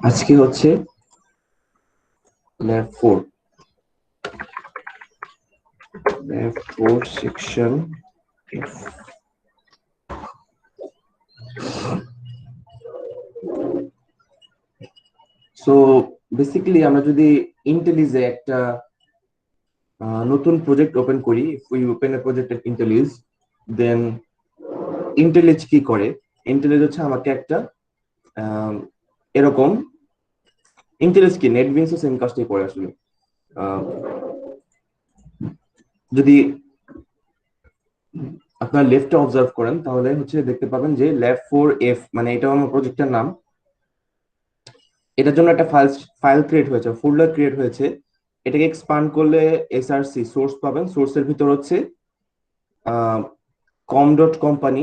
আজকে হচ্ছে lab 4 section. So basically আমরা যদি ইন্টেলিজে একটা নতুন প্রজেক্ট ওপেন করি, উই ওপেন এ প্রজেক্ট এট ইন্টেলিজ, দেন ইন্টেলিজ কি করে? ইন্টেলিজ হচ্ছে আমাকে একটা এরকম ইন্টেলিজ কি নেটবিনস সেম কাজটাই করে আসলে। আহ, যদি আপনার লেফটে অবজার্ভ করেন তাহলে হচ্ছে দেখতে পাবেন যে ল্যাব 4 মানে এটা আমার প্রজেক্টের নাম। এটার জন্য একটা ফাইল ক্রিয়েট হয়েছে, ফোল্ডার ক্রিয়েট হয়েছে। এটাকে এক্সপান্ড করলে এসআরসি সোর্স পাবেন। সোর্সের ভিতর হচ্ছে কম ডট কোম্পানি,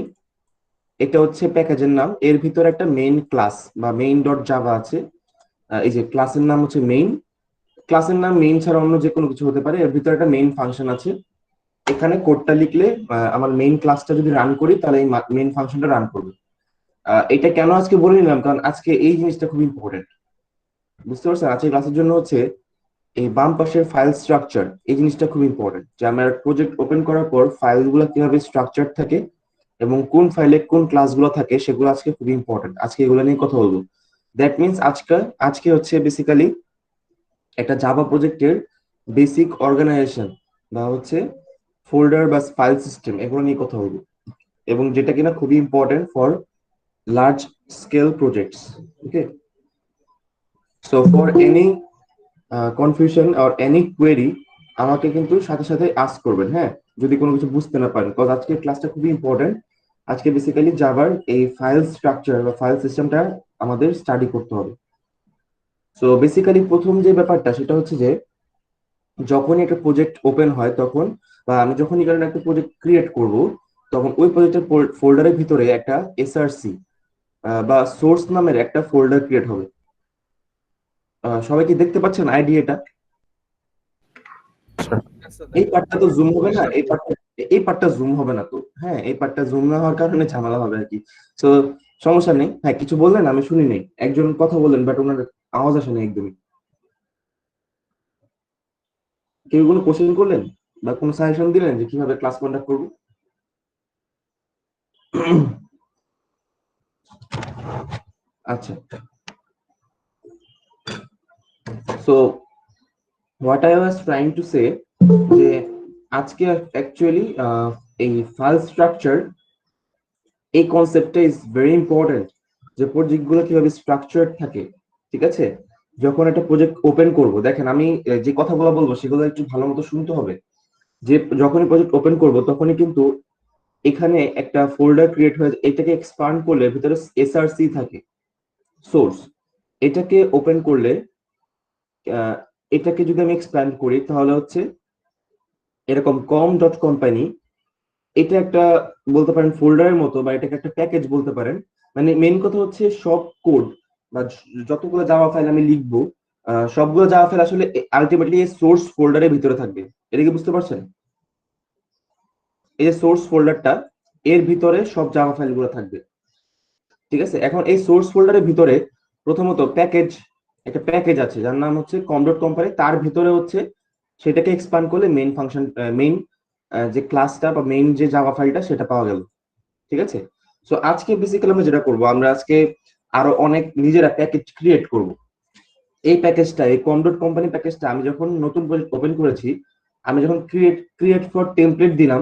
এটা হচ্ছে প্যাকেজের নাম। এর ভিতরে একটা মেইন ক্লাস বা মেইন ডট জাভা আছে। এই যে ক্লাসের নাম হচ্ছে মেইন। ক্লাসের নাম মেইন ছাড়া অন্য যে কোনো কিছু হতে পারে। এর ভিতরে একটা মেইন ফাংশন আছে। এখানে কোডটা লিখলে আমার মেইন ক্লাসটা যদি রান করি তাহলে এই মেইন ফাংশনটা রান করবে। এটা কেন আজকে বলে নিলাম, কারণ আজকে এই জিনিসটা খুব ইম্পর্টেন্ট। বুঝতে পারছেন? আজকে ক্লাসের জন্য হচ্ছে এই বাম পাশের ফাইল স্ট্রাকচার, এই জিনিসটা খুব ইম্পর্টেন্ট, যে আমার প্রজেক্ট ওপেন করার পর ফাইলগুলো কিভাবে স্ট্রাকচার থাকে এবং কোন ফাইলে কোন ক্লাসগুলো থাকে সেগুলো আজকে খুব ইম্পর্টেন্ট। আজকে এগুলো নিয়ে কথা বলবো। দ্যাট মিনস আজকে আজকে হচ্ছে বেসিক্যালি একটা জাভা প্রজেক্টের বেসিক অর্গানাইজেশন বা হচ্ছে ফোল্ডার বা ফাইল সিস্টেম, এগুলো নিয়ে কথা বলবো, এবং যেটা কিনা খুবই important for large scale projects. Okay, so for any confusion or any query আমাকে কিন্তু সাথে সাথে আস্ক করবেন, হ্যাঁ, যদি কোনো কিছু বুঝতে না পারেন, কজ আজকে ক্লাসটা খুবই ইম্পর্টেন্ট। আজকে বেসিক্যালি জাভার এই ফাইল স্ট্রাকচার বা ফাইল সিস্টেমটা আমাদের স্টাডি করতে হবে। সো বেসিক্যালি প্রথম যে ব্যাপারটা সেটা হচ্ছে যে যখনই একটা প্রজেক্ট ওপেন হয় তখন, বা আমি যখনই কারণ একটা প্রজেক্ট ক্রিয়েট করব, তখন ওই প্রজেক্টের ফোল্ডারের ভিতরে একটা এসআরসি বা সোর্স নামের একটা ফোল্ডার ক্রিয়েট হবে। সবাই কি দেখতে পাচ্ছেন আইডি এটা? এই পার্টটা তো জুম হবে না, এই পার্টটা জুম হবে না তো, হ্যাঁ, এই পার্টটা জুম না হওয়ার কারণে ঝামেলা হবে আর কি। তো সমস্যা নেই। হ্যাঁ, কিছু বললেন আমি শুনি নাই, একজন কথা বললেন বাট ওনার আওয়াজ আসে না একদমই। কেউ কোনো কোশ্চেন করলেন বা কোনো সাজেশন দিলেন যে কিভাবে ক্লাস কন্ডাক্ট করবো? আচ্ছা, so what I was trying to say, যে আজকে অ্যাকচুয়ালি এই ফাইল স্ট্রাকচার, এই কনসেপ্টটা ইজ ভেরি ইম্পর্টেন্ট, যে প্রজেক্ট গুলো কিভাবে স্ট্রাকচার থাকে। ঠিক আছে, যখন একটা প্রজেক্ট ওপেন করব, দেখেন আমি যে কথাগুলো বলবো সেগুলো একটু ভালো মতো শুনতে হবে। যে যখনই প্রজেক্ট ওপেন করব তখনই কিন্তু এখানে একটা ফোল্ডার ক্রিয়েট হয়ে, এটাকে এক্সপান্ড করলে ভিতরে এসআরসি থাকে, সোর্স। এটাকে ওপেন করলে আহ, এটাকে যদি আমি এক্সপ্যান্ড করি তাহলে হচ্ছে এরকম কম ডট কোম্পানি, এটা একটা বলতে পারেন ফোল্ডারের মতো, বা এটাকে একটা প্যাকেজ বলতে পারেন। মানে মেইন কথা হচ্ছে সব কোড বা যতগুলো জাভা ফাইল আমি লিখবো, সবগুলো জাভা ফাইল আসলে আলটিমেটলি এই সোর্স ফোল্ডারের ভিতরে থাকবে। এটা কি বুঝতে পারছেন? এই যে সোর্স ফোল্ডারটা, এর ভিতরে সব জাভা ফাইল গুলো থাকবে। ঠিক আছে, এখন এই সোর্স ফোল্ডারের ভিতরে প্রথমত প্যাকেজ, একটা প্যাকেজ আছে যার নাম হচ্ছে কম ডট কোম্পানি। তার ভিতরে হচ্ছে সেটাকে এক্সপান্ড করলে মেইন ফাংশন, মেইন যে ক্লাসটা বা মেইন যে জাভা ফাইলটা সেটা পাওয়া গেল। ঠিক আছে, সো আজকে বেসিক্যালি আমরা যেটা করব, আমরা আজকে আরো অনেক নিজেরা প্যাকেজ ক্রিয়েট করব। এই প্যাকেজটা, এই কম ডট কোম্পানি প্যাকেজটা আমি যখন নতুন প্রজেক্ট ওপেন করেছি, আমি যখন ক্রিয়েট ফর টেমপ্লেট দিলাম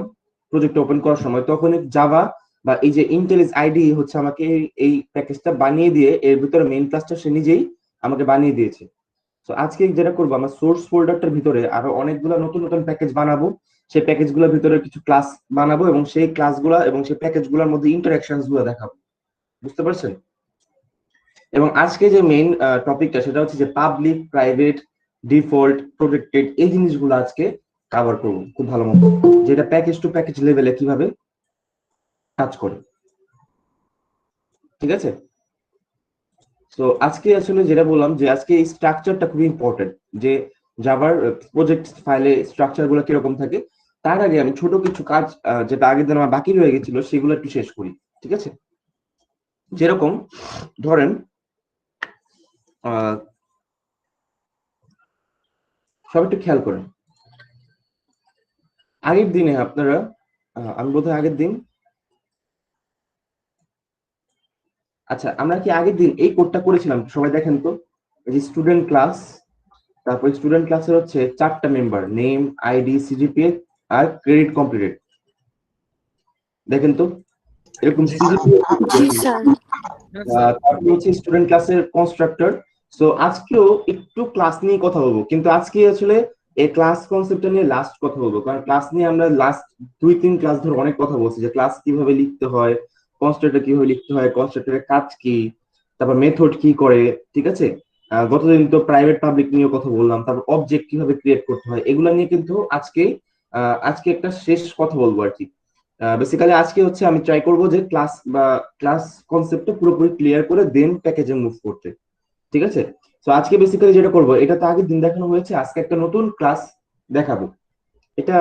প্রজেক্ট ওপেন করার সময়, তখন জাভা বা এই যে ইন্টেলিজ আইডি হচ্ছে আমাকে এই প্যাকেজটা বানিয়ে দিয়ে এর ভিতরে মেইন ক্লাসটা সে নিজেই আমাকে বানিয়ে দিয়েছে। তো আজকে যেটা করবো, আমরা সোর্স ফোল্ডারটার ভিতরে আরো অনেকগুলো নতুন নতুন প্যাকেজ বানাবো। সেই প্যাকেজগুলোর ভিতরে কিছু ক্লাস বানাবো এবং সেই ক্লাসগুলো এবং সেই প্যাকেজগুলোর মধ্যে ইন্টারঅ্যাকশনস গুলো দেখাবো। বুঝতে পারছেন? এবং আজকে যে মেইন টপিকটা সেটা হচ্ছে যে পাবলিক, প্রাইভেট, ডিফল্ট, প্রোটেক্টেড, এই জিনিসগুলো আজকে কভার করবো খুব ভালো মতো, যেটা প্যাকেজ টু প্যাকেজ লেভেলে কিভাবে কাজ করে। ঠিক আছে, তো আজকে আসলে যেটা বললাম যে আজকে এই স্ট্রাকচারটা খুবই ইম্পর্টেন্ট, যে জাভার প্রজেক্ট ফাইলে স্ট্রাকচার গুলো কিরকম থাকে। তার আগে আমি ছোট কিছু কাজ যেটা আগের দিন আমার বাকি রয়ে গেছিল সেগুলো একটু শেষ করি, ঠিক আছে? যেরকম ধরেন সব একটু খেয়াল করেন, আগের দিনে আপনারা আমি বোধহয় আগের দিন, আচ্ছা আমরা কি আগের দিন এই কোডটা করেছিলাম? সবাই দেখেন তো, এই যে স্টুডেন্ট ক্লাস, তারপর স্টুডেন্ট ক্লাসের হচ্ছে 4টা মেম্বার, নেম, আইডি, সিজিপিএ আর ক্রেডিট কমপ্লিটেড। দেখেন তো এরকম সিজিপিএ, জি স্যার। তারপর হচ্ছে স্টুডেন্ট ক্লাসের কনস্ট্রাক্টর। সো আজকেও একটু ক্লাস নিয়ে কথা বলবো, কিন্তু আজকে আসলে এই ক্লাস কনসেপ্টটা নিয়ে লাস্ট কথা বলবো, কারণ ক্লাস নিয়ে আমরা লাস্ট 2-3 ক্লাস ধরে অনেক কথা বলছি যে ক্লাস কিভাবে লিখতে হয়, কনস্ট্রাক্টর কিভাবে লিখতে হয়, কনস্ট্রাক্টরের কাজ কি, তারপর মেথড কি করে, ঠিক আছে? গতদিন তো প্রাইভেট পাবলিক নিয়ে কথা বললাম, তারপর অবজেক্ট কিভাবে ক্রিয়েট করতে হয়, এগুলো নিয়ে কিন্তু আজকে একটা শেষ কথা বলবো আর কি। বেসিক্যালি আজকে হচ্ছে আমি ট্রাই করবো যে ক্লাস কনসেপ্টটা পুরোপুরি ক্লিয়ার করে দেন প্যাকেজে মুভ করতে, ঠিক আছে? তো আজকে বেসিক্যালি যেটা করবো, এটা তো আগের দিন দেখানো হয়েছে, আজকে একটা নতুন ক্লাস দেখাবো। এটা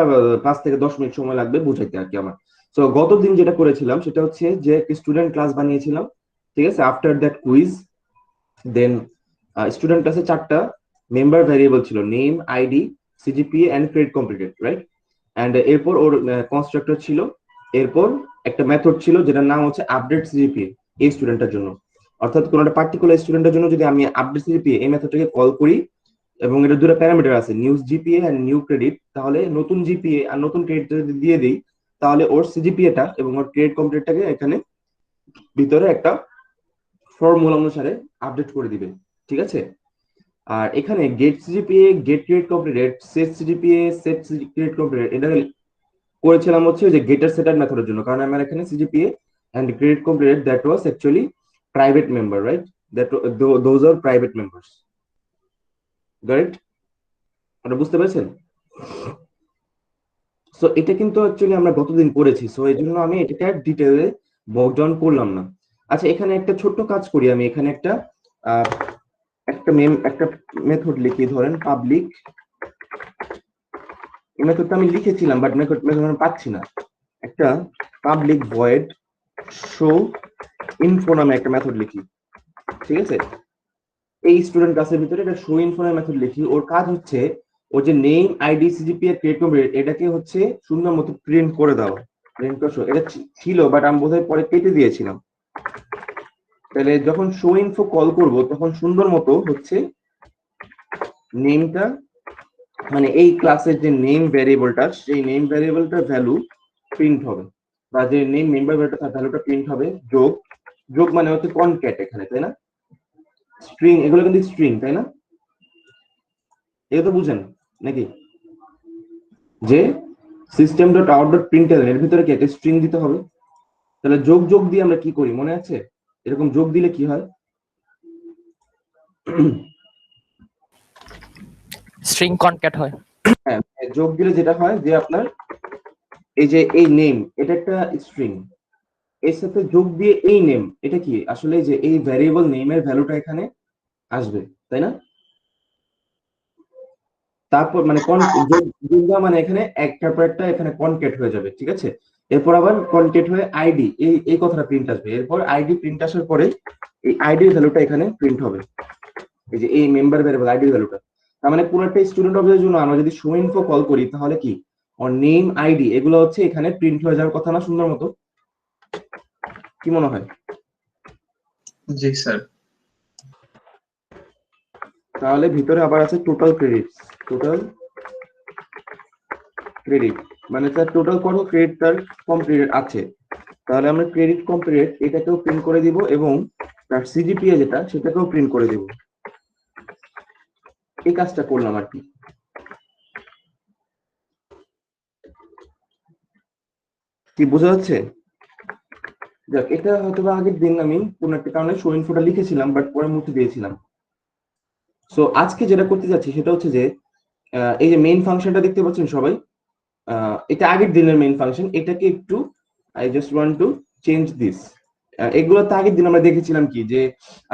5 থেকে 10 মিনিট সময় লাগবে বুঝাইতে আর কি আমার। তো গত দিন যেটা করেছিলাম সেটা হচ্ছে যে স্টুডেন্ট ক্লাস বানিয়েছিলাম, ঠিক আছে? After that quiz, then student ক্লাসে 4টা মেম্বার ভ্যারিয়েবল ছিল, name, ID, CGPA and credit completed, right? And এরপর ওর কনস্ট্রাক্টর ছিল, এরপর একটা মেথড ছিল যেটার নাম হচ্ছে আপডেট সিজিপিএ এই স্টুডেন্টের জন্য। অর্থাৎ কোন একটা পার্টিকুলার স্টুডেন্টের জন্য যদি আমি আপডেট সিজিপিএ এই মেথডটাকে কল করি, এবং এটা দুটো প্যারামিটার আছে, new GPA and new credit, তাহলে নতুন জিপিএ আর নতুন ক্রেডিট যদি দিয়ে দিই, তাহলে ওর সিজিপিএটা এবং ওর ক্রেডিট কমপ্লিটটাকে এখানে ভিতরে একটা ফর্মুলা অনুসারে আপডেট করে দিবে, ঠিক আছে? আর এখানে get CGPA, get credit completed, set CGPA, set credit completed, এটা করেছিলাম হচ্ছে যে গেটার সেটার মেথডের জন্য, কারণ আমার এখানে CGPA and credit completed that was actually private member, right? That those are private members, right? আপনারা বুঝতে পেরেছেন? সো এটা কিন্তু অ্যাকচুয়ালি আমরা গতদিন পড়েছি, সো এই জন্য আমি এটাকে আর ডিটেইলে বক ডাউন করলাম না। আচ্ছা এখানে একটা ছোট্ট কাজ করি, আমি এখানে আহ, একটা মেথড লিখি, ধরেন পাবলিক, এই মেথডটা আমি লিখেছিলাম বাট মেথড আমি পাচ্ছি না। একটা পাবলিক ভয়েড শো ইনফো নামে একটা মেথড লিখি, ঠিক আছে? এই স্টুডেন্ট ক্লাসের ভিতরে একটা শো ইনফো নামে মেথড লিখি, ওর কাজ হচ্ছে ও যে name, ID, CGPA, create complete, এটাকে হচ্ছে সুন্দর মতো প্রিন্ট করে দাও। প্রিন্ট করে show, এটা ছিল বাট আমি বোধহয় পরে কেটে দিয়েছিলাম। তাহলে যখন শো ইনফো কল করব তখন সুন্দর মতো হচ্ছে নেমটা, মানে এই ক্লাসের যে নেম ভ্যারিয়েবলটা, সেই নেম ভ্যারিয়েবলটার ভ্যালু প্রিন্ট হবে, বা যে নেম মেম্বার তার ভ্যালুটা প্রিন্ট হবে। যোগ, যোগ মানে হচ্ছে কনক্যাট এখানে, তাই না? স্ট্রিং, এগুলো কিন্তু স্ট্রিং, তাই না? এটা তো বুঝেন নাকি, যে সিস্টেম ডট আউট ডট প্রিন্টএলএন এর ভিতরে কি একটা স্ট্রিং দিতে হবে? তাহলে যোগ যোগ দিয়ে আমরা কি করি মনে আছে? এরকম যোগ দিলে কি হয়? স্ট্রিং কনক্যাট হয়। হ্যাঁ, যোগ দিলে যেটা হয় যে আপনার এই যে এই নেম, এটা একটা স্ট্রিং, এর সাথে যোগ দিয়ে এই নেম, এটা কি আসলে যে এই ভ্যারিয়েবল নেমের ভ্যালুটা এখানে আসবে, তাই না? তারপর মানে যোগ দেওয়া মানে এখানে একটার পর একটা এখানে কনকেট হয়ে যাবে, ঠিক আছে? এরপর আবার কনকেট হয়ে আইডি, এই কথাটা প্রিন্ট আসবে। এরপর আইডি প্রিন্ট আসার পরে এই আইডির ভ্যালুটা এখানে প্রিন্ট হবে, এই যে এই মেম্বার ভ্যারিয়েবল আইডির ভ্যালুটা। তার মানে কোন একটা স্টুডেন্ট অবজেক্টের জন্য আমরা যদি শো ইনফো কল করি তাহলে কি ওর নেম, আইডি এগুলো হচ্ছে এখানে প্রিন্ট হয়ে যাওয়ার কথা না সুন্দর মতো? কি মনে হয়? জি স্যার। তাহলে ভিতরে আবার আছে টোটাল ক্রেডিট, টোটাল ক্রেডিট মানে তার টোটাল কত ক্রেডিট তার কমপ্লিটেড আছে, তাহলে আমরা ক্রেডিট কমপ্লিট এটাকেও প্রিন্ট করে দিব এবং তার সিজিপিএ যেটা সেটাকেও প্রিন্ট করে দিব। এই কাজটা করলাম আর কি। কি বোঝা যাচ্ছে? দেখ এটা হয়তো বা আগের দিন আমি কোন একটা কারণে শো ইনফোটা লিখেছিলাম বাট পরে মুছে দিয়েছিলাম। সো আজকে যেটা করতে যাচ্ছি সেটা হচ্ছে যে এই যে মেইন ফাংশনটা দেখতে পাচ্ছেন সবাই, এটা আগের দিনের মেইন ফাংশন, এটাকে একটু I just want to change this. এগুলো তো আগের দিন আমরা দেখেছিলাম কি যে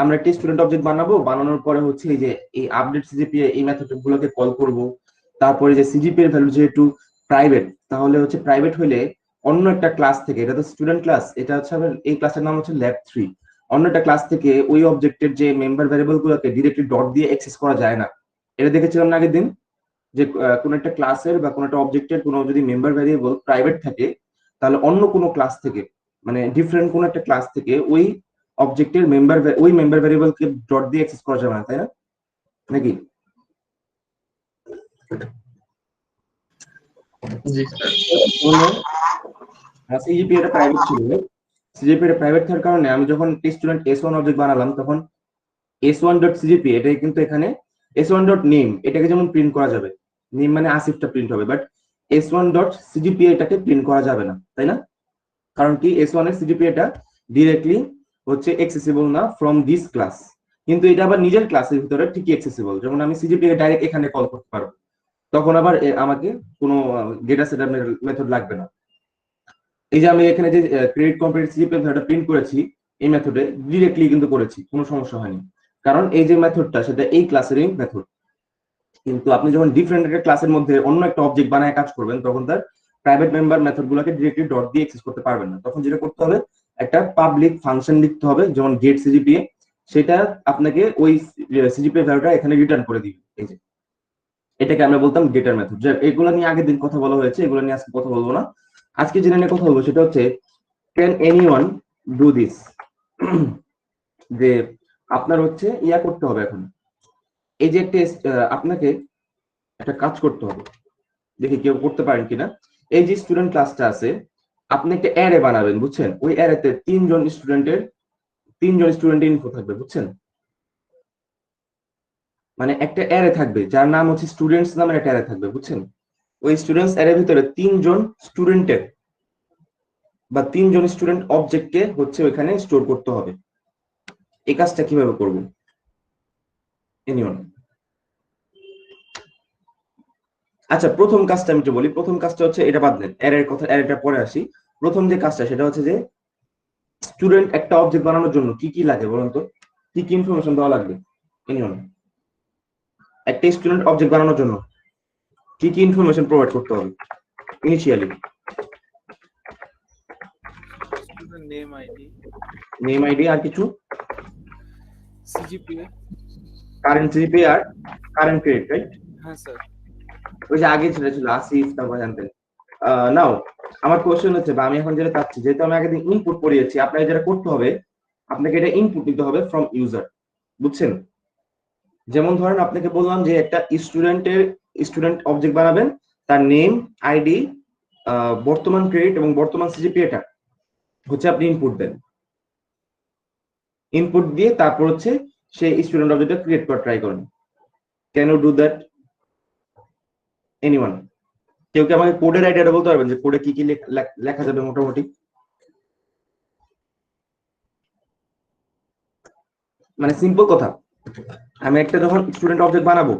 আমরা একটা স্টুডেন্ট অবজেক্ট বানাবো, বানানোর পরে হচ্ছে এই যে এই আপডেট সিজিপিএ এই মেথড গুলোকে কল করব, তারপরে যে সিজিপিএ এর ভ্যালু যেহেতু প্রাইভেট, তাহলে হচ্ছে প্রাইভেট হলে অন্য একটা ক্লাস থেকে, এটা তো স্টুডেন্ট ক্লাস, এটা হচ্ছে এই ক্লাসের নাম হচ্ছে ল্যাব 3, অন্য একটা ক্লাস থেকে ওই অবজেক্টের যে মেম্বার ভ্যারিয়েবল গুলোকে ডিরেক্টলি ডট দিয়ে অ্যাক্সেস করা যায় না। এটা দেখেছিলাম না আগের দিন, যে কোন একটা ক্লাসের বা কোন একটা অবজেক্টের কোনো যদি মেম্বার ভ্যারিয়েবল প্রাইভেট থাকে, তাহলে অন্য কোনো ক্লাস থেকে, মানে ডিফারেন্ট কোন একটা ক্লাস থেকে ওই অবজেক্টের ওই মেম্বার ভ্যারিয়েবলকে ডট দিয়ে অ্যাক্সেস করা যাবে না, তাই না নাকি? জি স্যার। সিজিপি এটা প্রাইভেট ছিল, সিজিপি এটা প্রাইভেট থাকার কারণে আমি যখন স্টুডেন্ট S1 অবজেক্ট বানালাম তখন S1.cgp এটা কিন্তু এখানে S1.name এটাকে যেমন প্রিন্ট করা যাবে, নেম মানে আসিফটা প্রিন্ট হবে, বাট S1.cgp এটাকে প্রিন্ট করা যাবে না, তাই না? কারণ কি S1 এর সিজিপি এটা ডিরেক্টলি হচ্ছে অ্যাক্সেসিবল না ফ্রম দিস ক্লাস, কিন্তু এটা আবার নিজের ক্লাসের ভিতরে ঠিকই অ্যাক্সেসিবল, যেমন আমি সিজিপি কে ডাইরেক্ট এখানে কল করতে পারবো, তখন আবার আমাকে কোনো ডেটা সেটার মেথড লাগবে না। এই যে আমি এখানে যে ক্রেডিট কম্পারেটিভ সিজিপি মেথডটা প্রিন্ট করেছি, এই মেথডে ডিরেক্টলি কিন্তু করেছি, কোনো সমস্যা হয়নি, কারণ এই যে মেথডটা সেটা এই ক্লাসেরই মেথড। কিন্তু আপনি যখন ডিফারেন্ট একটা ক্লাসের মধ্যে অন্য একটা অবজেক্ট বানায় কাজ করবেন, তখন তার প্রাইভেট মেম্বার মেথড গুলোকে ডিরেক্টলি ডট দিয়ে অ্যাক্সেস করতে পারবেন না। তখন যেটা করতে হবে, একটা পাবলিক ফাংশন লিখতে হবে, যেমন গেট সিজিপিএ, সেটা আপনাকে ওই সিজিপিএ ভ্যালুটা এখানে রিটার্ন করে দিবে। এই যে এটাকে আমরা বলতাম গেটার মেথড। এগুলো নিয়ে আগের দিন কথা বলা হয়েছে, এগুলো নিয়ে আজকে কথা বলবো না। আজকে যেটা নিয়ে কথা বলবো সেটা হচ্ছে ক্যান এনিওয়ান ডু দিস, যে আপনার হচ্ছে ইয়া করতে হবে এখন, এই যে একটা আপনাকে একটা কাজ করতে হবে, দেখি কেউ করতে পারেন কিনা। এই যে স্টুডেন্ট ক্লাসটা আছে, আপনি একটা অ্যারে বানাবেন, বুঝছেন? ওই অ্যারেতে তিনজন স্টুডেন্টের ইনফো থাকবে, বুঝছেন? মানে একটা অ্যারে থাকবে যার নাম হচ্ছে স্টুডেন্টস নামের একটা অ্যারে থাকবে, বুঝছেন? ওই স্টুডেন্টস অ্যারের ভিতরে তিনজন স্টুডেন্টের বা তিনজন স্টুডেন্ট অবজেক্টকে হচ্ছে ওইখানে স্টোর করতে হবে। এই কাজটা কিভাবে করব? এনিওয়ান? আচ্ছা, প্রথম কাজটা আমি একটু বলি। প্রথম কাজটা হচ্ছে, এটা বাদ দেন, অ্যারের কথা, অ্যারেটা পরে আসি। প্রথম যে কাজটা সেটা হচ্ছে যে স্টুডেন্ট একটা অবজেক্ট বানানোর জন্য কি কি লাগে বলুন তো, কি কি ইনফরমেশন দেওয়া লাগবে? এনিওয়ান? একটা স্টুডেন্ট অবজেক্ট বানানোর জন্য কি কি ইনফরমেশন প্রোভাইড করতে হবে initially? student name id name ID, আর কিছু? cgpa কারেন্ট জিপি আর কারেন্ট ক্রেডিট, রাইট? হ্যাঁ স্যার ওই যে আগে যেটা ছিল আসিফ, তারপর জানতেন। নাও আমার কোশ্চেন হচ্ছে, বা আমি এখন যেটা চাচ্ছি, যেহেতু আমি আগের দিন ইনপুট পড়িয়েছি, আপনাকে যেটা করতে হবে, আপনাকে এটা ইনপুট নিতে হবে ফ্রম ইউজার, বুঝছেন? যেমন ধরেন আপনাকে বললাম যে একটা স্টুডেন্ট অবজেক্ট বানাবেন, তার নেম, আইডি, বর্তমান ক্রেডিট এবং বর্তমান সিজিপি, এটা হচ্ছে আপনি ইনপুট দেন। ইনপুট দিয়ে তারপর হচ্ছে সেই স্টুডেন্ট অবজেক্টটা ক্রিয়েট করা ট্রাই করেন। Can you do that? Anyone? কেউ কি আমাকে কোডের আইডিয়াটা বলতে পারবেন, যে কোডে কি কি লেখা যাবে মোটামুটি? মানে সিম্পল কথা, আমি একটা যখন স্টুডেন্ট অবজেক্ট বানাবো,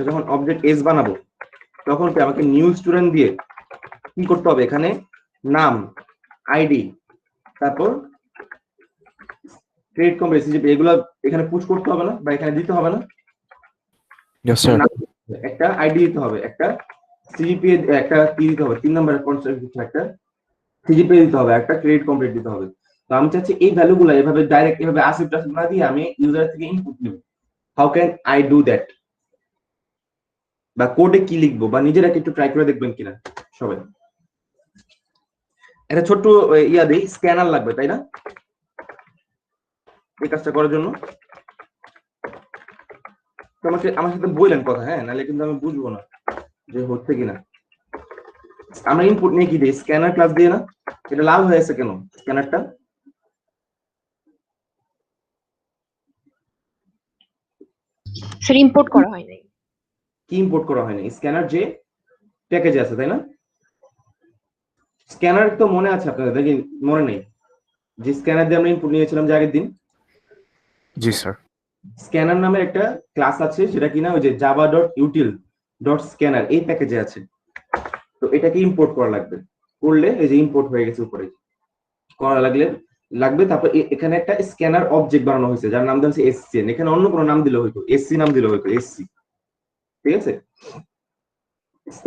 যখন অবজেক্ট এস বানাবো, তখন কি আমাকে নিউ স্টুডেন্ট দিয়ে কি করতে হবে? এখানে নাম, আইডি, তারপর ক্রেডিট কম্পারেটিভ সিজিপি, এগুলো এখানে পুশ করতে হবে না, বা এখানে দিতে হবে না? Yes, sir. একটা আইডি দিতে হবে, একটা সিজিপি, একটা কি দিতে হবে, 3 নম্বরের কনসেপ্ট দিতে, একটা সিজিপি দিতে হবে, একটা ক্রেডিট কমপ্লিট দিতে হবে। তো আমি চাচ্ছি এই ভ্যালুগুলো এভাবে ডাইরেক্ট, এভাবে আসিফ টাসিফ না দিয়ে আমি ইউজার থেকে ইনপুট নিব। How can I do that? বা কোডে কি লিখবো, বা নিজেরা একটু ট্রাই করে দেখবেন কিনা সবাই। একটা ছোট্ট ইয়া দেই, স্ক্যানার লাগবে, তাই না, এই কাজটা করার জন্য? আমাকে আমার সাথে বললেন কথা, হ্যাঁ, নাহলে কিন্তু আমি বুঝবো না যে হচ্ছে কিনা। আমরা ইনপুট নিয়ে কি দিই? স্ক্যানার ক্লাস দিয়ে না? এটা লাল হয়ে আছে কেন স্ক্যানারটা? স্যার ইম্পোর্ট করা হয় নাই। কি ইম্পোর্ট করা হয়নি? স্ক্যানার যে প্যাকেজে আছে, তাই না? স্ক্যানার তো মনে আছে আপনাদের, দেখি মনে নেই যে স্ক্যানার দিয়ে আমরা ইনপুট নিয়েছিলাম যে আগের দিন? জি স্যার। স্ক্যানার নামের একটা ক্লাস আছে, সেটা কিনা ওই যে java.util.scanner এই প্যাকেজে আছে। তো এটাকে ইম্পোর্ট করা লাগবে, করলে এই যে ইম্পোর্ট হয়ে গেছে উপরে, করা লাগবে। তারপর এখানে একটা স্ক্যানার অবজেক্ট বানানো হয়েছে যার নাম দেওয়া হচ্ছে এসসি। এখানে অন্য কোনো নাম দিলে হয়তো, এসসি নাম দিলে হয়তো, এসসি, ঠিক আছে?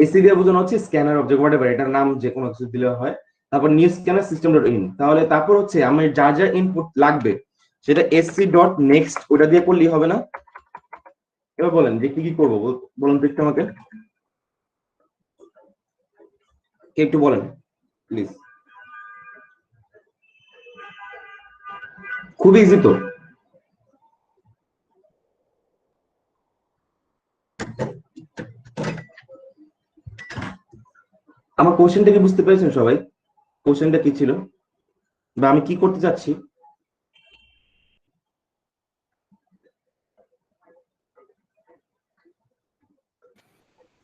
এসি দিয়ে বোঝানো হচ্ছে স্ক্যানার অবজেক্ট হোয়াটএভার, এটার নাম যে কোনো কিছু দিলে হয়। তারপর new scanner system dot in, তাহলে তারপর হচ্ছে আমার যা যা ইনপুট লাগবে সেটা এসসি ডট নেক্সট ওটা দিয়ে করলেই হবে না? এবার বলেন যে কি কি করবো, বলুন তো একটু আমাকে, কে একটু বলেন প্লিজ। খুব ইজি তো। আমার কোশ্চেনটা কি বুঝতে পেরেছেন সবাই? কোশ্চেনটা কি ছিল বা আমি কি করতে চাচ্ছি?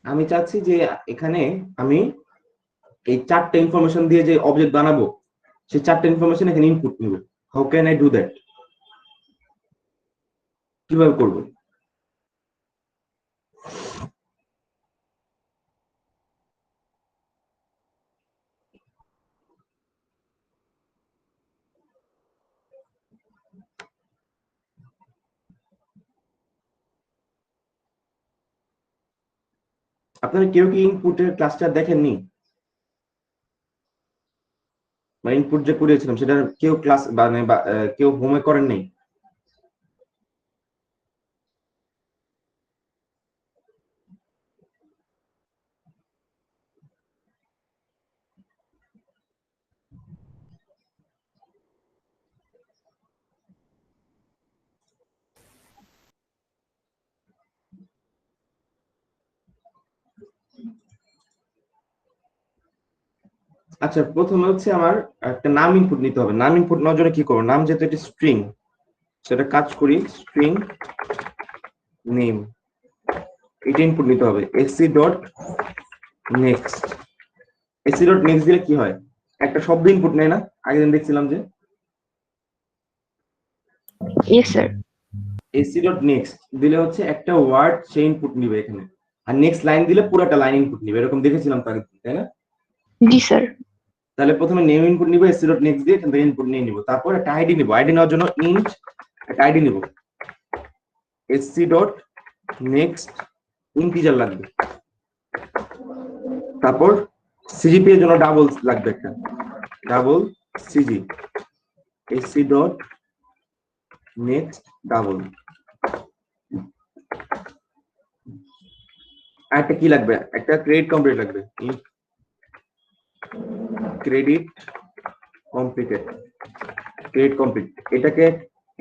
আমি চাচ্ছি যে এখানে আমি এই চারটে ইনফরমেশন দিয়ে যে অবজেক্ট বানাবো, সেই চারটে ইনফরমেশন এখানে ইনপুট নিব। How can I do that? কিভাবে করবো? আপনারা কেউ কি ইনপুটের ক্লাসটা দেখেননি? মানে ইনপুট যে করিয়েছিলাম সেটা কেউ ক্লাস মানে কেউ হোমওয়ার্ক করেন নাই? আচ্ছা, প্রথমে হচ্ছে আমার একটা নাম ইনপুট নিতে হবে। নাম ইনপুট নেওয়ার জন্য কি করবো? নাম যেহেতু একটি স্ট্রিং, সেটা কাজ করি স্ট্রিং নেম, এটা ইনপুট নিতে হবে। SC dot next, SC dot next দিলে কি হয়? একটা শব্দ ইনপুট নেয় না? আগের দিন দেখছিলাম যে yes sir. SC dot next দিলে হচ্ছে একটা ওয়ার্ড সে ইনপুট নিবে এখানে, আর নেক্সট লাইন দিলে পুরোটা লাইন ইনপুট নিবে, এরকম দেখেছিলাম তো আগের দিন, তাই না? জি স্যার। তাহলে প্রথমে নেম ইনপুট নিব, এসসি ডট নেক্সট দিয়ে এখান থেকে ইনপুট নিয়ে নিব। তারপর একটা আইডি নিব, আইডি নেওয়ার জন্য ইন্ট একটা আইডি নিব, এসসি ডট নেক্সট ইন্টিজার লাগবে। তারপর সিজিপি এর জন্য ডাবল লাগবে, একটা double CG, SC dot next double. আর একটা কি লাগবে? একটা ক্রেডিট কমপ্লিট লাগবে, ক্রেডিট কমপ্লিটেড, ক্রেডিট কমপ্লিট।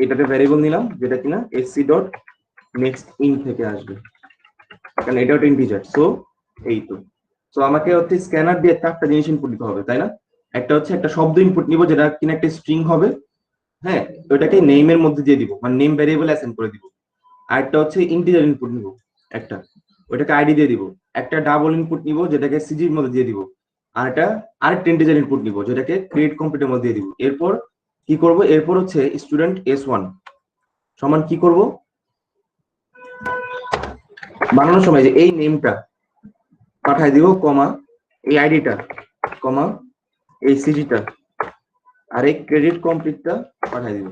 এটাতে ভ্যারিয়েবল নিলাম যেটা কিনা এসসি ডট নেক্সট ইন থেকে আসবে, কারণ এটা একটা ইন্টিজার। সো এই তো। সো আমাকে হচ্ছে স্ক্যানার দিয়ে চারটা জিনিস ইনপুট দিতে হবে, তাই না? একটা হচ্ছে একটা শব্দ ইনপুট নিব যেটা কিনা একটা স্ট্রিং হবে, হ্যাঁ, ওটাকে নেমের মধ্যে দিয়ে দিব, মানে নেম ভ্যারিয়েবল অ্যাসাইন করে দিব। আর একটা হচ্ছে ইন্টিজার ইনপুট নিব একটা, ওটাকে আইডি দিয়ে দিব। একটা ডাবল ইনপুট নিব যেটাকে সিজির মধ্যে দিয়ে দিব। আর একটা আরেকটা ইন্টিজার ইনপুট নিব যেটাকে ক্রিয়েট কমপ্লিটের মধ্যে দিয়ে দিব। এরপর কি করব? এরপর হচ্ছে স্টুডেন্ট S1 সমান কি করব? বানানোর সময় যে এই নেমটা পাঠাই দিব, কমা এই আইডিটা, কমা এই সিজিটা, আর এই ক্রেডিট কমপ্লিটটা পাঠাই দিব।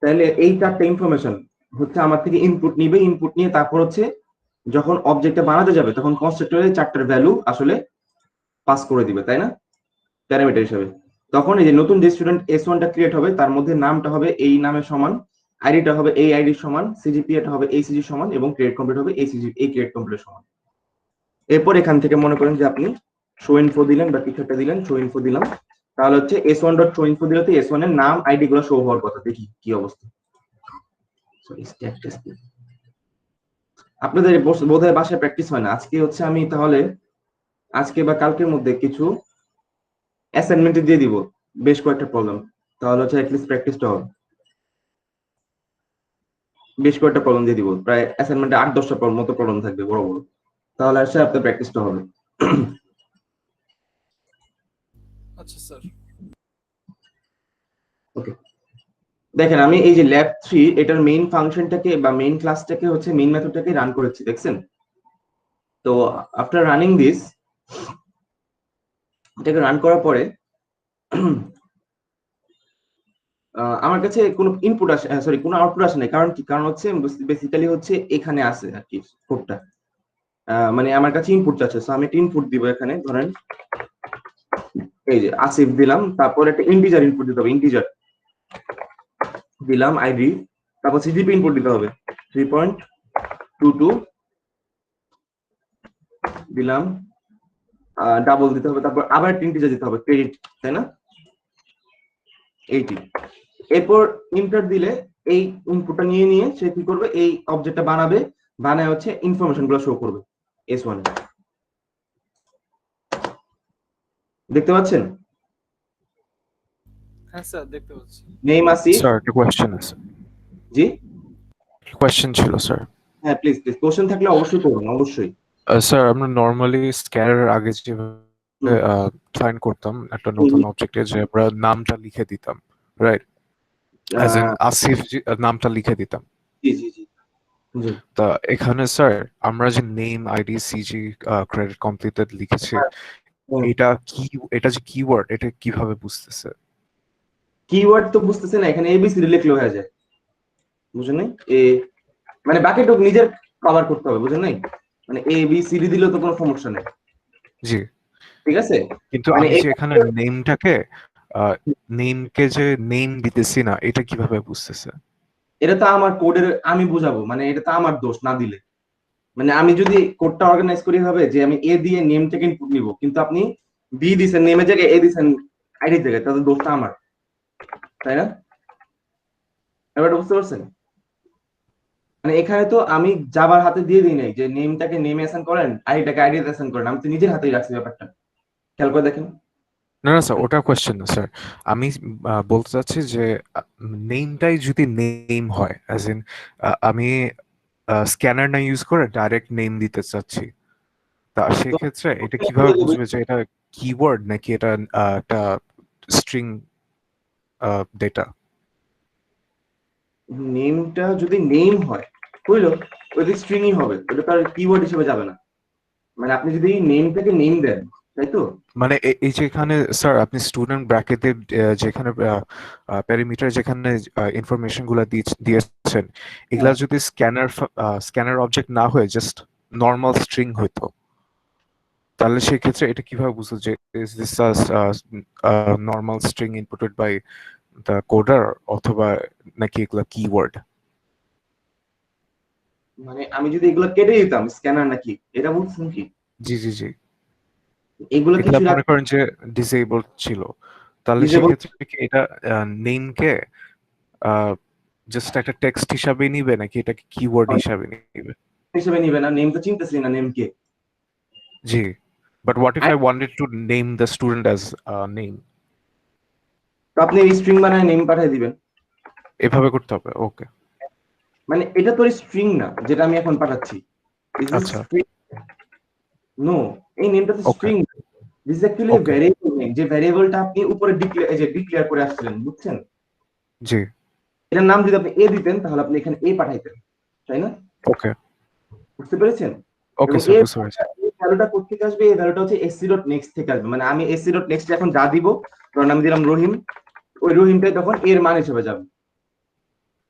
তাহলে এই চারটা ইনফরমেশন হচ্ছে আমার থেকে ইনপুট নিবে, ইনপুট নিয়ে তারপর হচ্ছে যখন অবজেক্টটা বানাতে যাবে তখন কনস্ট্রাক্টরে চারটার ভ্যালু আসলে পাস করে দিবে, তাই না, প্যারামিটার হিসেবে। তখন এই যে নতুন যে স্টুডেন্ট S1 টা ক্রিয়েট হবে তার মধ্যে নামটা হবে এই নামের সমান, আইডিটা হবে এই আইডির সমান, সিজিপিএটা হবে এই সিজির সমান, এবং ক্রিয়েট কমপ্লিট হবে এই ক্রিয়েট কমপ্লিটের সমান। এরপর এখান থেকে মনে করেন যে আপনি শো ইনফো দিলেন বা কিছু একটা দিলেন, শো ইনফো দিলাম, তাহলে হচ্ছে S1 ডট শো ইনফো দিলে তো S1 এর নাম আইডি গুলো শো হওয়ার কথা। দেখি কি অবস্থা। Sorry, stack test. আপনাদের বোধহয় বাসায় প্র্যাকটিস হয় না। আজকে হচ্ছে আমি তাহলে আজকে বা কালকের মধ্যে কিছু অ্যাসাইনমেন্ট দিয়ে দিব, বেশ কয়েকটা প্রবলেম, তাহলে হচ্ছে অ্যাটলিস্ট প্র্যাকটিসটা হবে। বেশ কয়েকটা প্রবলেম দিয়ে দিব, প্রায় অ্যাসাইনমেন্টে 8-10টা মতো প্রবলেম থাকবে বড় বড়, তাহলে আসলে আপনার প্র্যাকটিসটা হবে। আচ্ছা স্যার। ওকে, দেখেন আমি এই যে ল্যাব 3 এটার মেইন ফাংশনটাকে বা মেইন ক্লাসটাকে হচ্ছে মেইন মেথডটাকে রান করেছি, দেখছেন তো? আফটার রানিং দিস, এটাকে রান করার পরে আমার কাছে কোনো ইনপুট আসে, সরি কোনো আউটপুট আসে না। কারণ কি? কারণ হচ্ছে বেসিক্যালি হচ্ছে এখানে আছে আর কি কোডটা। মানে আমার কাছে ইনপুট চাচ্ছে, সো আমি একটা ইনপুট দিব এখানে, ধরেন এই যে আসিফ দিলাম, তারপর একটা ইন্টিজার ইনপুট দিতে হবে, ইন্টিজার দিলাম আইডি, তারপর সিজিপি ইনপুট দিতে হবে 3.22 দিলাম, ডাবল দিতে হবে, তারপর আবার একটা ইন্টিজার দিতে হবে ক্রেডিট, তাই না 80। এরপর ইন্টার দিলে এই ইনপুটটা নিয়ে সে কি করবে, এই অবজেক্টটা বানাবে, বানায় হচ্ছে ইনফরমেশন গুলো শো করবে S1 এ। দেখতে পাচ্ছেন? হ্যাঁ স্যার দেখতে পাচ্ছি। নেম আসিফ। স্যার একটা কোয়েশ্চেন আছে, জি কোয়েশ্চেন ছিল স্যার। হ্যাঁ প্লিজ প্লিজ, কোশ্চেন থাকলে অবশ্যই করুন, অবশ্যই। স্যার আমরা নর্মালি স্ক্যানের আগে যেভাবে ফাইন্ড করতাম একটা নতুন অবজেক্টে, যে আমরা নামটা লিখে দিতাম, রাইট? অ্যাজ ইন আসিফ নামটা লিখে দিতাম। জি জি জি জি। তা এখানে স্যার আমরা যে name ID CG credit completed লিখেছি, এটা কি, এটা যে কিওয়ার্ড, এটা কিভাবে বুঝতেছে? কিওয়ার্ড তো বুঝতেছে না, এখানে এবিসিডি লিখলে হয়ে যায়, বুঝেন নাই? এ মানে বাকিটুকু নিজের কভার করতে হবে, বুঝেন নাই? মানে এ বি সি ডি দিলেও তো কোনো সমস্যা নেই, জি, ঠিক আছে? কিন্তু মানে আমি যে এখানে নেমটাকে নেমকে যে নেম দিতেছি না, এটা কিভাবে বুঝতেছে? এটা তো আমার কোডের, আমি বুঝাবো, মানে এটা তো আমার দোষ না দিলে। মানে আমি যদি কোডটা অর্গানাইজ করি হবে যে আমি এ দিয়ে নেম থেকে ইনপুট নিব, কিন্তু আপনি বি দিছেন নেমের জায়গায়, এ দিছেন আইডি জায়গায়, তাহলে দোষটা আমার, তাই না? এবার বুঝতে পারছেন? মানে এখানে তো আমি জাবার হাতে দিয়ে দিই নাই যে নেমটাকে নেমে অ্যাসাইন করেন, আইডিটাকে আইডি অ্যাসাইন করেন, আমি তো নিজের হাতেই রাখছি ব্যাপারটা, খেয়াল করে দেখেন। না না স্যার, ওটা কোয়েশ্চেন না স্যার। আমি বলতে চাচ্ছি যে নেমটাই যদি নেম হয়, অ্যাজ ইন আমি স্ক্যানার না ইউজ করে ডাইরেক্ট নেম দিতে চাচ্ছি, তা তো সেক্ষেত্রে এটা কিভাবে বুঝবে যে এটা কিওয়ার্ড নাকি এটা একটা স্ট্রিং ডেটা? নেমটা যদি নেম হয় বুঝলো, ওই স্ট্রিংই হবে, ওটা তার কিওয়ার্ড হিসেবে যাবে না। মানে আপনি যদি নেমটাকে নেম দেন, তাই তো? মানে এই যে এখানে স্যার আপনি স্টুডেন্ট ব্র্যাকেটে যেখানে প্যারিমিটার যেখানে ইনফরমেশন গুলা দিয়েছেন, এগুলা যদি স্ক্যানার অবজেক্ট না হয়ে জাস্ট নর্মাল স্ট্রিং হইতো, তাহলে সেই ক্ষেত্রে এটা কিভাবে বুঝতো যে is this normal string inputted by the coder, অথবা নাকি এগুলা কিওয়ার্ড? মানে আমি যদি এগুলো কেটে দিতাম স্ক্যানার নাকি, এটা বলছেন কি? জি জি জি, এগুলো এগুলা কিছু মনে করেন যে ডিসেবল ছিল, তাহলে ডিসেবল সেক্ষেত্রে কি এটা নেমকে জাস্ট একটা টেক্সট হিসাবে নিবে নাকি এটাকে কিওয়ার্ড হিসাবে নিবে? হিসেবে নিবে না, নেম তো চিনতেছি না name K. G, but what if I wanted to name the student as name? তো আপনি স্ট্রিং বানায় নেম পাঠিয়ে দিবেন। এভাবে করতে হবে? ওকে, মানে এটা তো স্ট্রিং না যেটা আমি এখন পাঠাচ্ছি, আচ্ছা, নো, এই নেমটা তো okay, string, this is actually okay, variable name, যে ভ্যারিয়েবলটা আপনি উপরে ডিক্লেয়ার করে আসছিলেন, বুঝছেন? জি, এটার নাম যদি আপনি এ দিতেন তাহলে আপনি এখানে এ পাঠাইতেন, তাই না? ওকে, বুঝতে পেরেছেন? ওকে এবং স্যার, এর বুঝতে পেরেছি। ভ্যালুটা কোথা থেকে আসবে, এই ভ্যালুটা হচ্ছে এসসি ডট নেক্সট থেকে আসবে। মানে আমি এসসি ডট নেক্সট এখন যা দিব, ধরুন আমি দিলাম রহিম, ওই রহিমটাই তখন এর মান হিসেবে যাবে।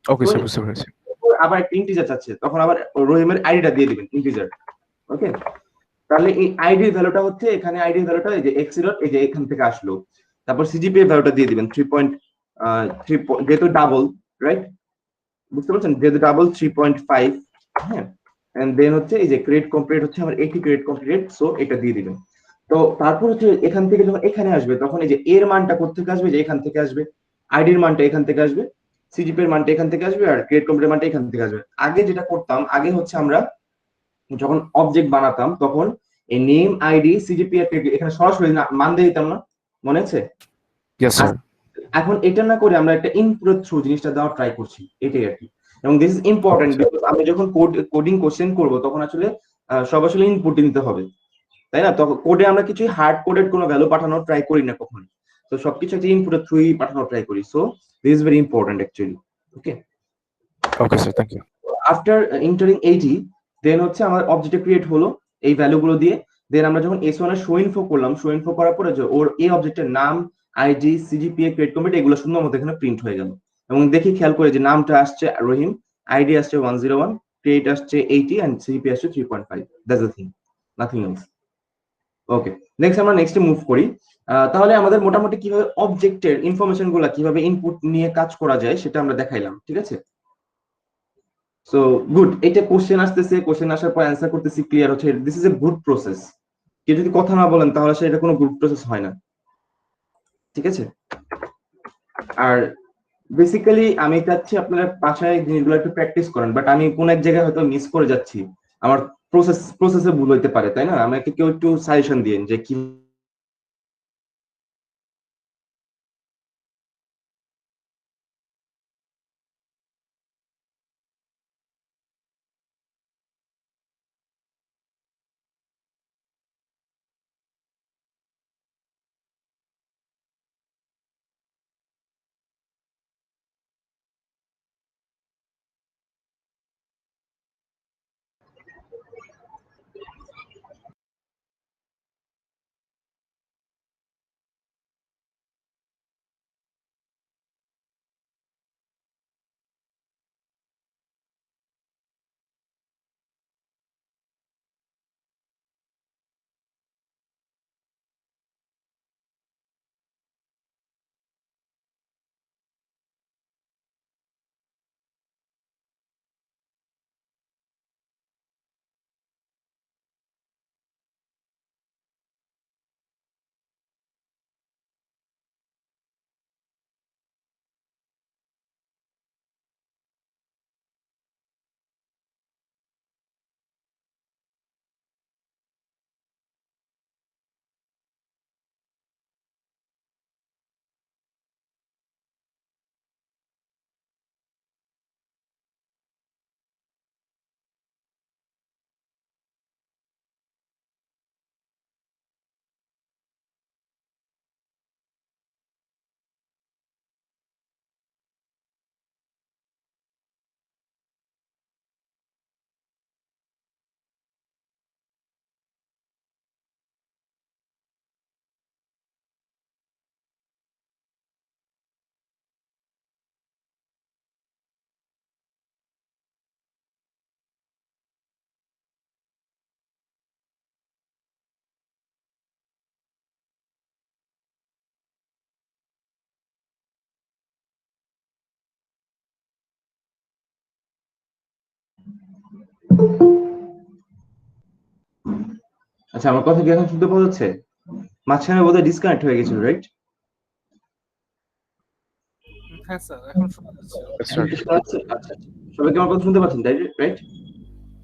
ওকে তো স্যার, বুঝতে পেরেছি। আবার একটা ইন্টিজার চাচ্ছে, তখন আবার রহিমের আইডিটা দিয়ে দিবেন ইন্টিজার, ওকে? তাহলে এই আইডির ভ্যালুটা হচ্ছে, এখানে আইডির ভ্যালুটা এই যে এক্স ডট, এই যে এখান থেকে আসলো, তারপর সিজিপি এর ভ্যালুটা দিয়ে দিবেন 3.3, যেহেতু ডাবল, রাইট? বুঝতে পারছেন, যেহেতু ডাবল 3.5, হ্যাঁ। এন্ড দেন হচ্ছে এই যে ক্রেডিট কমপ্লিট হচ্ছে আমার 80 ক্রেডিট কমপ্লিট, সো এটা দিয়ে দিবেন। তো তারপর হচ্ছে এখান থেকে যখন এখানে আসবে, তখন এই যে এর মানটা কোথা থেকে আসবে, যে এখান থেকে আসবে, আইডির মানটা এখান থেকে আসবে, সিজিপি এর মানটা এখান থেকে আসবে, আর ক্রেডিট কমপ্লিট মানটা এখান থেকে আসবে। আগে যেটা করতাম, আগে হচ্ছে আমরা যখন অবজেক্ট বানাতাম তখন এই নেম আইডি সিজিপি এর এখানে সরাসরি মান দিয়ে দিতাম না, মনে আছে? Yes sir. এখন এটা না করে আমরা একটা ইনপুট থ্রু জিনিসটা দেওয়ার ট্রাই করছি, এটাই আর কি। এবং দিস ইজ ইম্পর্টেন্ট, বিকজ আমরা যখন কোডিং কোশ্চেন করব তখন আসলে সব আসলে ইনপুট নিতে হবে, তাই না? তখন কোডে আমরা কিছু হার্ড কোডেড কোনো ভ্যালু পাঠানোর ট্রাই করি না কখনো, তো সবকিছু একটা ইনপুটের থ্রুই পাঠানোর ট্রাই করি। So this is very important actually, okay? Okay sir, thank you. After entering 80, then হচ্ছে আমার অবজেক্ট ক্রিয়েট হলো এই ভ্যালুগুলো দিয়ে। দেন আমরা যখন S1 এর শো ইনফো করলাম, শো ইনফো করার পরে যে ওর এই অবজেক্টের নাম, আইডি, সিজিপিএ, ক্রেডিট কমপ্লিট, এগুলো সুন্দর মতো এখানে প্রিন্ট হয়ে গেল। এবং দেখি খেয়াল করে যে নামটা আসছে রহিম, আইডি আসছে 101, ক্রেডিট আসছে 80 এন্ড সিজিপিএ আসছে 3.5, that's the thing, nothing else. Okay, next আমরা নেক্সটে মুভ করি। তাহলে আমাদের মোটামুটি কিভাবে অবজেক্টের ইনফরমেশন গুলা কিভাবে ইনপুট নিয়ে কাজ করা যায় সেটা আমরা দেখাইলাম, ঠিক আছে? সো গুড, এটা কোশ্চেন আসতেছে, কোশ্চেন আসার পর অ্যান্সার করতেছি, ক্লিয়ার হচ্ছে, this is a good process. কেউ যদি কথা না বলেন তাহলে সেটা কোনো গুড প্রসেস হয় না, ঠিক আছে? আর বেসিক্যালি আমি চাচ্ছি আপনারা বাসায় জিনিসগুলো একটু প্র্যাকটিস করেন, বাট আমি কোন এক জায়গায় হয়তো মিস করে যাচ্ছি, আমার প্রসেসে ভুল হইতে পারে, তাই না? আমাকে কেউ একটু সাজেশন দিন যে কি। আচ্ছা, আমার কথা কি এখন শুনতে পাওয়া যাচ্ছে? মাঝখানে বোধহয় ডিসকানেক্ট হয়ে গেছিল, রাইট? হ্যাঁ স্যার, এখন শোনা যাচ্ছে। Yes, sir. আচ্ছা, সবাই কি আমার কথা শুনতে পাচ্ছেন, তাই রাইট?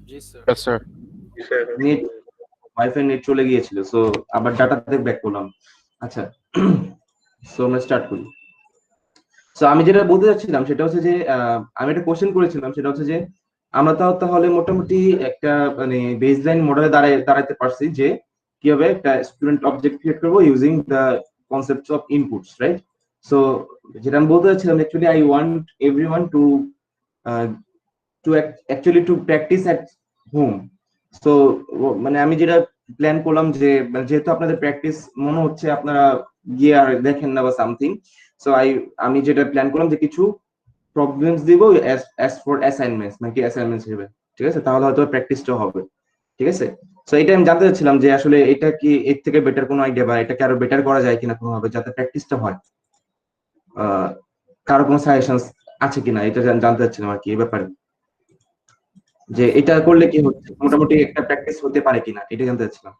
জি sir. Yes, sir. Net, wifi net চলে গিয়েছিল, সো আবার ডাটাতে ব্যাক করলাম। আচ্ছা, সো আমরা স্টার্ট করি। সো আমি যেটা বলতে চাচ্ছিলাম সেটা হচ্ছে যে আমি একটা কোশ্চেন করেছিলাম, সেটা হচ্ছে যে আমরা তাহলে মোটামুটি একটা মানে বেসলাইন মডেলে দাঁড়াইতে পারছি যে কিভাবে একটা স্টুডেন্ট অবজেক্ট ক্রিয়েট করবো using the concepts of inputs, right? So যেটা আমি বলতে চাচ্ছিলাম, actually I want everyone to actually to practice at home. So মানে আমি যেটা প্ল্যান করলাম যে যেহেতু আপনাদের প্র্যাকটিস মনে হচ্ছে আপনারা গিয়ে আর দেখেন না বা সামথিং, সো আমি যেটা প্ল্যান করলাম যে কিছু প্রবলেমস দিব অ্যাজ ফর অ্যাসাইনমেন্টস, নাকি অ্যাসাইনমেন্টস হিসেবে, ঠিক আছে? তাহলে হয়তো প্র্যাকটিসটা হবে, ঠিক আছে? সো এটা আমি জানতে চাচ্ছিলাম যে আসলে এটা কি এর থেকে বেটার কোনো আইডিয়া বা এটাকে আরো বেটার করা যায় কিনা কোনোভাবে যাতে প্র্যাকটিসটা হয়। কারো কোনো সাজেশনস আছে কিনা এটা জানতে চাচ্ছিলাম আর কি এই ব্যাপারে, যে এটা করলে কি হচ্ছে মোটামুটি একটা প্র্যাকটিস হতে পারে কিনা এটা জানতে চাচ্ছিলাম।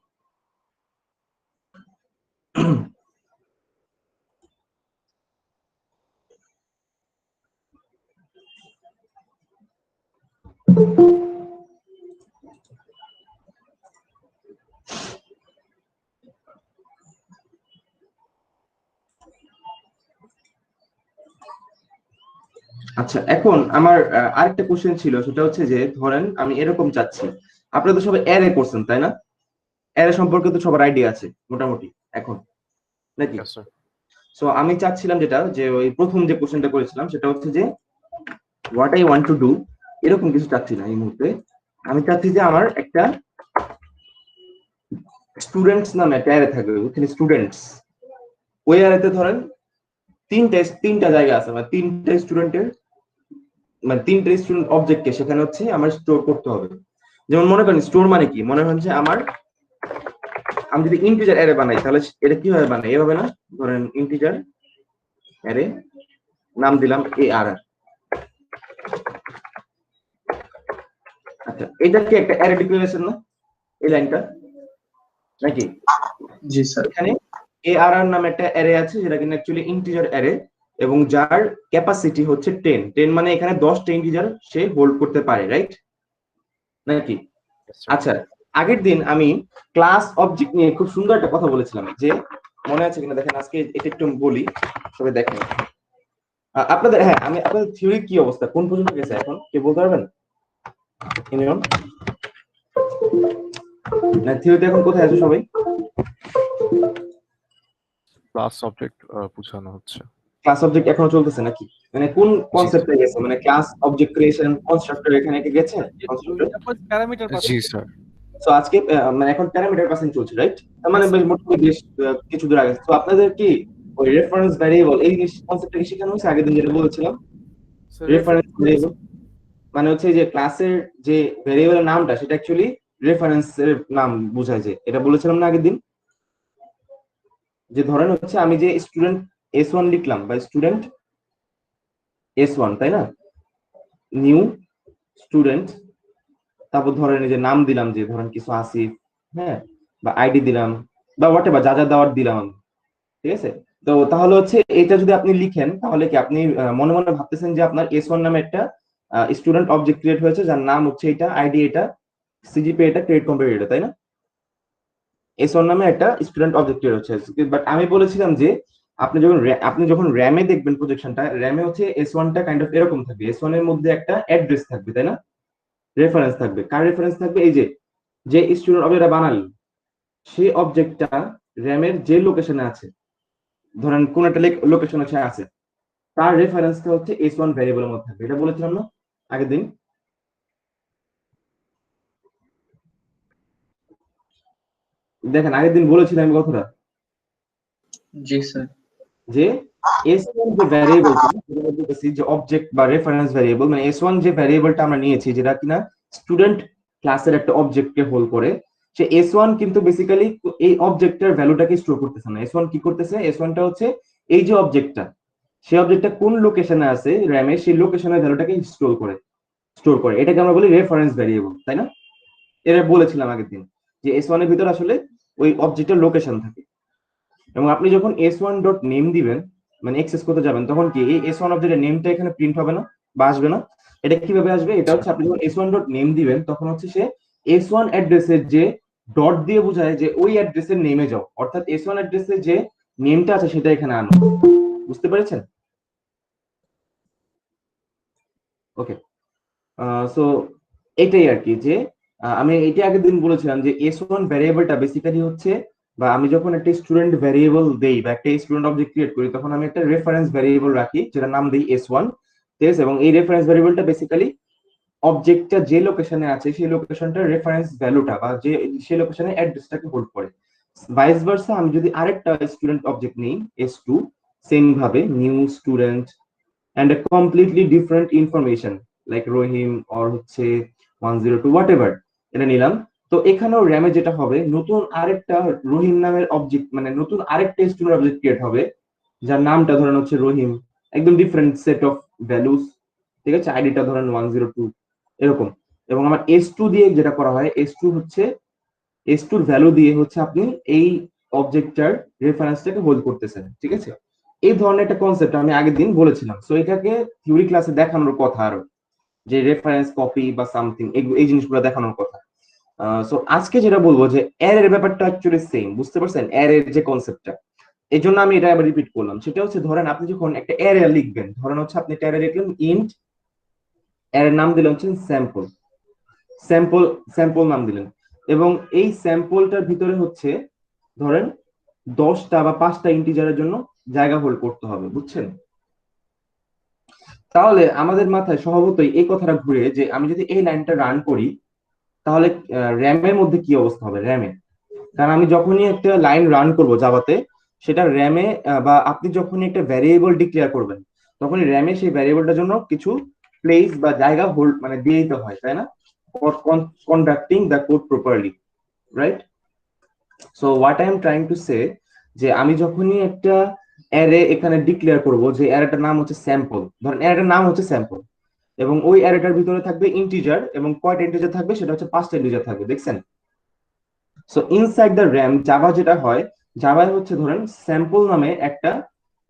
আচ্ছা, এখন আমার আরেকটা কোশ্চেন ছিল, সেটা হচ্ছে যে ধরেন আমি এরকম চাচ্ছি, আপনারা তো সবাই অ্যারে করছেন তাই না? অ্যারে সম্পর্কে তো সবার আইডিয়া আছে মোটামুটি এখন, নাকি? Yes, sir. সো আমি চাচ্ছিলাম যেটা, যে ওই প্রথম যে কোশ্চেনটা করেছিলাম সেটা হচ্ছে যে what I want to do, এরকম কিছু চাচ্ছি না এই মুহূর্তে। আমি চাচ্ছি যে আমার একটা স্টুডেন্টস নামে একটা অ্যারে থাকবে, ওখানে স্টুডেন্টস, ওই অ্যারেতে ধরেন তিনটা জায়গা আছে, মানে তিনটা স্টুডেন্টের মানে 3টে স্টুডেন্ট অবজেক্টকে সেখানে হচ্ছে আমার স্টোর করতে হবে। যেমন মনে করেন স্টোর মানে কি, মনে হয় যে আমি যদি ইন্টিজার অ্যারে বানাই তাহলে এটা কিভাবে বানাই, এভাবে না? ধরেন ইন্টিজার অ্যারে, নাম দিলাম AR। আচ্ছা, এটা কি একটা অ্যারে ডিক্লারেশন না এই লাইনটা, নাকি? জি স্যার। এখানে ARR নামে একটা অ্যারে আছে যেটা কিন্তু অ্যাকচুয়ালি ইন্টিজার অ্যারে, এবং যার ক্যাপাসিটি হচ্ছে 10 মানে এখানে 10টা ইন্টিজার সে হোল্ড করতে পারে, রাইট নাকি? আচ্ছা, আগের দিন আমি ক্লাস অবজেক্ট নিয়ে খুব সুন্দর একটা কথা বলেছিলাম, যে মনে আছে কিনা দেখেন, আজকে এটা একটু বলি, সবাই দেখেন। আপনাদের, হ্যাঁ, আমি আপনাদের থিওরি কি অবস্থা, কোন পর্যন্ত গেছে এখন, কে বলতে পারবেন? ইউনিয়ন না, থিওরিতে এখন কোথায় আছে সবাই? ক্লাস অবজেক্ট বোঝানো হচ্ছে। ক্লাস অবজেক্ট এখনো চলতেছে নাকি, মানে কোন কনসেপ্টে গেছে, মানে ক্লাস অবজেক্ট ক্রিয়েশন কনস্ট্রাক্টর এখানে কি গেছে কনস্ট্রাক্টর? প্যারামিটার জি স্যার। সো আজকে মানে এখন প্যারামিটার পাসিং চলছে, রাইট? মানে Yes, sir. মোটামুটি বেশ কিছু দূর আগে। তো আপনাদের কি ওই রেফারেন্স ভ্যারিয়েবল এই কনসেপ্টটা কি শেখানো হয়েছে আগের দিন যেটা বলেছিলাম? রেফারেন্স ভ্যারিয়েবল মানে হচ্ছে যে ক্লাসের যে ভ্যারিয়েবলের নামটা সেটা অ্যাকচুয়ালি রেফারেন্সের নাম বোঝায়, যে এটা বলেছিলাম না আগের দিন? যে ধরেন হচ্ছে আমি যে স্টুডেন্ট S1 লিখলাম বা স্টুডেন্ট S1, তাই না? নিউ স্টুডেন্ট, তারপর ধরেন এই যে নাম দিলাম, যে ধরেন কিছু আসিফ, হ্যাঁ, বা আইডি দিলাম, বা হোয়াটএভার যা যা দেওয়ার দিলাম আমি, ঠিক আছে? তো তাহলে হচ্ছে এটা যদি আপনি লিখেন তাহলে কি আপনি মনে মনে ভাবতেছেন যে আপনার S1 নামে একটা স্টুডেন্ট অবজেক্ট ক্রিয়েট হয়েছে যার নাম হচ্ছে এটা, আইডি এটা, সিজিপি এটা, ক্রেডিট কম্পিউটার এটা, তাই না? S1 নামে একটা স্টুডেন্ট অবজেক্ট ক্রিয়েট হচ্ছে। বাট আমি বলেছিলাম যে আপনি যখন র্যামে দেখবেন প্রজেকশনটা, র্যামে হচ্ছে S1 টা কাইন্ড অফ এরকম থাকবে, S1 এর মধ্যে একটা অ্যাড্রেস থাকবে, তাই না? রেফারেন্স থাকবে। কার রেফারেন্স থাকবে? এই যে স্টুডেন্ট অবজেক্টটা বানালি সেই অবজেক্টটা র্যামের যে লোকেশনে আছে, ধরেন কোন একটা লোকেশনে সে আছে, তার রেফারেন্সটা হচ্ছে S1 ভ্যারিয়েবলের মধ্যে থাকবে। এটা বলেছিলাম না আগের দিন? দেখেন আগের দিন বলেছিলাম আমি কথাটা, জি স্যার। যে S1 যে ভ্যারিয়েবলটা, যে অবজেক্ট বা রেফারেন্স ভ্যারিয়েবল, মানে S1 যে ভ্যারিয়েবলটা আমরা নিয়েছি যেটা কিনা স্টুডেন্ট ক্লাসের একটা অবজেক্টকে হোল্ড করে, সে S1 কিন্তু বেসিক্যালি এই অবজেক্টের ভ্যালুটাকে স্টোর করতেছে না। S1 কি করতেছে? S1 টা হচ্ছে এই যে অবজেক্টটা, সেই অবজেক্টটা কোন লোকেশনে আছে র্যামে, সেই লোকেশনের ভ্যালুটাকে স্টোর করে এটাকে আমরা বলি রেফারেন্স ভ্যারিয়েবল, তাই না? এটা বলেছিলাম আগের দিন, যে S1 এর ভিতর আসলে ওই অবজেক্টের লোকেশন থাকে, এবং আপনি যখন S1 ডট নেম দিবেন, মানে অ্যাক্সেস করতে যাবেন, তখন কি এই S1 অবজেক্টের নেমটা এখানে প্রিন্ট হবে না বা আসবে না? এটা কিভাবে আসবে? এটা হচ্ছে আপনি যখন S1 ডট নেম দিবেন তখন হচ্ছে সে S1 অ্যাড্রেসের যে ডট দিয়ে বোঝায় যে ওই অ্যাড্রেসের নেমে যাও, অর্থাৎ S1 অ্যাড্রেসের যে নেমটা আছে সেটা এখানে আনো। বুঝতে পেরেছেন? ওকে, সো এটাই আর কি, যে আমি এটা আগের দিন বলেছিলাম যে S1 ভ্যারিয়েবলটা বেসিক্যালি হচ্ছে, বা আমি যখন একটা স্টুডেন্ট ভ্যারিয়েবল দেই বা একটা স্টুডেন্ট অবজেক্ট ক্রিয়েট করি তখন আমি একটা রেফারেন্স ভ্যারিয়েবল রাখি যেটা নাম দিই S1, ঠিক আছে? এবং এই রেফারেন্স ভ্যারিয়েবলটা বেসিক্যালি অবজেক্টটা যে লোকেশনে আছে সেই লোকেশনটার রেফারেন্স ভ্যালুটা বা যে সেই লোকেশনের অ্যাড্রেসটাকে হোল্ড করে। ভাইস ভার্সা, আমি যদি আরেকটা স্টুডেন্ট অবজেক্ট নিই S2, সেম ভাবে new student and a completely different information like Rahim or হচ্ছে 102 whatever, এটা নিলাম। তো এখানেও র্যামে যেটা হবে, নতুন আরেকটা রহিম নামের অবজেক্ট, মানে নতুন আরেকটা স্টুডেন্ট অবজেক্ট ক্রিয়েট হবে যার নামটা ধরেন হচ্ছে রহিম, একদম ডিফারেন্ট সেট অফ ভ্যালুস, ঠিক আছে? আইডিটা ধরেন 102 এরকম। এবং আমার S2 দিয়ে যেটা করা হয়, S2 হচ্ছে S2 এর ভ্যালু দিয়ে হচ্ছে আপনি এই অবজেক্টটার রেফারেন্সটাকে হোল্ড করতেছেন, ঠিক আছে? এই ধরনের একটা কনসেপ্ট আমি আগের দিন বলেছিলাম। সো এটাকে থিওরি ক্লাসে দেখানোর কথা, আরো যে রেফারেন্স কপি বা সামথিং এই জিনিসগুলো দেখানোর কথা। সো আজকে যেটা বলবো যে অ্যারের ব্যাপারটা অ্যাকচুয়ালি সেম, বুঝতে পারছেন? অ্যারের যে কনসেপ্টটা, এই জন্য আমি এটা আবার রিপিট করলাম। সেটা হচ্ছে ধরেন আপনি যখন একটা অ্যারে লিখবেন, ধরেন হচ্ছে আপনি একটা অ্যারে লিখলেন ইন্ট, অ্যারের নাম দিলেন হচ্ছে স্যাম্পল, স্যাম্পল স্যাম্পল নাম দিলেন, এবং এই স্যাম্পলটার ভিতরে হচ্ছে ধরেন 10টা বা 5টা ইন্টিজারের জন্য জায়গা হোল্ড করতে হবে, বুঝছেন? তাহলে আমাদের মাথায় স্বভাবতই এই কথাটা ঘুরে যে আমি যদি এই লাইনটা রান করি তাহলে র্যামের মধ্যে কি অবস্থা হবে র্যামে। কারণ আমি যখনই একটা লাইন রান করব জাভাতে, সেটা র্যামে, বা আপনি যখনই একটা ভ্যারিয়েবল ডিক্লেয়ার করবেন তখনই র্যামে সেই ভ্যারিয়েবলটার জন্য কিছু প্লেস বা জায়গা হোল্ড মানে দিয়ে দিতে হয়, তাই না? For conducting the code properly, right? So what I am trying to say, যে আমি যখনই একটা অ্যারে এখানে ডিক্লেয়ার করব যে অ্যারেটার নাম হচ্ছে স্যাম্পল, ধরেন অ্যারেটার নাম হচ্ছে স্যাম্পল, এবং ওই অ্যারেটার ভিতরে থাকবে ইন্টিজার, এবং কয়টা ইন্টিজার থাকবে সেটা হচ্ছে 5টা ইন্টিজার থাকবে, দেখছেন? So inside the RAM Java যেটা হয়, জাভায় হচ্ছে ধরেন স্যাম্পল নামে একটা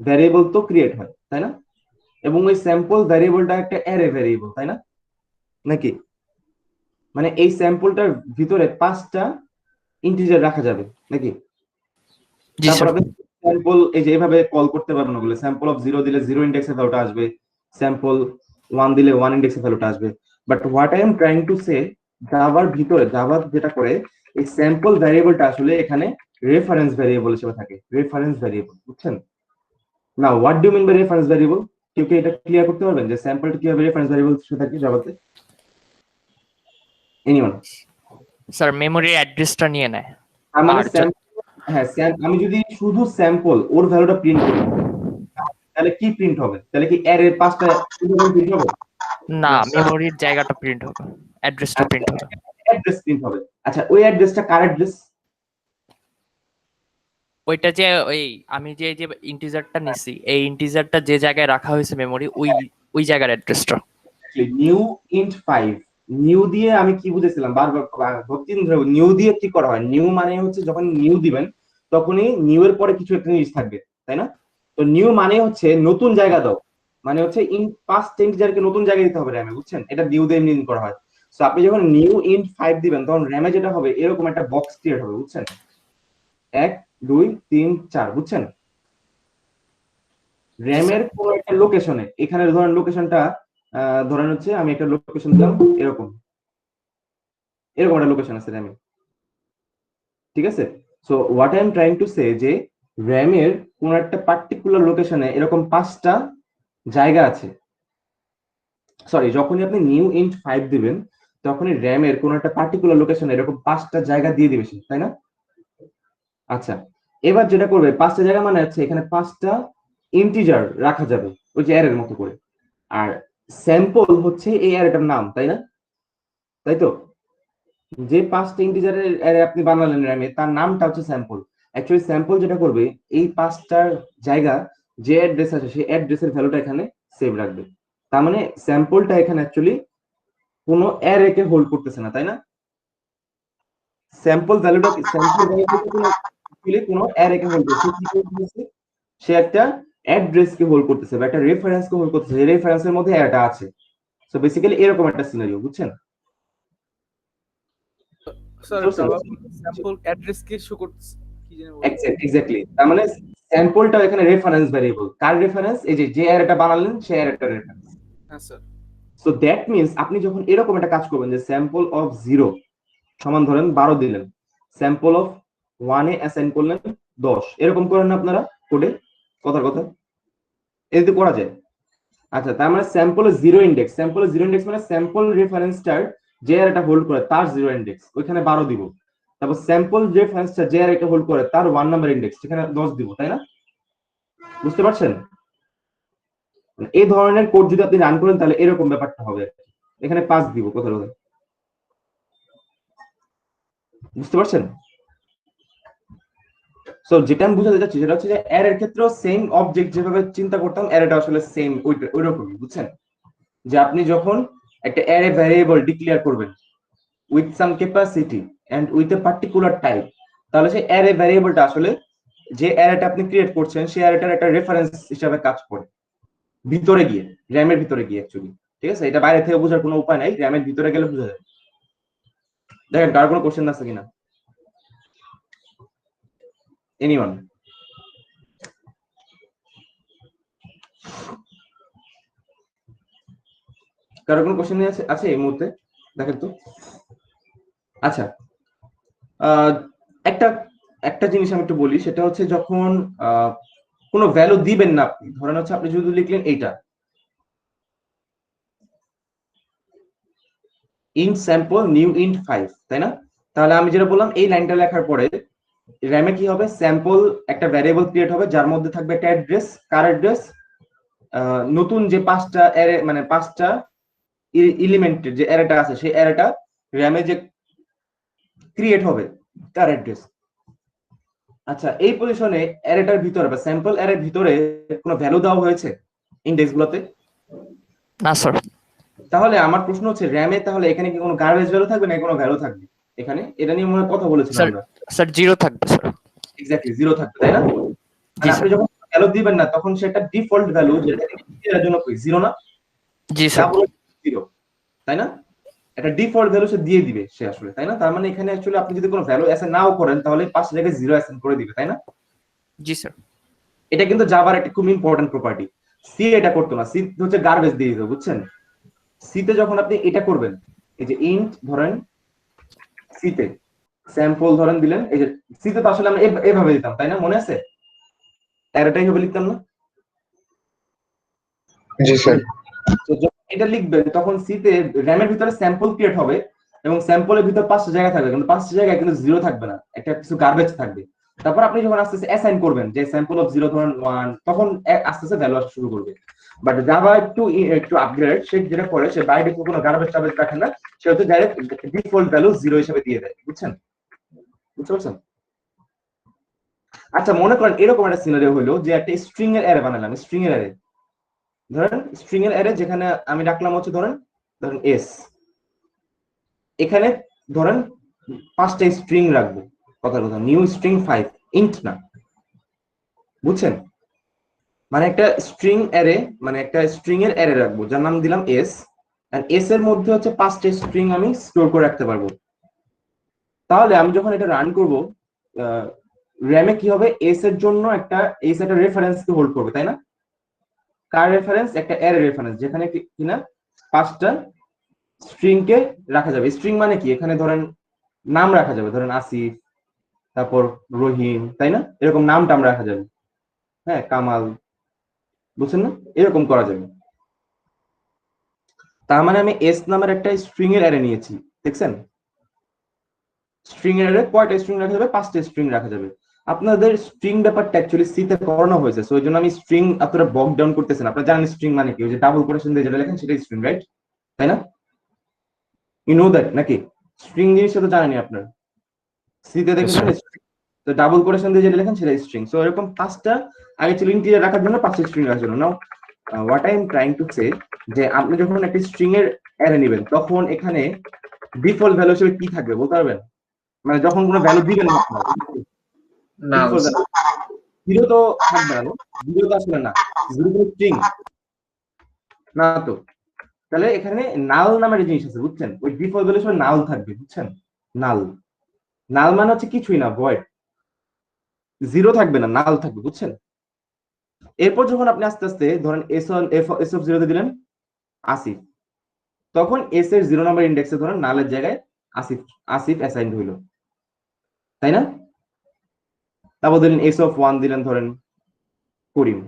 ভ্যারিয়েবল তো ক্রিয়েট হয়, তাই না? এবং ওই স্যাম্পল ভ্যারিয়েবলটা একটা অ্যারে ভ্যারিয়েবল, তাই না? নাকি মানে এই স্যাম্পলটার ভিতরে 5টা ইন্টিজার রাখা যাবে নাকি? জি তারপর স্যার। আপনি স্যাম্পল এই যে এভাবে কল করতে পারবেন, ওগুলো স্যাম্পল অফ 0 দিলে 0 ইন্ডেক্সে ভ্যালুটা আসবে, স্যাম্পল 1 দিলে 1 ইন্ডেক্সে ভ্যালুটা আসবে। But what I am trying to say, জাভার ভিতরে জাভা যেটা করে, এই স্যাম্পল ভ্যারিয়েবলটা আসলে এখানে রেফারেন্স ভ্যারিয়েবল হিসেবে থাকে, রেফারেন্স ভ্যারিয়েবল, বুঝছেন? না what do mean by reference variable? কেউ কি এটা ক্লিয়ার করতে পারবেন যে স্যাম্পলটা কিভাবে রেফারেন্স ভ্যারিয়েবল হিসেবে থাকে জাভাতে? এনিওয়ান? স্যার মেমোরির অ্যাড্রেসটা নিয়ে নেয়। তার মানে আর হ্যাঁ, আমি যদি শুধু স্যাম্পল ওর ভ্যালুটা প্রিন্ট করি, তাহলে কি প্রিন্ট হবে? তাহলে কি অ্যারের 5টা প্রিন্ট হবে? না, মেমোরির জায়গাটা প্রিন্ট হবে, অ্যাড্রেসটা প্রিন্ট হবে। অ্যাড্রেস প্রিন্ট হবে। আচ্ছা ওই অ্যাড্রেসটা কার অ্যাড্রেস? ওইটা যে ওই আমি যে ইন্টিজারটা নিছি, এই ইন্টিজারটা যে জায়গায় রাখা হয়েছে মেমোরি, ওই জায়গার অ্যাড্রেসটা। নিউ ইন্ট 5, নিউ দিয়ে আমি কি বুঝেছিলাম বারবার নিউ দিয়ে কি করা হয়? নিউ মানে হচ্ছে যখন নিউ দিবেন তখনই নিউ এর পরে কিছু একটা জিনিস থাকবে, তাই না? তো নিউ মানে হচ্ছে নতুন জায়গা দাও, মানে হচ্ছে ইন পাস্ট ইন্টিজারকে নতুন জায়গা দিতে হবে র্যামে, বুঝছেন? এটা নিউ দিয়ে মিন করা হয়। সো আপনি যখন নিউ ইন্ট 5 দিবেন তখন র্যামে যেটা হবে এরকম একটা বক্স ক্রিয়েট হবে, বুঝছেন? 1 2 3 4, বুঝছেন? র্যামের কোন একটা লোকেশনে, এখানে ধরেন লোকেশনটা ধরেন হচ্ছে আমি একটা লোকেশন দিলাম, এরকম এরকম একটা লোকেশন আছে র্যামে, ঠিক আছে? So what I am trying to say, যে র্যামের কোন একটা পার্টিকুলার লোকেশনে এরকম 5টা জায়গা আছে। সরি, যখনই আপনি নিউ ইন্ট 5 দিবেন তখনই র্যামের কোন একটা পার্টিকুলার লোকেশনে এরকম 5টা জায়গা দিয়ে দিবে সে, তাই না? আচ্ছা এবার যেটা করবে, 5টা জায়গা মানে হচ্ছে এখানে 5টা ইন্টিজার রাখা যাবে ওই যে অ্যারের মতো করে, আর স্যাম্পল হচ্ছে এই অ্যারেটার নাম, তাই না? তাই তো? যে 5টা ইন্টিজারের অ্যারে আপনি বানালেন র্যামে, তার নামটা হচ্ছে স্যাম্পল। অ্যাকচুয়ালি স্যাম্পল যেটা করবে, এই 5টার জায়গা যে অ্যাড্রেস আছে সেই অ্যাড্রেসের ভ্যালুটা এখানে সেভ রাখবে। তার মানে স্যাম্পলটা এখানে অ্যাকচুয়ালি কোনো অ্যারেকে হোল্ড করতেছে না, তাই না? স্যাম্পল ভ্যালুটা কি, স্যাম্পল ভ্যালুটা কোনো অ্যারেকে হোল্ড করছে, সে একটা অ্যাড্রেসকে হোল্ড করতেছে বা একটা রেফারেন্সকে হোল্ড করতেছে, যে রেফারেন্সের মধ্যে অ্যারেটা আছে। সো বেসিক্যালি এরকম একটা সিনারিও, বুঝছেন? স্যার জাভা স্যাম্পল অ্যাড্রেস কে শো করতেছে কি জানি বলুন। এক্স্যাক্টলি, তার মানে স্যাম্পলটা এখানে রেফারেন্স ভ্যারিয়েবল, কার রেফারেন্স? এই যে অ্যারেটা বানালেন সেই অ্যারেটার রেফারেন্স। হ্যাঁ স্যার। সো দ্যাট মিন্স আপনি যখন এরকম একটা কাজ করবেন যে স্যাম্পল অফ 0 সমান ধরেন 12 দিলেন, স্যাম্পল অফ 1 এ অ্যাসাইন করলেন 10, এরকম করেন না আপনারা কোডে? কথার কথা এতে করা যায়। আচ্ছা তার মানে স্যাম্পল 0 ইন্ডেক্স, স্যাম্পল 0 ইন্ডেক্স মানে স্যাম্পল রেফারেন্সটার যে অ্যারেটা হোল্ড করে তার 0 ইন্ডেক্স, ওইখানে 12 দিব। তারপর স্যাম্পল রেফারেন্সটা যে অ্যারেটা হোল্ড করে তার 1 নাম্বার ইন্ডেক্স, সেখানে 10 দিব, তাই না? বুঝতে পারছেন? এই ধরনের কোড যদি আপনি রান করেন তাহলে এরকম ব্যাপারটা হবে। এখানে 5 দিব, কোথাও কোথাও, বুঝতে পারছেন? সো যেটা আমি বুঝাতে চাচ্ছি সেটা হচ্ছে যে অ্যারের ক্ষেত্রেও সেম অবজেক্ট যেভাবে চিন্তা করতাম, অ্যারেটা আসলে সেম ওইরকমই, বুঝছেন? যে আপনি যখন একটা অ্যারে ভ্যারিয়েবল ডিক্লেয়ার করবেন with some capacity and with a particular type, তাহলে সেই অ্যারে ভ্যারিয়েবলটা আসলে যে অ্যারেটা আপনি ক্রিয়েট করছেন সেই অ্যারেটার একটা রেফারেন্স হিসাবে কাজ করে ভিতরে গিয়ে, র্যামের ভিতরে গিয়ে অ্যাকচুয়ালি, ঠিক আছে? এটা বাইরে থেকে বোঝার কোনো উপায় নাই, র্যামের ভিতরে গেলে বোঝা যায়। দেখেন কার কোনো কোশ্চেন আছে কিনা? এনিওয়ান? কারো কোনো কোশ্চেন আছে এই মুহূর্তে? দেখেন তো। আচ্ছা একটা একটা জিনিস আমি একটু বলি, সেটা হচ্ছে যখন কোনো ভ্যালু দিবেন না আপনি, ধরেন হচ্ছে আপনি যদি লিখলেন এইটা ইন্ট স্যাম্পল নিউ ইন্ট 5, তাই না? তাহলে আমি যেটা বললাম এই লাইনটা লেখার পরে র্যামে কি হবে, স্যাম্পল একটা ভ্যারিয়েবল ক্রিয়েট হবে যার মধ্যে থাকবে একটা অ্যাড্রেস, কার অ্যাড্রেস, নতুন যে 5টা অ্যারে মানে 5টা এলিমেন্টের যে অ্যারেটা আছে সেই অ্যারেটা র্যামে যে ক্রিয়েট হবে তার অ্যাড্রেস। আচ্ছা, এই পজিশনে অ্যারেটার ভিতরে বা স্যাম্পল অ্যারের ভিতরে কোনো ভ্যালু দেওয়া হয়েছে ইন্ডেক্স গুলোতে? না স্যার। তাহলে আমার প্রশ্ন হচ্ছে র্যামে তাহলে এখানে কি কোনো গার্বেজ ভ্যালু থাকবে না কোনো ভ্যালু থাকবে এখানে? এটা নিয়ে মনে হয় কথা বলেছিলাম স্যার আমরা। স্যার জিরো থাকবে স্যার। এক্স্যাক্টলি জিরো থাকবে, তাই না? জি মানে আপনি স্যার। যখন ভ্যালু দিবেন না তখন সেটা ডিফল্ট ভ্যালু যেটা এর জন্য জিরো না, জি স্যার। ডাবল জিরো, তাই না? একটা ডিফল্ট ভ্যালু সে দিয়ে দিবে সে আসলে, তাই না? তার মানে এখানে অ্যাকচুয়ালি আপনি যদি কোনো ভ্যালু অ্যাসাইন নাও করেন তাহলে পাঁচটা জায়গায় জিরো অ্যাসাইন করে দিবে, তাই না? জি স্যার। এটা কিন্তু জাভার একটা খুব ইম্পর্টেন্ট প্রপার্টি। সি এটা করতো না, সি হচ্ছে গার্বেজ দিয়ে দিত, বুঝছেন? সিতে যখন আপনি এটা করবেন, এই যে ইন্ট ধরেন সিতে স্যাম্পল ধরেন দিলেন, এই যে সিতে তো আসলে আমরা এভাবে দিতাম, তাই না? মনে আছে? অ্যারেটাই হবে লিখতাম না? জি স্যার। তো যখন এটা লিখবেন তখন সিতে র্যামের ভিতরে স্যাম্পল ক্রিয়েট হবে এবং স্যাম্পলের ভিতর পাঁচটা জায়গা থাকবে, কিন্তু পাঁচটা জায়গায় কিন্তু জিরো থাকবে না, একটা কিছু গার্বেজ থাকবে। তারপর আপনি যখন আস্তে আস্তে অ্যাসাইন করবেন যে স্যাম্পল অফ জিরো ধরেন 1, তখন আস্তে আস্তে ভ্যালু আসা শুরু করবে। বাট জাভা একটু আপগ্রেড, সে যেটা করে সে বাইরে কোনো গার্বেজ টার্বেজ রাখে না, সে হচ্ছে ডাইরেক্ট ডিফল্ট ভ্যালু জিরো হিসেবে দিয়ে দেয়, বুঝছেন? বুঝতে পারছেন? আচ্ছা, মনে করেন এরকম একটা সিনারিও হলো যে একটা স্ট্রিং এর অ্যারে বানালাম, স্ট্রিং এর অ্যারে ধরেন, স্ট্রিং এর অ্যারে যেখানে আমি রাখলাম হচ্ছে ধরেন এস, এখানে ধরেন পাঁচটা স্ট্রিং রাখবো, কথার কথা নিউ স্ট্রিং 5 ইন্ট না, বুঝছেন? মানে একটা স্ট্রিং অ্যারে, মানে একটা স্ট্রিং এর অ্যারে রাখবো যার নাম দিলাম এস, আর এস এর মধ্যে হচ্ছে পাঁচটা স্ট্রিং আমি স্টোর করে রাখতে পারবো। তাহলে আমি যখন এটা রান করব র্যামে কি হবে, এস এর জন্য একটা রেফারেন্স কে হোল্ড করবে, তাই না? কার রেফারেন্স? একটা অ্যারে রেফারেন্স যেখানে কিনা পাঁচটা স্ট্রিং কে রাখা যাবে। স্ট্রিং মানে কি, এখানে ধরেন নাম রাখা যাবে, ধরেন আসিফ, তারপর রহিম, তাই না? এরকম নাম টাম রাখা যাবে, হ্যাঁ, কামাল, বুঝছেন না? এরকম করা যাবে। তার মানে আমি এস নামের একটা স্ট্রিং এর অ্যারে নিয়েছি, দেখছেন? স্ট্রিং এর অ্যারে কয়টা স্ট্রিং রাখা যাবে? পাঁচটা স্ট্রিং রাখা যাবে। আপনাদের স্ট্রিং ব্যাপারটা অ্যাকচুয়ালি সি তে করানো হয়েছে, সো এই জন্য আমি স্ট্রিং আপনারা বক ডাউন করতেছেন। আপনারা জানেন স্ট্রিং মানে কি, ওই যে ডাবল কোটেশন দিয়ে যেটা লেখেন সেটাই স্ট্রিং, রাইট? তাই না? ইউ নো দ্যাট নাকি? স্ট্রিং জিনিসটা তো জানেনই আপনারা, সি তে দেখেছেন তো ডাবল কোটেশন দিয়ে যেটা লেখেন সেটা স্ট্রিং। সো এরকম পাঁচটা আগে ছিল ইন্টিজার রাখার জন্য, পাঁচটা স্ট্রিং রাখার জন্য। Now what I am trying to say, যে আপনি যখন একটা স্ট্রিং এর অ্যারে নেবেন তখন এখানে ডিফল্ট ভ্যালু হিসেবে কি থাকবে বলতে পারবেন? মানে যখন কোনো ভ্যালু দিবেন না না জিরো তো থাকবে না, জিরো তো আসলে না, জিরো তো স্ট্রিং না তো। তাহলে এখানে নাল নামের জিনিস আছে, বুঝছেন? ওই ডিফল্ট ভ্যালু হিসেবে নাল থাকবে, বুঝছেন? নাল, নাল মানে হচ্ছে কিছুই না, ভয়েড, জিরো থাকবে না, নাল থাকবে, বুঝছেন? এরপর যখন আপনি আস্তে আস্তে ধরেন এস অফ জিরোতে দিলেন আসিফ, তখন এস এর জিরো নাম্বার ইন্ডেক্সে ধরেন নালের জায়গায় আসিফ আসিফ অ্যাসাইন্ড হইলো, তাই না? তারপর দিলেন এস অফ 1 দিলেন ধরেন করিম,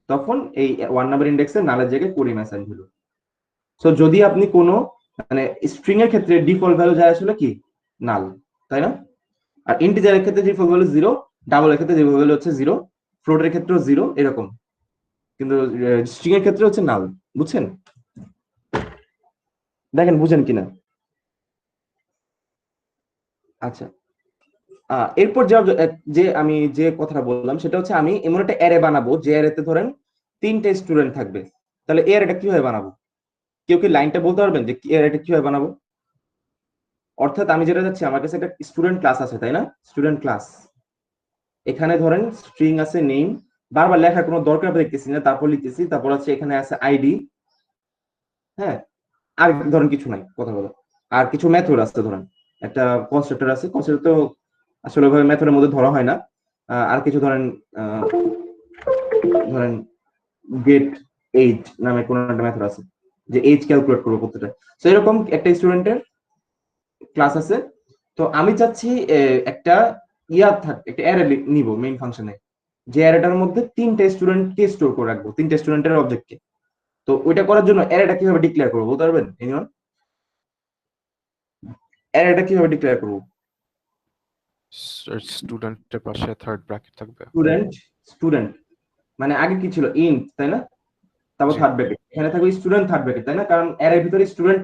তখন এই 1 নাম্বার ইন্ডেক্সে নালের জায়গায় করিম অ্যাসাইন্ড হলো। সো যদি আপনি কোনো মানে স্ট্রিং এর ক্ষেত্রে ডিফল্ট ভ্যালু যায় আসলে কি, নাল, তাই না? আর ইন্টিজারের ক্ষেত্রে ডিফল্ট ভ্যালু জিরো, ডাবল এর ক্ষেত্রে ডিফল্ট ভ্যালু হচ্ছে জিরো, ফ্লোটের ক্ষেত্রেও জিরো, এরকম। কিন্তু স্ট্রিং এর ক্ষেত্রে হচ্ছে নাল, বুঝছেন? দেখেন বুঝেন কিনা। আচ্ছা, এরপর যে আমি যে কথাটা বললাম সেটা হচ্ছে আমি এমন একটা অ্যারে বানাবো যে অ্যারেতে ধরেন তিনটে স্টুডেন্ট থাকবে। তাহলে এই অ্যারেটা কিভাবে বানাবো? কেউ কি লাইনটা বলতে পারবেন যে অ্যারেটা কিভাবে বানাবো? অর্থাৎ আমি যেটা যাচ্ছি, আমার কাছে একটা স্টুডেন্ট ক্লাস আছে, তাই না? স্টুডেন্ট ক্লাস, এখানে ধরেন স্ট্রিং আছে নেম, বারবার লেখার কোনো দরকার দেখতেছি না, তারপর লিখতেছি, তারপর আছে এখানে আছে আইডি, হ্যাঁ, আর ধরেন কিছু নাই, কথা বলো। আর কিছু মেথড আছে, ধরেন একটা কনস্ট্রাক্টর আছে, কনস্ট্রাক্টর তো আসলে ওইভাবে মেথডের মধ্যে ধরা হয় না। আর কিছু ধরেন ধরেন গেট এইজ নামে কোন একটা মেথড আছে যে এইজ ক্যালকুলেট করবো প্রত্যেকটা। তো এরকম একটা স্টুডেন্টের ক্লাস আছে। তো আমি চাচ্ছি একটা একটা অ্যারে নিব মেইন ফাংশনে, যে অ্যারেটার মধ্যে তিনটা স্টুডেন্টকে স্টোর করে রাখবো, তিনটা স্টুডেন্টের অবজেক্টকে। তো ওইটা করার জন্য অ্যারেটা কিভাবে ডিক্লেয়ার করবো বলতে পারবেন এনিওয়ান? অ্যারেটা কিভাবে ডিক্লেয়ার করবো? স্টুডেন্টের পাশে থার্ড ব্র্যাকেট থাকবে। স্টুডেন্ট, স্টুডেন্ট মানে আগে কি ছিল, ইন্ট, তাই না? তারপর জি। থার্ড ব্র্যাকেট, এখানে থাকবে স্টুডেন্ট থার্ড ব্র্যাকেট, তাই না? কারণ অ্যারের ভিতরে স্টুডেন্ট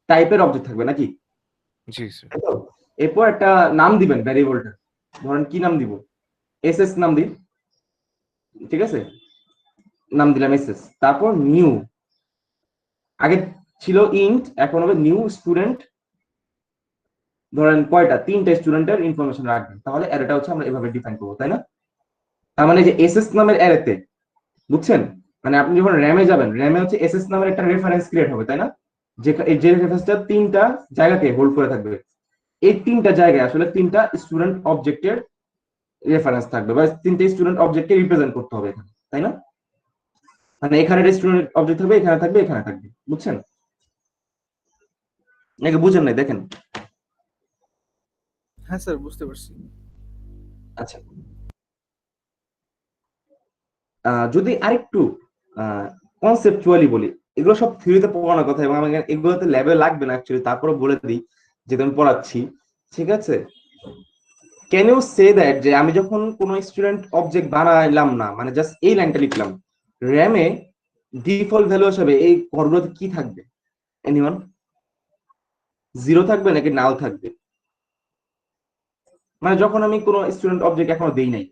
টাইপের অবজেক্ট থাকবে নাকি? জি স্যার। তাই তো? এরপর একটা নাম দিবেন ভ্যারিয়েবলটা, ধরেন কি নাম দিব, এসএস নাম দিন, ঠিক আছে? নাম দিলাম এসএস। তারপর নিউ, আগে ছিল ইন্ট, এখন হবে নিউ স্টুডেন্ট। ধরেন কয়টা, 3টা স্টুডেন্টের ইনফরমেশন রাখবেন, তাহলে অ্যারেটা হচ্ছে আমরা এভাবে ডিফাইন করবো, তাই না? তার মানে যে এসএস নামের অ্যারেতে, বুঝছেন? মানে আপনি যখন র্যামে যাবেন, র্যামে হচ্ছে এসএস নামের একটা রেফারেন্স ক্রিয়েট হবে, তাই না? যে রেফারেন্সটা 3টা জায়গাকে হোল্ড করে থাকবে। এই 3টা জায়গায় আসলে 3টা স্টুডেন্ট অবজেক্টের রেফারেন্স থাকবে, বা 3টে স্টুডেন্ট অবজেক্টকে রিপ্রেজেন্ট করতে হবে এখানে, তাই না? মানে এখানে স্টুডেন্ট অবজেক্ট থাকবে, এখানে থাকবে, এখানে থাকবে, বুঝছেন নাকি বুঝেন নাই? দেখেন। হ্যাঁ স্যার, বুঝতে পারছি। আচ্ছা, যদি আরেকটু কনসেপচুয়ালি বলি, এগুলো সব থিওরিতে পড়ানোর কথা এবং আমাকে এগুলোতে ল্যাবে লাগবে না অ্যাকচুয়ালি, তারপরে বলে দিই যেটা আমি পড়াচ্ছি, ঠিক আছে? ক্যান ইউ সে দ্যাট যে আমি যখন কোনো স্টুডেন্ট অবজেক্ট বানাইলাম না, মানে জাস্ট এই লাইনটা লিখলাম, র্যামে ডিফল্ট ভ্যালু হিসেবে এই ঘরগুলোতে কি থাকবে? এনিওয়ান? 0 থাকবে নাকি নাল থাকবে? মানে যখন আমি কোনো স্টুডেন্ট অবজেক্ট এখনো দেই নাই,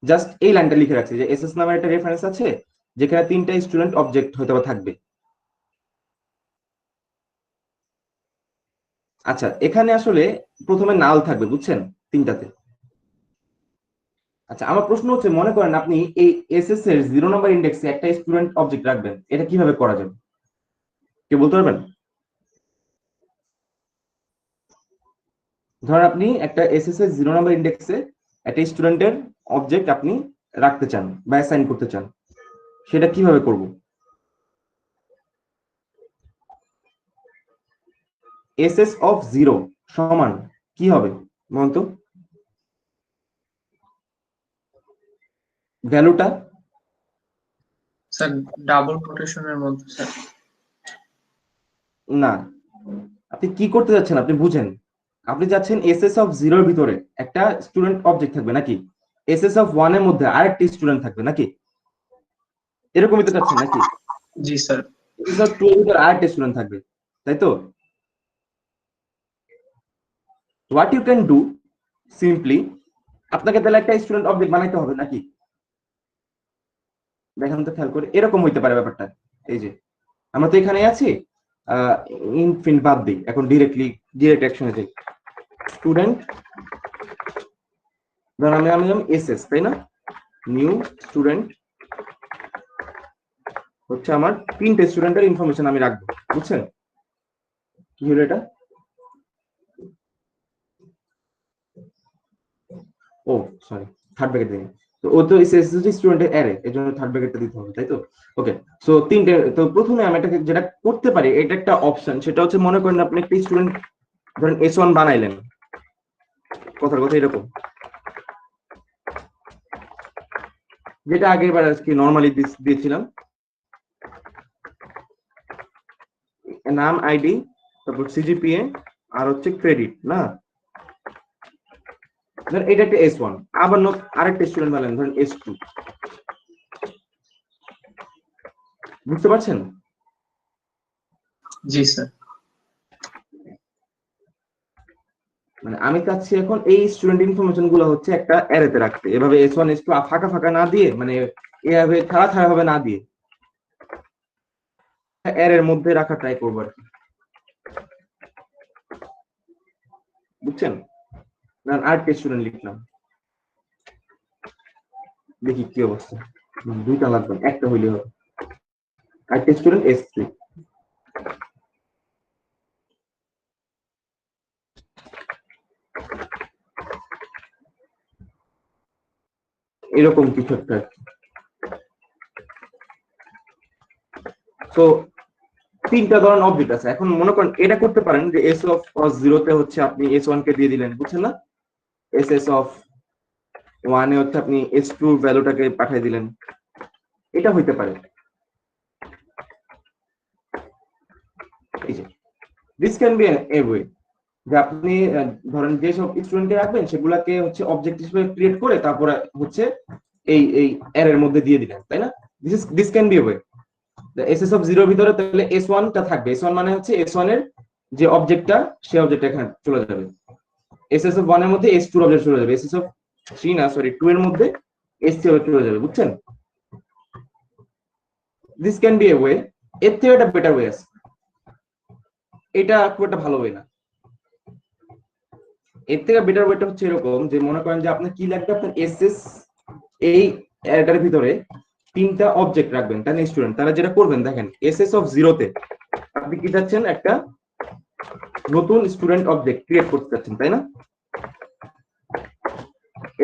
জাস্ট এই লাইনটা লিখে রাখছি যে এসএস নামের একটা রেফারেন্স আছে যেখানে 3টা স্টুডেন্ট অবজেক্ট হয়তো থাকবে। আচ্ছা, এখানে আসলে প্রথমে নাল থাকবে, বুঝছেন, 3টাতে। আচ্ছা, আমার প্রশ্ন হচ্ছে, মনে করেন আপনি এই এসএস এর 0 নাম্বার ইন্ডেক্সে একটা স্টুডেন্ট অবজেক্ট রাখবেন, এটা কিভাবে করা যাবে? কে বলতে পারবেন? ধরেন আপনি একটা এসএস এর 0 নাম্বার ইন্ডেক্সে একটা স্টুডেন্টের অবজেক্ট আপনি রাখতে চান বা অ্যাসাইন করতে চান, সেটা কিভাবে করব? এসএস অফ 0 সমান কি হবে বলুন তো? ভ্যালুটা স্যার ডাবল কোটেশনের মধ্যে স্যার। না, আপনি কি করতে যাচ্ছেন আপনি বুঝেন। আপনি যাচ্ছেন এসএস অফ 0 এর ভিতরে একটা স্টুডেন্ট অবজেক্ট থাকবে নাকি, এসএস অফ 1 এর মধ্যে আরেকটা স্টুডেন্ট থাকবে নাকি, এরকমই তো যাচ্ছেন নাকি? জি স্যার। এসএস অফ 2 এর ভিতরে আরেকটা স্টুডেন্ট থাকবে, তাই তো? What you can do simply, আপনাকে তাহলে একটা স্টুডেন্ট অবজেক্ট বানাইতে হবে নাকি? দেখেন তো খেয়াল করে, এরকম হইতে পারে ব্যাপারটা। এই যে আমরা তো এখানে আছি, ইনফিন বাদ দিই, এখন ডিরেক্ট অ্যাকশনে যাই। স্টুডেন্ট, ধরুন আমি এসএস, তাই না? নিউ স্টুডেন্ট হচ্ছে আমার 3টে স্টুডেন্টের ইনফরমেশন আমি রাখবো, বুঝছেন? কি হলো এটা? ও সরি, থার্ড ব্র্যাকেট দিই। তো ও তো এসএসসি স্টুডেন্টের অ্যারে, এজন্য থার্ড ব্র্যাকেটটা দিতে হবে, তাই তো? ওকে, সো 3টে। তো প্রথমে আমি এটাকে যেটা করতে পারি, এটা একটা অপশন, সেটা হচ্ছে মনে করেন আপনি একটা স্টুডেন্ট ধরেন S1 বানাইলেন, কথার কথা এরকম, যেটা আগের বার আজকে নরমালি দিয়েছিলাম, নাম, আইডি, তারপর সিজিপিএ, আর হচ্ছে ক্রেডিট, না? ধরেন এটা একটা S1, আবার আরেকটা স্টুডেন্ট বানালেন ধরেন S2, বুঝতে পারছেন? জি স্যার। মানে আমি চাচ্ছি এখন এই স্টুডেন্ট ইনফরমেশন গুলো হচ্ছে একটা অ্যারেতে রাখতে, এভাবে S1 S2 ফাঁকা ফাঁকা না দিয়ে, মানে এভাবে ছাড়া ছাড়া ভাবে না দিয়ে অ্যারের মধ্যে রাখা ট্রাই করবো আর কি, বুঝছেন? আরেকটা স্টুডেন্ট লিখলাম, দেখি কি অবস্থা। 2টা লাগবে, একটা হইলে হবে। আরেকটা স্টুডেন্ট S3, এরকম কিছু একটা। তো 3টা ধরনের অবজেক্ট আছে, এখন মনে করেন এটা করতে পারেন যে এস অফ 0 তে হচ্ছে আপনি S1 কে দিয়ে দিলেন, বুঝছেন না? এস অফ 1 এ হচ্ছে আপনি S2 ভ্যালুটাকে পাঠিয়ে দিলেন, এটা হইতে পারে। এই যে this can B a way, যে আপনি ধরেন যে সব স্টুডেন্টকে রাখবেন সেগুলাকে হচ্ছে অবজেক্ট হিসেবে ক্রিয়েট করে তারপরে হচ্ছে এই অ্যারের মধ্যে দিয়ে দিলেন, তাই না? This can B a way. SS of 0 এর ভিতরে তাহলে S1 টা থাকবে। S1 মানে হচ্ছে S1 এর যে অবজেক্টটা সেই অবজেক্টটা এখানে চলে যাবে। এসএস অফ 1 এর মধ্যে S2 এর অবজেক্ট চলে যাবে। এসএস অফ 3 না সরি 2 এর মধ্যে S3 অবজেক্ট চলে যাবে, বুঝছেন? This can B a way. এর থেকে একটা বেটার ওয়ে আছে, এটা খুব একটা ভালো ওয়ে না। এর থেকে বেটার ওয়েটা হচ্ছে এরকম যে মনে করেন যে আপনি কি লাগবে, আপনার এসএস এই অ্যারেটার ভিতরে 3টা অবজেক্ট রাখবেন, তাই না স্টুডেন্ট? তাহলে যেটা করবেন দেখেন, এসএস অফ 0 তে আপনি কি চাচ্ছেন, একটা নতুন স্টুডেন্ট অবজেক্ট ক্রিয়েট করতে চাচ্ছেন, তাই না?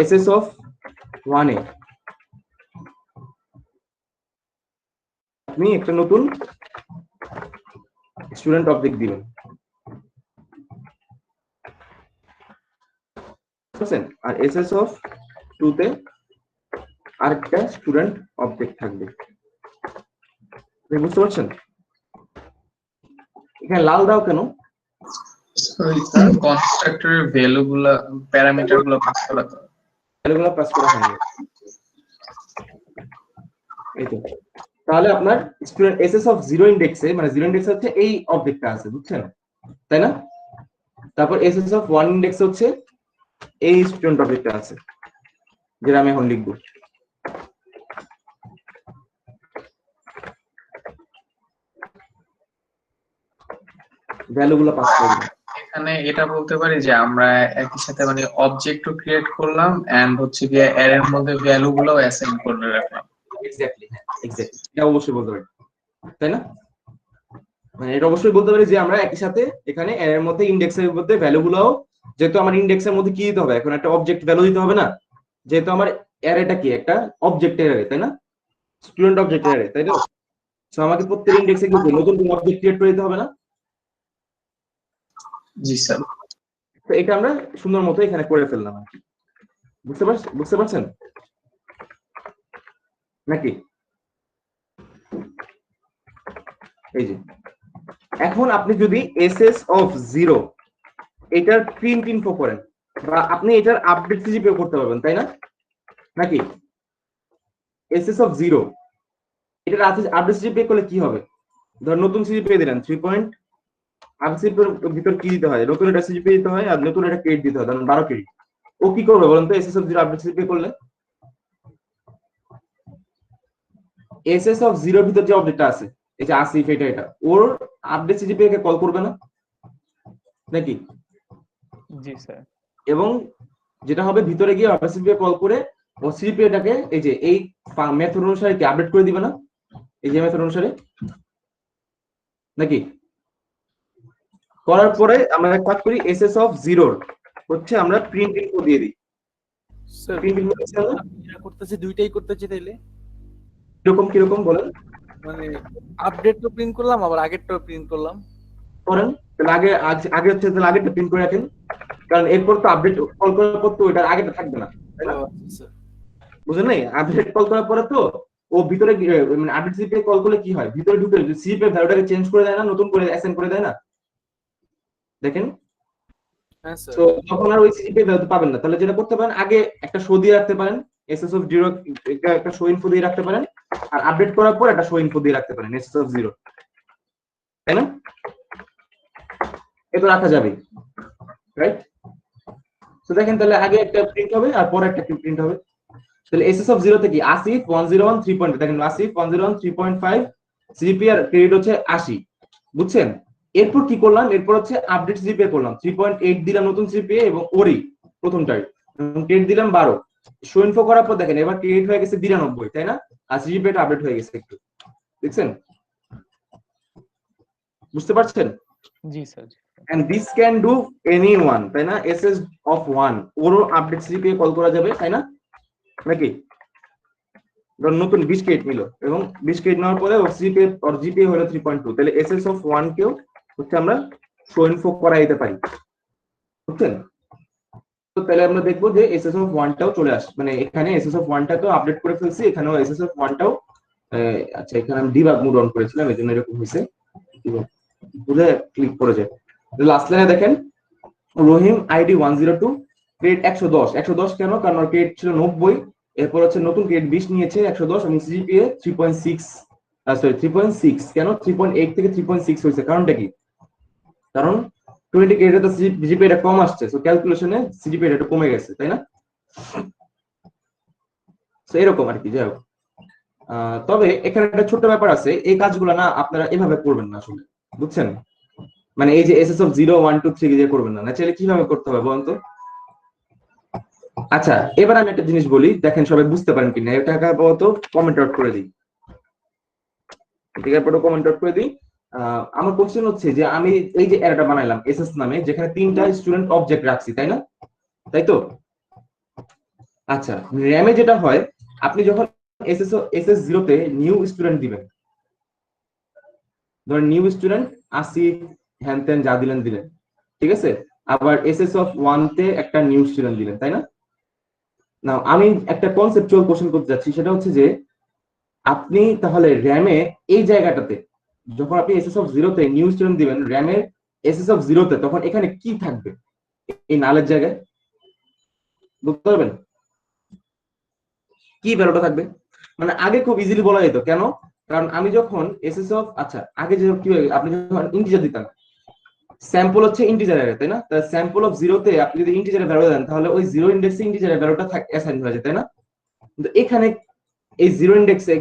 এসএস অফ 1 এ আপনি একটা নতুন স্টুডেন্ট অবজেক্ট দিবেন, বুঝছেন? আর এসএস অফ 2 তে আরেকটা স্টুডেন্ট অবজেক্ট থাকবে, বুঝতে পারছেন? এখানে লাল দাও কেন? কনস্ট্রাক্টরের ভ্যালুগুলা প্যারামিটারগুলো পাস করা তো। ভ্যালুগুলো পাস করা হয়নি, এই তো। তাহলে আপনার স্টুডেন্ট এসএস অফ 0 ইনডেক্সে, মানে 0 ইনডেক্সে হচ্ছে এই অবজেক্টটা আছে, বুঝছেন? তাই না? তারপর এসএস অফ 1 ইনডেক্সে হচ্ছে এই স্টুডেন্ট অবজেক্টটা আছে, যেটা আমি এখন লিখবো। ভ্যালুগুলো পাস করে দিবেন। এখানে এটা বলতে পারি যে আমরা একই সাথে মানে অবজেক্টও ক্রিয়েট করলাম এন্ড হচ্ছে গিয়ে অ্যারের মধ্যে ভ্যালুগুলোও অ্যাসাইন করে রাখলাম। এক্স্যাক্টলি, এক্স্যাক্টলি, এটা অবশ্যই বলতে পারি, তাই না? মানে এটা অবশ্যই বলতে পারি যে আমরা একই সাথে এখানে এর মধ্যে ইনডেক্সের মধ্যে ভ্যালুগুলোও, যেহেতু আমার ইনডেক্সের মধ্যে কি দিতে হবে, এখন একটা অবজেক্ট ভ্যালু দিতে হবে না, যেহেতু আমার অ্যারেটা কি একটা অবজেক্টের অ্যারে, তাই না? স্টুডেন্ট অবজেক্টের অ্যারে, তাই না? সো আমাকে প্রত্যেক ইনডেক্সে কি নতুন অবজেক্ট ক্রিয়েট করে দিতে হবে না? জি স্যার। তো এটা আমরা সুন্দর মতো এখানে করে ফেললাম আর কি। বুঝতে পারছেন নাকি? এই যে এখন আপনি যদি এসএস অফ 0 এটার প্রিন্ট ইনফো করেন, বা আপনি এটার আপডেট সিজিপিও করতে পারবেন, তাই না? নাকি এসএস অফ 0 এটার আপডেট সিজিপিও করলে কি হবে? ধর নতুন সিজিপিও দিলেন 3 পয়েন্ট, আপডেট ভিতর কি দিতে হয়, নতুন একটা সিজিপিও দিতে হয় আর নতুন একটা ক্রেডিট দিতে হয়, ধরুন 12 ক্রেডিট। ও কি করবে বলেন তো এসএস অফ 0 আপডেট সিজিপিও করলে? এসএস অফ 0 এর ভিতর যে অবজেক্টটা আছে, এই যে আসিফ, এটা ওর আপডেট সিজিপিও কে কল করবে না নাকি? জি স্যার। এবং যেটা হবে, ভিতরে গিয়ে আপডেট সিজিপিও কল করে ও সিজিপিওটাকে এই যে এই মেথড অনুসারে কি আপডেট করে দিবে না, এই যে মেথড অনুসারে, নাকি? করার পরে আমরা এক কাজ করি, এসএস অফ 0 হচ্ছে আমরা প্রিন্ট ইনফো দিয়ে দিই। স্যার প্রিন্ট ইনফো করতেছে দুইটাই করতেছে তাইলে, কিরকম বলেন? মানে আপডেটও প্রিন্ট করলাম আবার আগেরটাও প্রিন্ট করলাম। করেন তাহলে আগে হচ্ছে, তাহলে আগেরটা প্রিন্ট করে রাখেন, কারণ এরপর তো আপডেট কল করার পর তো এটা আগেটা থাকবে না, তাই না? বুঝলেন নাই? আপডেট কল করার পরে তো ও ভিতরে মানে আপডেট সিজিপি কল করলে কি হয়, ভিতরে ঢুকে সিজিপি ভ্যালুটাকে চেঞ্জ করে দেয় না, নতুন করে অ্যাসাইন করে দেয় না, দেখেন? হ্যাঁ স্যার। তো তখন আর ওই সিজিপি ভ্যালু পাবেন না। তাহলে যেটা করতে পারেন, আগে একটা শো দিয়ে রাখতে পারেন, এসএস অফ 0 একটা শো ইনফো দিয়ে রাখতে পারেন, আর আপডেট করার পর একটা শো ইনফো দিয়ে রাখতে পারেন এসএস অফ 0, তাই না? এটা রাখা যাবে, রাইট? তো দেখেন তাহলে আগে একটা প্রিন্ট হবে আর পরে একটা প্রিন্ট হবে। তাহলে এসএস অফ 0 থেকে আসিফ 101 3. দেখেন আসিফ 101 3.5 সিজিপি আর ক্রেডিট হচ্ছে 80, বুঝছেন? এরপর কি করলাম, এরপর হচ্ছে আপডেট সিজিপি করলাম 3.8 দিলাম নতুন সিজিপি এবং ওরি প্রথমটাই, ক্রেডিট দিলাম 12। শো ইনফো করার পর দেখেন এবার ক্রেডিট হয়ে গেছে 92, তাই না? আর সিজিপি টা আপডেট হয়ে গেছে একটু, দেখছেন? বুঝতে পারছেন? জি sir. and this can do anyone, তাই না? এসএস অফ 1 ওরও আপডেট সিজিপি কল করা যাবে, তাই না? নাকি? নতুন 20 ক্রেডিট নিল এবং 20 ক্রেডিট নেওয়ার পরে ওর সিজিপি ওর জিপিএ হলো 3.2, তাহলে এসএস অফ 1 কেও হচ্ছে আমরা শো ইনফো করা দিতে পারি, বুঝছেন? তো তাহলে আমরা দেখবো যে এসএস অফ 1 টাও চলে আসে, মানে এখানে এসএস অফ 1 টা তো আপডেট করে ফেলছি, এখানেও এসএস অফ 1 টাও, আচ্ছা এখানে আমি ডিবাগ মোড অন করেছিলাম এজন্য এরকম হয়েছে, বুঝে ক্লিক করে যায়। লাস্ট লাইনে দেখেন রহিম আইডি 102 ক্রেডিট 110 কেন? কারণ ওর ক্রেডিট ছিল 90, এরপর হচ্ছে নতুন ক্রেডিট 20 নিয়েছে 110 এবং সিজিপিএ 3.6 সরি 3.6 কেন 3.8 থেকে 3.6 হয়েছে, কারণটা কি? কারণ 20 ক্রেডিটে তো জিপিএ টা কম আসছে, সো ক্যালকুলেশনে জিপিএ টা একটু কমে গেছে, তাই না? তো এরকম আর কি। যাই হোক, তবে এখানে একটা ছোট্ট ব্যাপার আছে, এই কাজগুলো না আপনারা এভাবে করবেন না আসলে, বুঝছেন? মানে এই যে এসএস অফ 0 1 2 3 দিয়ে করবেন না, চাইলে কিভাবে করতে হবে বলুন তো? আচ্ছা, এবার আমি একটা জিনিস বলি, দেখেন সবাই বুঝতে পারেন কিনা। এটা আপাতত কমেন্ট আউট করে দিই, ঠিক আছে? কমেন্ট আউট করে দিই। আমার কোশ্চেন হচ্ছে যে আমি এই যে অ্যারেটা বানাইলাম এসএস নামে, যেখানে 3টা স্টুডেন্ট অবজেক্ট রাখছি, তাই না? তাই তো? আচ্ছা, র্যামে যেটা হয়, আপনি যখন এসএস 0 তে নিউ স্টুডেন্ট দিবেন, ধরেন নিউ স্টুডেন্ট আসিফ হ্যান ত্যান যা দিলেন দিলেন, ঠিক আছে? আবার এসএস অফ 1 তে একটা নিউ স্টুডেন্ট দিলেন, তাই না? না, আমি একটা কনসেপচুয়াল কোশ্চেন করতে যাচ্ছি, সেটা হচ্ছে যে আপনি তাহলে র্যামে এই জায়গাটাতে যখন আপনি এসএস অফ 0 তে নিউ স্টুডেন্ট দিবেন, র্যামে এসএস অফ 0 তে তখন এখানে কি থাকবে এই নালের জায়গায়, বুঝতে পারবেন কি ভ্যালুটা থাকবে? মানে আগে খুব ইজিলি বলা যেত, কেন? কারণ আমি যখন এসএস অফ, আচ্ছা আগে যে কি হয়, আপনি যখন ইন্টিজার দিতেন, স্যাম্পল হচ্ছে ইন্টিজার এর, তাই না? তাহলে স্যাম্পল অফ 0 তে আপনি যদি ইন্টিজারের ভ্যালু দেন, তাহলে ওই 0 ইন্ডেক্সে ইন্টিজারের ভ্যালুটা অ্যাসাইন হয়ে যায়, তাই না? কিন্তু এখানে এই 0 ইন্ডেক্সে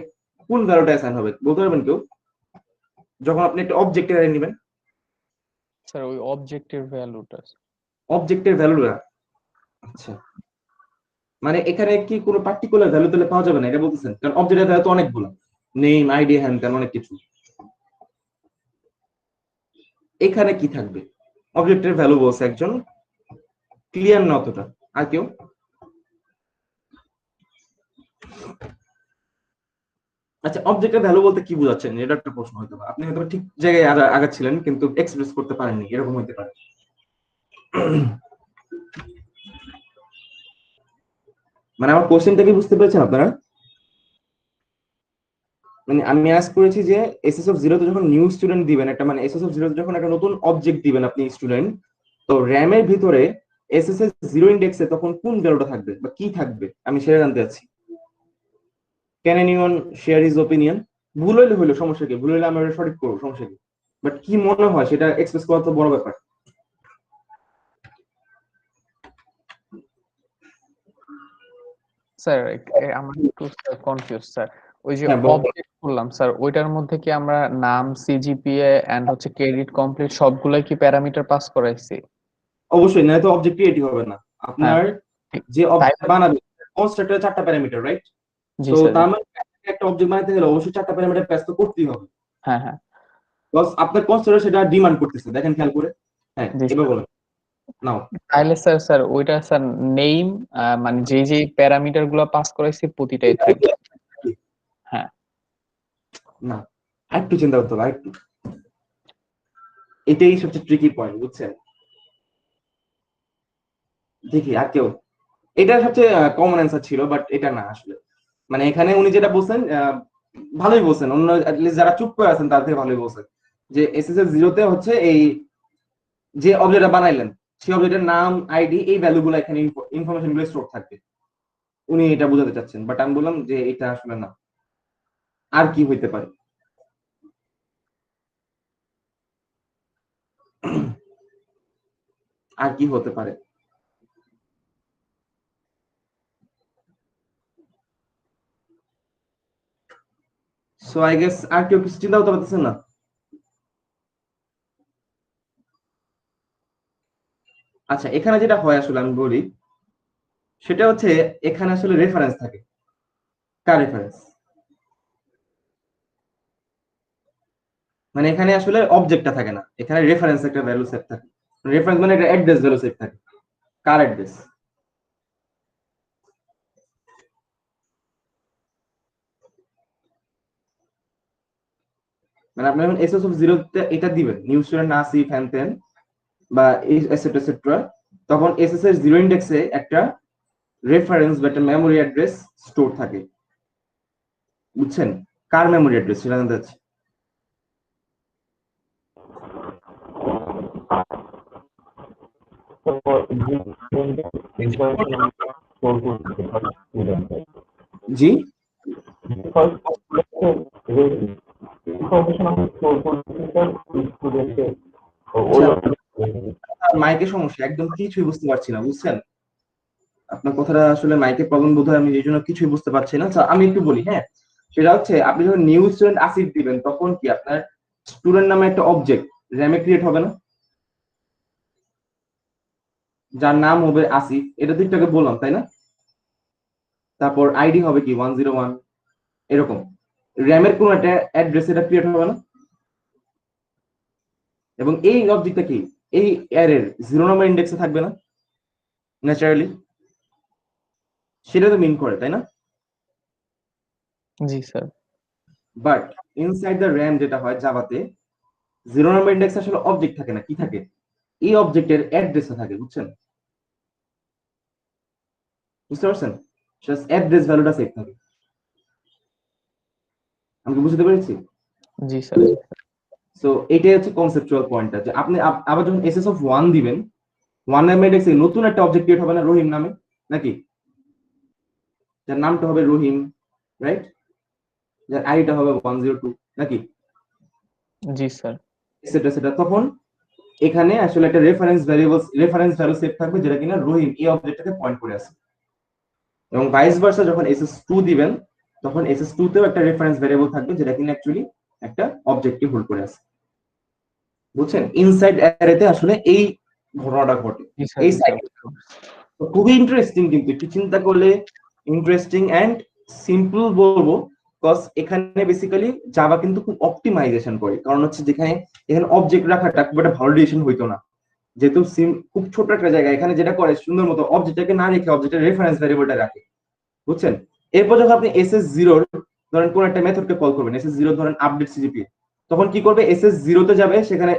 কোন ভ্যালুটা অ্যাসাইন হবে বলতে পারবেন কেউ, যখন আপনি একটা অবজেক্টের অ্যারে নেবেন? স্যার ওই অবজেক্টের ভ্যালুটা। অবজেক্টের ভ্যালুটা, আচ্ছা মানে এখানে কি কোনো পার্টিকুলার ভ্যালু তাহলে পাওয়া যাবে না, এটা বলতেছেন? কারণ অবজেক্টের ভ্যালু তো অনেকগুলো, নেম আইডি হ্যান ত্যান অনেক কিছু, এখানে কি থাকবে? অবজেক্টের ভ্যালু বলছে একজন, ক্লিয়ার না অতটা? আর কেউ? আচ্ছা, অবজেক্টের ভ্যালু বলতে কি বোঝাচ্ছেন, এটা একটা প্রশ্ন হতে পারে। আপনি হয়তো ঠিক জায়গায় আগাচ্ছিলেন কিন্তু এক্সপ্রেস করতে পারেননি, এরকম হতে পারে। মানে আমার কোশ্চেনটা কি বুঝতে পেরেছেন আপনারা? মানে আমি আস্ক করেছি যে এসএস অফ 0 তে যখন নিউ স্টুডেন্ট দিবেন একটা, মানে এসএস অফ 0 তে যখন একটা নতুন অবজেক্ট দিবেন আপনি স্টুডেন্ট, তো র্যামের ভিতরে এসএস এর 0 ইন্ডেক্সে তখন কোন ভ্যালুটা থাকবে বা কি থাকবে, আমি সেটা জানতে চাচ্ছি। Can anyone share his opinion? ভুল হইলে হইলো, সমস্যা কি? ভুল হইলে আমি ওটা সঠিক করবো, সমস্যা কি? বাট কি মনে হয় সেটা এক্সপ্রেস করা তো বড় ব্যাপার। স্যার আমরা একটু কনফিউজ স্যার। ওই যে হ্যাঁ, বলো। অবজেক্ট করলাম স্যার, ওইটার মধ্যে কি আমরা নাম, সিজিপিএ এন্ড হচ্ছে ক্রেডিট কমপ্লিট সবগুলাই কি প্যারামিটার পাস করাইছি? অবশ্যই, না তো অবজেক্ট ক্রিয়েটিভ হবে না। হ্যাঁ, আপনার ঠিক। যে তাই অবজেক্ট বানাবে, কনস্ট্রাক্টরে 4টা প্যারামিটার, রাইট? জি তো স্যার। তার মানে একটা অবজেক্ট বানাতে গেলে অবশ্যই 4টা প্যারামিটার পাস তো করতেই হবে। হ্যাঁ হ্যাঁ প্লাস আপনার কনস্ট্রাক্টর সেটা ডিমান্ড করতেছে, দেখেন খেয়াল করে। হ্যাঁ, জি এবার স্যার। বলেন নাও। তাহলে স্যার স্যার ওইটা স্যার নেম, মানে যে প্যারামিটার গুলো পাস করাইছি প্রতিটাই থাকবে। হ্যাঁ না, আরেকটু চিন্তা করতে হবে, আরেকটু। এটাই সবচেয়ে ট্রিকি পয়েন্ট, বুঝছেন? দেখি আর কেউ, এটা সবচেয়ে কমন অ্যান্সার ছিল, বাট এটা না আসলে। মানে এখানে উনি যেটা বলছেন ভালোই বলছেন, অন্য অ্যাটলিস্ট যারা চুপ করে আছেন তার থেকে ভালোই বলছেন, যে এসএস এর 0 তে হচ্ছে এই যে অবজেক্টটা বানাইলেন সেই অবজেক্টের নাম আইডি এই ভ্যালুগুলো এখানে ইনফরমেশন গুলো স্টোর থাকবে, উনি এটা বোঝাতে চাচ্ছেন। বাট আমি বললাম যে এটা আসলে না, আর কি হইতে পারে? আর কি হতে পারে? সো আই গেস আর কেউ কিছু চিন্তা করতে পারতেছেন না? আচ্ছা, এখানে যেটা হয় আসলে আমি বলি, সেটা হচ্ছে এখানে আসলে রেফারেন্স থাকে। কার রেফারেন্স? মানে এখানে আসলে অবজেক্টটা থাকে না, এখানে রেফারেন্স একটা ভ্যালু সেট থাকে। রেফারেন্স মানে একটা অ্যাড্রেস ভ্যালু সেট থাকে। কার অ্যাড্রেস? মানে আপনি যখন এসএস অফ 0 তে এটা দিবেন, নিউ স্টুডেন্ট আসিফ হ্যান ত্যান বা এটসেট্রা এটসেট্রা, তখন এসএস এর 0 ইন্ডেক্সে একটা রেফারেন্স বা একটা মেমোরি অ্যাড্রেস স্টোর থাকে, বুঝছেন? কার মেমোরি অ্যাড্রেস সেটা জানতে চাচ্ছি। জি, মাইকের সমস্যা, একদম কিছুই বুঝতে পারছি না, বুঝছেন? আপনার কথাটা আসলে মাইকের প্রবলেম বোধ হয়, আমি এই জন্য কিছুই বুঝতে পারছি না। আচ্ছা, আমি একটু বলি, হ্যাঁ। সেটা হচ্ছে আপনি যখন নিউ স্টুডেন্ট আসিফ দিবেন, তখন কি আপনার স্টুডেন্ট নামে একটা অবজেক্ট র্যামে ক্রিয়েট হবে না, যার নাম হবে আসিফ, এটা তো একটু আগে বললাম, তাই না? তারপর আইডি হবে কি 101, এরকম র্যামের কোন একটা অ্যাড্রেস এটা ক্রিয়েট হবে না? এবং এই অবজেক্টটা কি এই অ্যারের 0 নম্বর ইন্ডেক্সে থাকবে না ন্যাচারালি? সেটা তো মিন করে, তাই না? জি sir. But inside the RAM যেটা হয় জাভাতে, 0 নম্বর ইন্ডেক্স আসলে অবজেক্ট থাকে না, কি থাকে? এই অবজেক্টের অ্যাড্রেসে থাকে, বুঝছেন? বুঝতে পারছেন? জাস্ট অ্যাড্রেস ভ্যালুটা সেভ থাকে। আমি কি বুঝতে পেরেছি? জি স্যার। সো এটাই হচ্ছে কনসেপচুয়াল পয়েন্টটা, যে আপনি আবার যখন এসএস অফ 1 দিবেন, 1 নাম্বার ইন্ডেক্সে নতুন একটা অবজেক্ট ক্রিয়েট হবে না রহিম নামে, নাকি? যার নামটা হবে রহিম, রাইট? যার আইডিটা হবে 102, নাকি? জি স্যার। সেটা তখন এখানে আসলে একটা রেফারেন্স ভ্যালু সেট থাকবে, যেটা কিনা রহিম এই অবজেক্টটাকে পয়েন্ট করে আছে। এবং ভাইস ভার্সা যখন SS2 দিবেন, তখন SS2 তেও একটা রেফারেন্স ভ্যারিয়েবল থাকবে, যেটা কিনা অ্যাকচুয়ালি একটা অবজেক্টকে হোল্ড করে আছে। বুঝছেন? ইনসাইড অ্যারেতে আসলে এই ঘটনাটা ঘটে, জি স্যার। এই সাইকেল। খুবই ইন্টারেস্টিং, কিন্তু একটু চিন্তা করলে ইন্টারেস্টিং এন্ড সিম্পল বলবো, বিকজ এখানে বেসিক্যালি জাভা কিন্তু খুব অপটিমাইজেশন করে। কারণ হচ্ছে যেখানে এখানে অবজেক্ট রাখাটা খুব একটা ভালো ডিসিশন হইতো না, যেহেতু খুব ছোট একটা জায়গা। এখানে যেটা করে সুন্দর মতো অবজেক্টটাকে না রেখে অবজেক্টের রেফারেন্স ভ্যারিয়েবলটা রাখে, বুঝছেন? এরপর যখন আপনি SS0 ধরেন কোন একটা মেথডকে কল করবেন, SS0 ধরেন আপডেট সিজিপি, তখন কি করবে? SS0 তে যাবে, সেখানে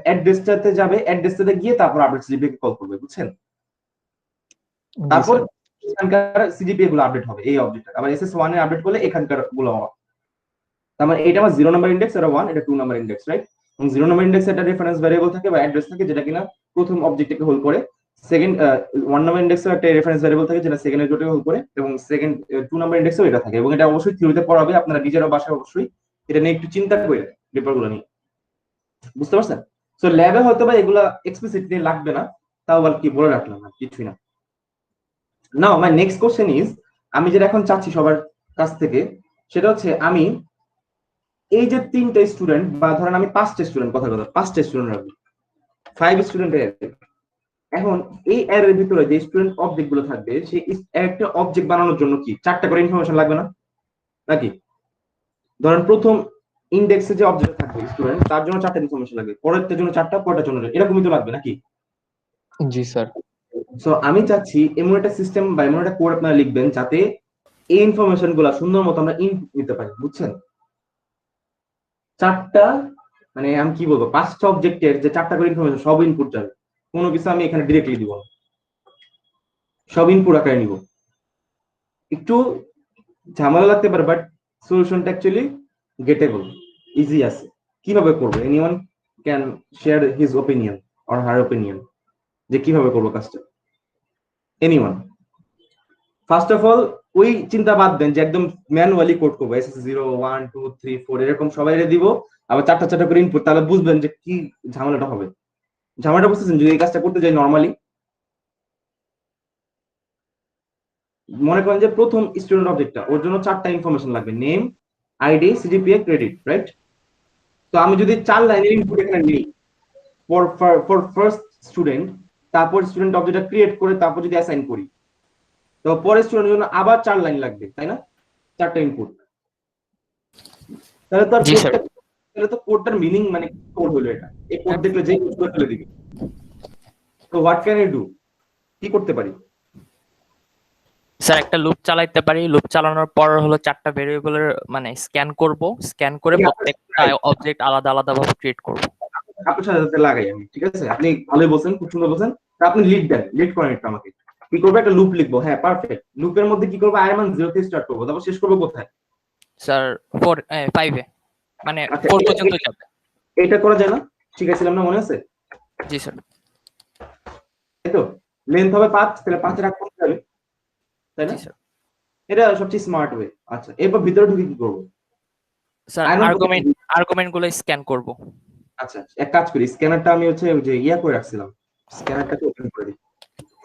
অ্যাড্রেসটাতে যাবে, অ্যাড্রেসটাতে গিয়ে তারপর আপডেট সিজিপি কে কল করবে, বুঝছেন? তারপর এখানকার সিজিপি গুলো আপডেট হবে এই অবজেক্টটা, আবার SS1 এ আপডেট করলে এখানকার গুলো। তার মানে এটা আমার 0 নাম্বার ইন্ডেক্স, এটা 1, এটা 2 নাম্বার ইন্ডেক্স, রাইট? এবং 0 নাম্বার ইন্ডেক্স একটা রেফারেন্স ভ্যারিয়েবল থাকে বা অ্যাড্রেস থাকে, যেটা কিনা প্রথম অবজেক্টকে হোল্ড করে। সেকেন্ড 1 নাম্বার ইন্ডেক্সের একটা রেফারেন্স ভ্যারিয়েবল থাকে, যেটা সেকেন্ড এর হোল্ড করে। এবং সেকেন্ড 2 নাম্বার ইন্ডেক্সেও এটা থাকে। এবং এটা অবশ্যই থিওরিতে পড়াবে, আপনারা নিজেরা বাসায় অবশ্যই এটা নিয়ে একটু চিন্তা করে পেপারগুলো নিয়ে, বুঝতে পারছেন? সো ল্যাবে হয়তো বা এগুলা এক্সপ্লিসিটলি লাগবে না, তাও আর কি বলে রাখলাম, না কিছুই না। নাও মাই নেক্সট কোশ্চেন ইজ, আমি যেটা এখন চাচ্ছি সবার কাছ থেকে, সেটা হচ্ছে আমি এই যে 3টা স্টুডেন্ট, বা ধরেন আমি 5টা স্টুডেন্ট, কথা 5টা স্টুডেন্ট রাখবো, 5 স্টুডেন্টের। এখন এই অ্যারের ভিতরে যে স্টুডেন্ট অবজেক্ট গুলো থাকবে, সেই একটা অবজেক্ট বানানোর জন্য কি 4টা করে ইনফরমেশন লাগবে না, নাকি? ধরেন প্রথম ইন্ডেক্সে যে অবজেক্ট থাকবে স্টুডেন্ট, তার জন্য 4টা ইনফরমেশন লাগবে, পরেরটার জন্য 4টা, পরেরটার জন্য এরকমই তো লাগবে, নাকি? জি স্যার। সো আমি চাচ্ছি এমন একটা সিস্টেম বা এমন একটা কোড আপনারা লিখবেন, যাতে এই ইনফরমেশন গুলা সুন্দর মতো আমরা ইনপুট নিতে পারি, বুঝছেন? 4টা মানে আমি কি বলবো, 5টা অবজেক্টের যে 4টা করে ইনফরমেশন, সব ইনপুট যাবে, কোনো কিছু আমি এখানে ডিরেক্টলি দিব না, সব ইনপুট আকারে নিব। একটু ঝামেলা লাগতে পারে, বাট সলিউশনটা অ্যাকচুয়ালি গেটেবল, ইজি আছে। কিভাবে করবো? Anyone can share his opinion or her opinion, যে কিভাবে করবো কাজটা? এনিওয়ান? ফার্স্ট অফ অল, ওই চিন্তা বাদ দেন যে একদম ম্যানুয়ালি কোড করবো, SS0 1 2 3 4 এরকম সবাই দিব, আবার 4টা করে ইনপুট, তাহলে বুঝবেন যে কি ঝামেলাটা হবে। ঝামেলাটা বুঝতেছেন? যদি এই কাজটা করতে যাই নর্মালি, মনে করেন যে প্রথম স্টুডেন্ট অবজেক্টটা, ওর জন্য 4টা ইনফরমেশন লাগবে, name, ID, CGPA, credit, right? তো আমি যদি 4 লাইনের ইনপুট এখানে নিই ফর ফার্স্ট স্টুডেন্ট, তারপর স্টুডেন্ট অবজেক্টটা ক্রিয়েট করে তারপর যদি অ্যাসাইন করি, তো পরের স্টুডেন্টের জন্য আবার 4 লাইন লাগবে, তাই না? 4টা ইনপুট। তাহলে তো আর জি স্যার। তাহলে তো কোডটার মিনিং মানে কোড হলো এটা, এই কোড দেখলে যে কোড ফেলে দিবে। তো হোয়াট ক্যান আই ডু? কি করতে পারি? স্যার একটা লুপ চালাইতে পারি, লুপ চালানোর পর হলো 4টা ভেরিয়েবলের মানে স্ক্যান করব, স্ক্যান করে প্রত্যেকটা অবজেক্ট আলাদা আলাদা ভাবে ক্রিয়েট করব। আপনার সাথে লাগাই আমি, ঠিক আছে? আপনি ভালোই বলছেন, খুব সুন্দর বলছেন। তা আপনি লিড দেন, লিড করেন একটু আমাকে। কি করবো? একটা লুপ লিখবো, হ্যাঁ পারফেক্ট। লুপের মধ্যে কি করবো? আই মান 0 থেকে স্টার্ট করবো, তারপর শেষ করবো কোথায়? স্যার 5 এ, মানে আচ্ছা, 4 পর্যন্ত যাবে। এটা করা যায় না? শিখাইছিলাম না, মনে আছে? জি স্যার। তাই তো? লেন্থ হবে 5, তাহলে 5 এর আগ করতে হবে, তাই না? জি স্যার। এটা সবচেয়ে স্মার্ট ওয়ে। আচ্ছা, এরপর ভিতরে ঢুকে কি করবো? Sir I don't know- argument গুলো স্ক্যান করব। আচ্ছা এক কাজ করি, স্ক্যানারটা আমি হচ্ছে ওই যে ইয়া করে রাখছিলাম, স্ক্যানারটাকে ওপেন করে দিই।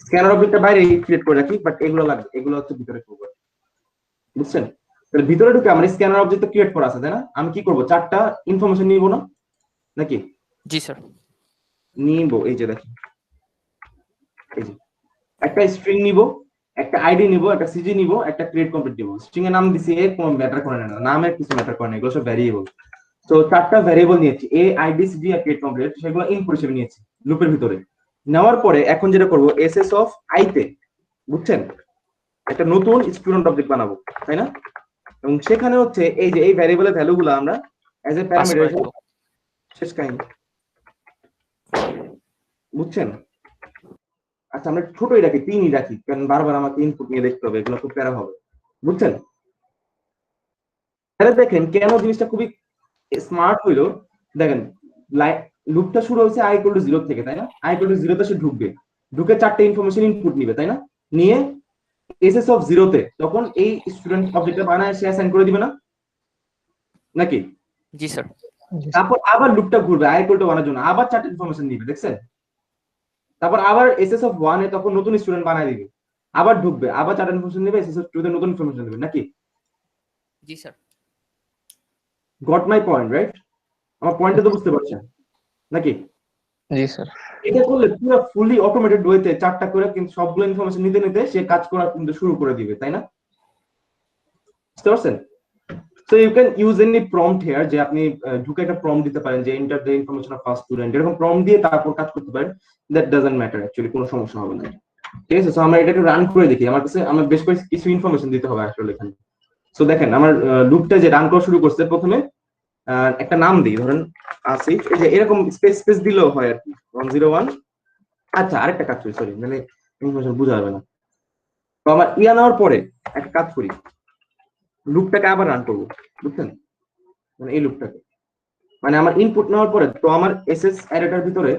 স্ক্যানার অবজেক্টটা বাইরে ক্রিয়েট করে রাখি, বাট এগুলো লাগবে, এগুলো হচ্ছে ভিতরে করব, বুঝছেন? তাহলে ভিতরে ঢুকে আমার স্ক্যানার অবজেক্ট তো ক্রিয়েট করা আছে, তাই না? আমি কি করব, চারটা ইনফরমেশন নিব না নাকি? জি স্যার। নিব, এই যে দেখেন, এই যে একটা স্ট্রিং নিব, একটা আইডি নিব, একটা সিজি নিব, একটা ক্রিয়েট কমপ্লিট নিব। স্ট্রিং এর নাম দিছি এ, কোনো ম্যাটার করে না, নামের কিছু ম্যাটার করে না, এগুলো সব ভ্যারিয়েবল। তো চারটা ভ্যারিয়েবল নিয়েছি, এ, আইডি, সিজি আর ক্রিয়েট কমপ্লিট, সেগুলো ইনপুট হিসেবে নিয়েছি লুপের ভিতরে। নেওয়ার পরে এখন যেটা করব, এসএস অফ আই তে, বুঝছেন, একটা নতুন স্টুডেন্ট অবজেক্ট বানাবো, তাই না? এবং সেখানে হচ্ছে এই যে এই ভ্যারিয়েবলের ভ্যালুগুলো আমরা অ্যাজ এ প্যারামিটার হিসেবে, শেষ কাহিনী, বুঝছেন? আচ্ছা আমরা ছোটই রাখি, 3ই রাখি, কারণ বারবার আমাকে ইনপুট নিয়ে দেখতে হবে, এগুলো খুব প্যারা হবে, বুঝছেন? তাহলে দেখেন কেন জিনিসটা খুবই স্মার্ট হইলো। দেখেন লুপটা শুরু হচ্ছে i = 0 থেকে, তাই না? i = 0 তে সে ঢুকবে, ঢুকে চারটে ইনফরমেশন ইনপুট নিবে, তাই না? নিয়ে এসএস অফ 0 তে তখন এই স্টুডেন্ট অবজেক্টটা বানায় সে অ্যাসাইন করে দিবে না নাকি? জি স্যার। তারপর আবার লুপটা ঘুরবে i = 1 এর জন্য, আবার চারটে ইনফরমেশন নিবে, দেখছেন? তারপর আবার এসএস অফ 1 এ তখন নতুন স্টুডেন্ট বানায় দিবে, আবার ঢুকবে, আবার চারটে ইনফরমেশন নিবে, এসএস অফ 2 তে নতুন ইনফরমেশন দিবে, নাকি? জি sir. Got my point, right? আমার পয়েন্টটা তো বুঝতে পারছেন নাকি? জি স্যার। এটা করলে পুরো ফুলি অটোমেটেড ওয়েতে চারটা করে কিন্তু সবগুলো ইনফরমেশন নিতে নিতে সে কাজ করা কিন্তু শুরু করে দিবে, তাই না? বুঝতে পারছেন? So you can use any prompt here, যে আপনি ঢুকে একটা প্রম্পট দিতে পারেন যে enter the information of first student, এরকম প্রম্পট দিয়ে তারপর কাজ করতে পারেন। দ্যাট ডাজন্ট ম্যাটার, অ্যাকচুয়ালি কোনো সমস্যা হবে না, ঠিক আছে? সো আমরা এটাকে রান করে দেখি, আমার কাছে আমার বেশ কিছু ইনফরমেশন দিতে হবে আসলে এখানে। সো দেখেন আমার লুপটা যে রান করা শুরু করছে, প্রথমে একটা নাম দিই, ধরেন আসিফ, এই যে এরকম স্পেস দিলেও হয় আর কি, 101। আচ্ছা আরেকটা কাজ করি, সরি, মানে ইনফরমেশন বোঝা যাবে না। তো আমার ইয়া নেওয়ার পরে একটা কাজ করি, লুপটাকে আবার রান করবো, বুঝছেন? মানে এই লুপটাকে, মানে আমার ইনপুট নেওয়ার পরে তো আমার এসএস অ্যারেটার ভিতরে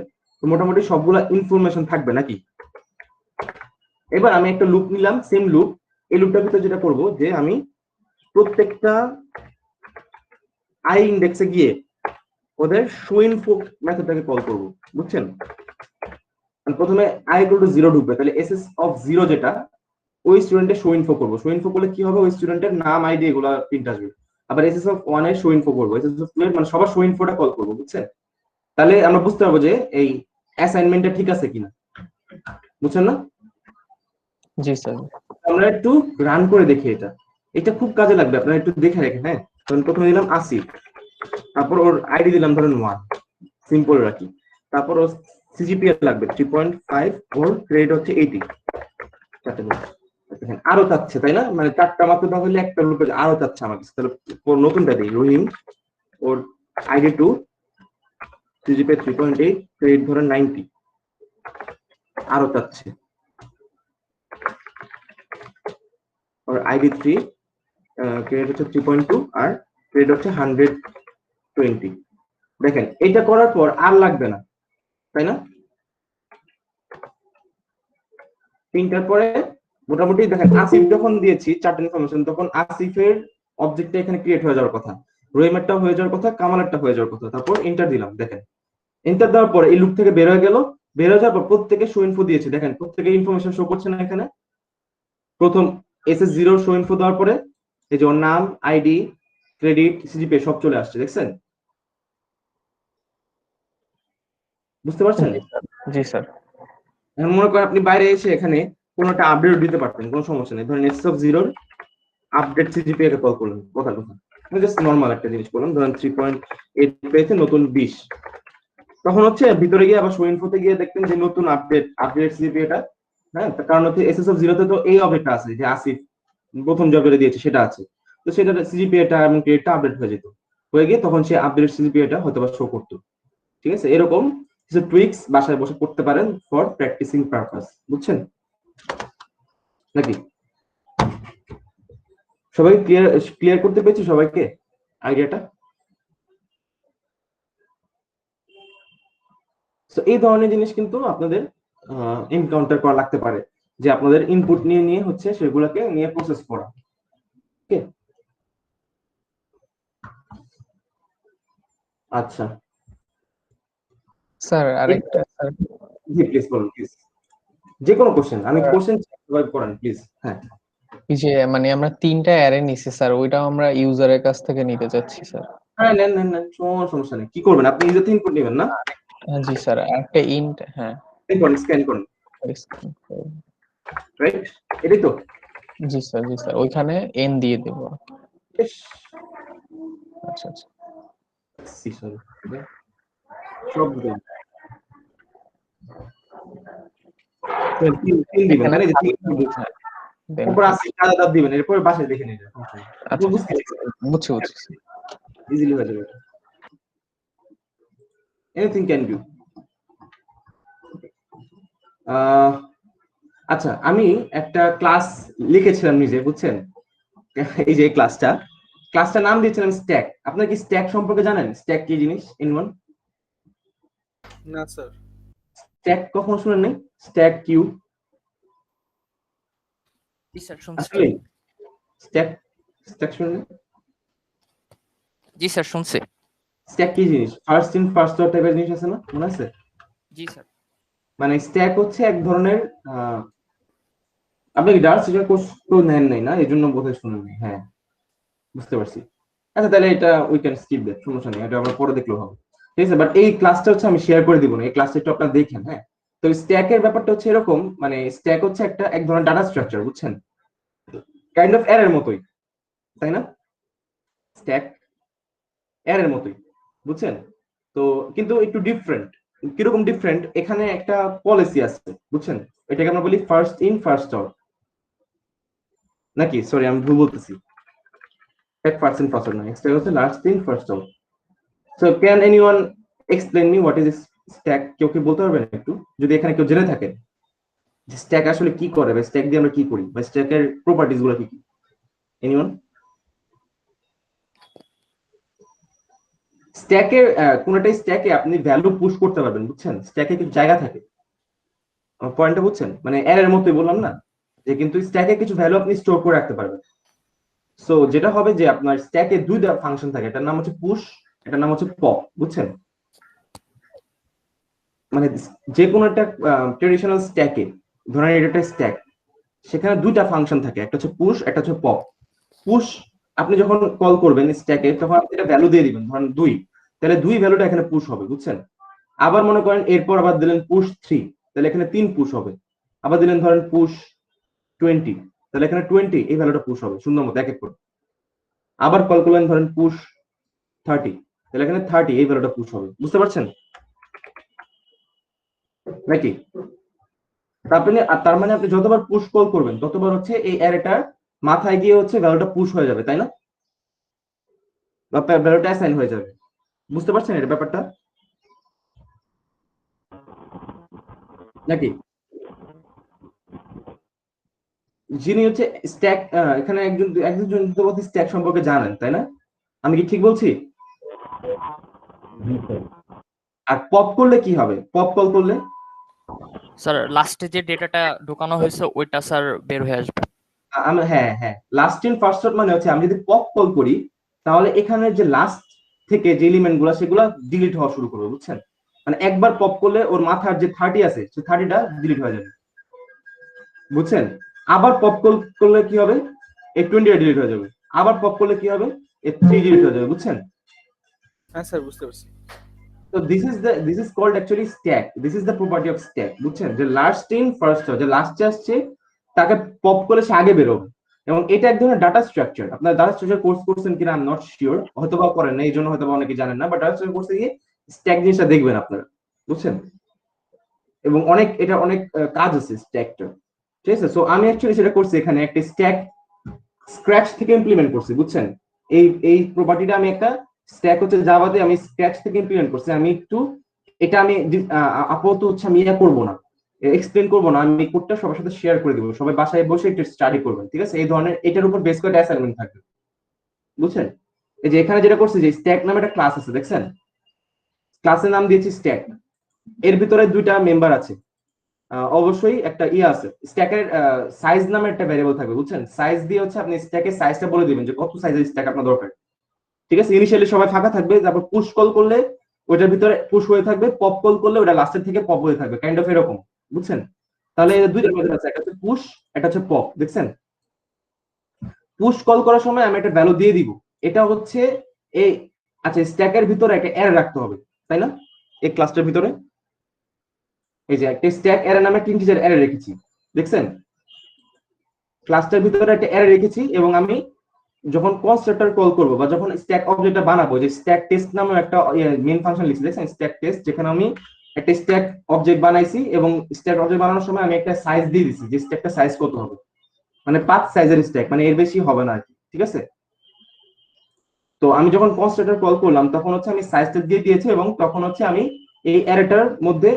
তো মোটামুটি সবগুলা ইনফরমেশন থাকবে নাকি? এবার আমি একটা লুপ নিলাম, সেম লুপ, এই লুপটার ভিতরে যেটা করব যে আমি প্রত্যেকটা আই ইন্ডেক্সে গিয়ে ওদের শো ইনফো মেথডটাকে কল করব, বুঝছেন? প্রথমে i = 0 ঢুকবে, তাহলে এসএস অফ 0 যেটা, ওই স্টুডেন্টের শো ইনফো করব। শো ইনফো করলে কি হবে, ওই স্টুডেন্টের নাম, আইডি এগুলা প্রিন্ট আসবে। আবার এসএস অফ 1 এর শো ইনফো করব, এসএস অফ 2 এর মানে সবার শো ইনফোটা কল করব, বুঝছেন? তাহলে আমরা বুঝতে পারবো যে এই অ্যাসাইনমেন্টটা ঠিক আছে কিনা, বুঝছেন না? জি স্যার। আমরা একটু রান করে দেখি, এটা খুব কাজে লাগবে, আপনারা একটু দেখে রাখেন। হ্যাঁ, ধরুন প্রথমে দিলাম আসিফ, তারপর ওর আইডি দিলাম ধরেন 1, সিম্পল রাখি। তারপর ওর সিজিপিএ লাগবে 3.5, ওর গ্রেড হচ্ছে 80। আরো চাচ্ছে, তাই না? মানে চারটা মাত্র না হলে একটা লুপে আরো চাচ্ছে আমার কাছে, তাহলে ওর নতুনটা দিই, রহিম, ওর আইডি 2, সিজিপিএ 3.8, গ্রেড ধরেন 90, আরো চাচ্ছে। ওর আইডি 3, গ্রেড হচ্ছে 3.2 আর গ্রেড হচ্ছে 120। দেখেন এটা করার পর আর লাগবে না, তাই না? তিনটার পরে মোটামুটি দেখেন আসিফ যখন দিয়েছি চারটে ইনফরমেশন, তখন আসিফের অবজেক্টটা এখানে ক্রিয়েট হয়ে যাওয়ার কথা, রহিমেরটা হয়ে যাওয়ার কথা, কামালেরটা হয়ে যাওয়ার কথা। তারপর এন্টার দিলাম, দেখেন এন্টার দেওয়ার পরে এই লুপ থেকে বের হয়ে গেল। বের হয়ে যাওয়ার পর প্রত্যেকে শো ইনফো দিয়েছে, দেখেন প্রত্যেকে ইনফরমেশন শো করছে না এখানে। প্রথম এসএস 0 শো ইনফো দেওয়ার পরে এই যে ওর নাম, আইডি, ক্রেডিট, সিজিপিএ সব চলে আসছে, দেখছেন? বুঝতে পারছেন? জি স্যার। এখন মনে করেন আপনি বাইরে এসে এখানে কোনো একটা আপডেট দিতে পারতেন, কোনো সমস্যা নেই। ধরেন SS of 0 update CGPA K call করলেন, কথা জাস্ট নরমাল একটা জিনিস করলাম, ধরেন 3.8 পেয়েছে, নতুন 20। তখন হচ্ছে ভিতরে গিয়ে আবার শো ইনফোতে গিয়ে দেখতেন যে নতুন আপডেট সিজিপিএটা, হ্যাঁ, কারণ হচ্ছে এসএস অফ 0 তে তো এই অবজেক্টটা আছে যে আসিফ প্রথম জবে দিয়েছে, সেটা আছে, তো সেটা সিজিপিএটা এবং গ্রেডটা আপডেট হয়ে যেত, হয়ে গিয়ে তখন সে আপডেট সিজিপিএটা হয়তো বা শো করতো, ঠিক আছে? এরকম কিছু টুইক্স বাসায় বসে করতে পারেন ফর প্র্যাকটিসিং পারপাস, বুঝছেন নাকি? সবাই ক্লিয়ার করতে পেরেছি সবাইকে আইডিয়াটা? তো এই ধরনের জিনিস কিন্তু আপনাদের এনকাউন্টার করা লাগতে পারে, যে আপনাদের ইনপুট নিয়ে হচ্ছে সেগুলোকে নিয়ে প্রসেস করা। ওকে, আচ্ছা, স্যার আরেকটা স্যার, জি প্লিজ বলুন প্লিজ, যে কোনো কোশ্চেন, আমি কোশ্চেন প্রোভাইড করেন প্লিজ। হ্যাঁ, এই যে মানে আমরা 3টা অ্যারে নিছি স্যার, ওইটাও আমরা ইউজারের কাছ থেকে নিতে চাচ্ছি স্যার। হ্যাঁ নেন নেন নেন, সমস্যা নেই। কি করবেন আপনি? নিজে থেকে ইনপুট নেবেন না? জি স্যার, একটা ইন্ট, হ্যাঁ স্ক্যান করেন, স্ক্যান, রাইট? এটাই তো? জি স্যার, জি স্যার, ওইখানে এন দিয়ে দেব। বেশ, আচ্ছা আচ্ছা, সব দিবেন। তিন দিবেন, তাই না? যে তিন দিবেন। হ্যাঁ, then তারপর আসি সাদা দাঁত দিবেন, এরপর বাসায় দেখে নিবেন। আচ্ছা বুঝতে বুঝছি বুঝছি। ইজিলি হয়ে যাবে। Anything can do. আচ্ছা, আমি একটা ক্লাস লিখেছিলাম নিজে, বুঝছেন? এই যে ক্লাসটার নাম দিয়েছিলাম স্ট্যাক। আপনারা কি স্ট্যাক সম্পর্কে জানেন? স্ট্যাক কি জিনিস? এনিওয়ান? না স্যার। স্ট্যাক কখনো শুনেন নাই? Stack Q? জি স্যার শুনছি। আসলে স্ট্যাক স্ট্যাক শুনেন? জি স্যার শুনছি। স্ট্যাক কি জিনিস? ফার্স্ট ইন ফার্স্ট আউট টাইপের জিনিস আছে না, মনে আছে? জি স্যার। মানে স্ট্যাক হচ্ছে এক ধরনের আপনি কি ডার্স সিজন কোর্স তো নেন নাই না, এই জন্য বোধহয় শুনেন নাই। হ্যাঁ, বুঝতে পারছি। আচ্ছা, তাহলে এটা উই ক্যান স্কিপ দ্যাট, সমস্যা নেই, এটা আমরা পরে দেখলেও হবে। ঠিক আছে, বাট এই ক্লাসটা হচ্ছে আমি শেয়ার করে দিব না, এই ক্লাসটা একটু আপনারা দেখেন। হ্যাঁ, তো স্ট্যাকের ব্যাপারটা হচ্ছে এরকম, মানে স্ট্যাক হচ্ছে এক ধরনের ডাটা স্ট্রাকচার, বুঝছেন? কাইন্ড অফ অ্যারের মতোই, তাই না? স্ট্যাক অ্যারের মতোই, বুঝছেন? তো কিন্তু একটু ডিফারেন্ট। কিরকম ডিফারেন্ট? এখানে একটা পলিসি আছে, বুঝছেন? এটাকে আমরা বলি ফার্স্ট ইন ফার্স্ট আউট, নাকি? সরি, আমি ভুল বলতেছি। ফার্স্ট ইন ফার্স্ট আউট না, এক্সট্রা হচ্ছে last in first out. So can anyone explain me what is stack? কেউ কি বলতে পারবেন একটু, যদি এখানে কেউ জেনে থাকেন যে স্ট্যাক আসলে কি করে, বা স্ট্যাক দিয়ে আমরা কি করি, বা স্ট্যাকের প্রপার্টিজ গুলো কি কি? এনিওয়ান? স্ট্যাকের কোনটাই স্ট্যাকে আপনি ভ্যালু পুশ করতে পারবেন, বুঝছেন? স্ট্যাকে কিছু জায়গা থাকে, পয়েন্টটা বুঝছেন? মানে অ্যারের মতোই বললাম না, যে কিন্তু স্ট্যাকে কিছু ভ্যালু আপনি স্টোর করে রাখতে পারবেন। সো যেটা হবে যে আপনার স্ট্যাকে দুইটা ফাংশন থাকে, এটার নাম হচ্ছে পুশ, এটার নাম হচ্ছে পপ, বুঝছেন? মানে যে কোনো একটা ট্রেডিশনাল স্ট্যাকে, ধরেন এটা একটা স্ট্যাক, সেখানে দুইটা ফাংশন থাকে, একটা হচ্ছে পুশ, একটা হচ্ছে পপ। পুশ আপনি যখন কল করবেন স্ট্যাকে, তখন আপনি এটা ভ্যালু দিয়ে দিবেন, ধরেন 2, তাহলে 2 ভ্যালুটা এখানে পুশ হবে, বুঝছেন? আবার মনে করেন এরপর আবার দিলেন পুশ 3, তাহলে এখানে 3 পুশ হবে। আবার দিলেন ধরেন পুশ 20, তাহলে এখানে 20 এই ভ্যালুটা পুশ হবে সুন্দর মতো এক এক করে। আবার কল করলেন ধরেন পুশ 30, তাহলে এখানে 30 এই ভ্যালুটা পুশ হবে, বুঝতে পারছেন নাকি? তার মানে আপনি যতবার পুশ কল করবেন ততবার হচ্ছে এই অ্যারেটার মাথায় গিয়ে হচ্ছে ভ্যালুটা পুশ হয়ে যাবে, তাই না? বা ভ্যালুটা অ্যাসাইন হয়ে যাবে, বুঝতে পারছেন এটা ব্যাপারটা নাকি? যিনি হচ্ছে স্ট্যাক, এখানে একজন স্ট্যাক সম্পর্কে জানেন, তাই না? আমি কি ঠিক বলছি? আর পপ করলে কি হবে? পপ কল করলে স্যার লাস্টে যে ডেটাটা ঢোকানো হয়েছে ওইটা স্যার বের হয়ে আসবে। হ্যাঁ হ্যাঁ, লাস্ট ইন ফার্স্ট আউট মানে হচ্ছে আমি যদি পপ কল করি, তাহলে এখানে যে লাস্ট থেকে যে এলিমেন্ট গুলো সেগুলো ডিলিট হওয়া শুরু করবে, বুঝছেন? মানে একবার পপ করলে ওর মাথার যে 30 আছে সেই 30টা ডিলিট হয়ে যাবে, বুঝছেন? আবার পপ কল করলে কি হবে? এই 20টা ডিলিট হয়ে যাবে। আবার পপ করলে কি হবে? এই 3 ডিলিট হয়ে যাবে, বুঝছেন? হ্যাঁ স্যার বুঝতে পারছি। So this is called actually stack. This is the property of stack, বুঝছেন? যে লাস্ট ইন ফার্স্ট আউট, যে লাস্টে আসছে তাকে পপ করে সে আগে বেরোবে। এবং এটা এক ধরনের ডাটা স্ট্রাকচার। আপনারা ডাটা স্ট্রাকচার কোর্স করছেন কিনা আই এম নট শিওর, হয়তোবা করেন না, এই জন্য হয়তোবা অনেকে জানেন না, বাট ডাটা স্ট্রাকচার কোর্সে গিয়ে স্ট্যাক জিনিসটা দেখবেন আপনারা, বুঝছেন? এবং এটা অনেক কাজ আছে স্ট্যাকটা, ঠিক আছে? সো আমি অ্যাকচুয়ালি সেটা করছি, এখানে একটা স্ট্যাক স্ক্র্যাচ থেকে ইমপ্লিমেন্ট করছি, বুঝছেন? এই প্রপার্টিটা আমি একটা স্ট্যাক হচ্ছে জাভাতে আমি স্ক্র্যাচ থেকে ইমপ্লিমেন্ট করছি। আমি একটু এটা আমি আপাতত হচ্ছে আমি এটা করবো না, এক্সপ্লেন করবো না, আমি কোডটা সবার সাথে শেয়ার করে দেবো, সবাই বাসায় বসে একটু স্টাডি করবেন, ঠিক আছে? এই ধরনের এটার উপর বেস করে অ্যাসাইনমেন্ট থাকবে, বুঝছেন? এই যে এখানে যেটা করছি, যে স্ট্যাক নামে একটা ক্লাস আছে, দেখছেন? ক্লাসের নাম দিয়েছি স্ট্যাক। এর ভিতরে দুইটা মেম্বার আছে, অবশ্যই একটা আছে, স্ট্যাকের সাইজ নামে একটা ভ্যারিয়েবল থাকবে, বুঝছেন? সাইজ দিয়ে হচ্ছে আপনি স্ট্যাকের সাইজটা বলে দিবেন যে কত সাইজের স্ট্যাক আপনার দরকার, ঠিক আছে, ইনিশিয়ালি সবাই ফাঁকা থাকবে, তারপর পুশ কল করলে ওইটার ভিতরে পুশ হয়ে থাকবে, পপ কল করলে ওটা লাস্টের থেকে পপ হয়ে থাকবে, কাইন্ড অফ এরকম, বুঝছেন? তাহলে এর দুইটা মেথড আছে, একটা হচ্ছে পুশ, একটা হচ্ছে পপ, দেখছেন? পুশ কল করার সময় আমি একটা ভ্যালু দিয়ে দিব, এটা হচ্ছে এই, আচ্ছা স্ট্যাকের ভিতরে একটা অ্যারে রাখতে হবে, তাই না? এই ক্লাসটার ভিতরে এই যে একটা স্ট্যাক অ্যারে নামে একটা ইন্টিজার অ্যারে রেখেছি, দেখছেন? ক্লাসটার ভিতরে একটা অ্যারে রেখেছি, এবং আমি যখন কনস্ট্রাক্টর কল করব বা যখন স্ট্যাক অবজেক্টটা বানাবো, যে স্ট্যাক টেস্ট নামে একটা মেইন ফাংশন লিখছি, দেখছেন? স্ট্যাক টেস্ট, যেখানে আমি একটা স্ট্যাক অবজেক্ট বানাইছি, এবং স্ট্যাক অবজেক্ট বানানোর সময় আমি একটা সাইজ দিয়ে দিছি, যে স্ট্যাকটা সাইজ কত হবে, মানে 5 সাইজের স্ট্যাক, মানে এর বেশি হবে না আর কি, ঠিক আছে? তো আমি যখন কনস্ট্রাক্টর কল করলাম তখন হচ্ছে আমি সাইজটা দিয়ে দিয়েছি, এবং তখন হচ্ছে আমি এই অ্যারেটার মধ্যে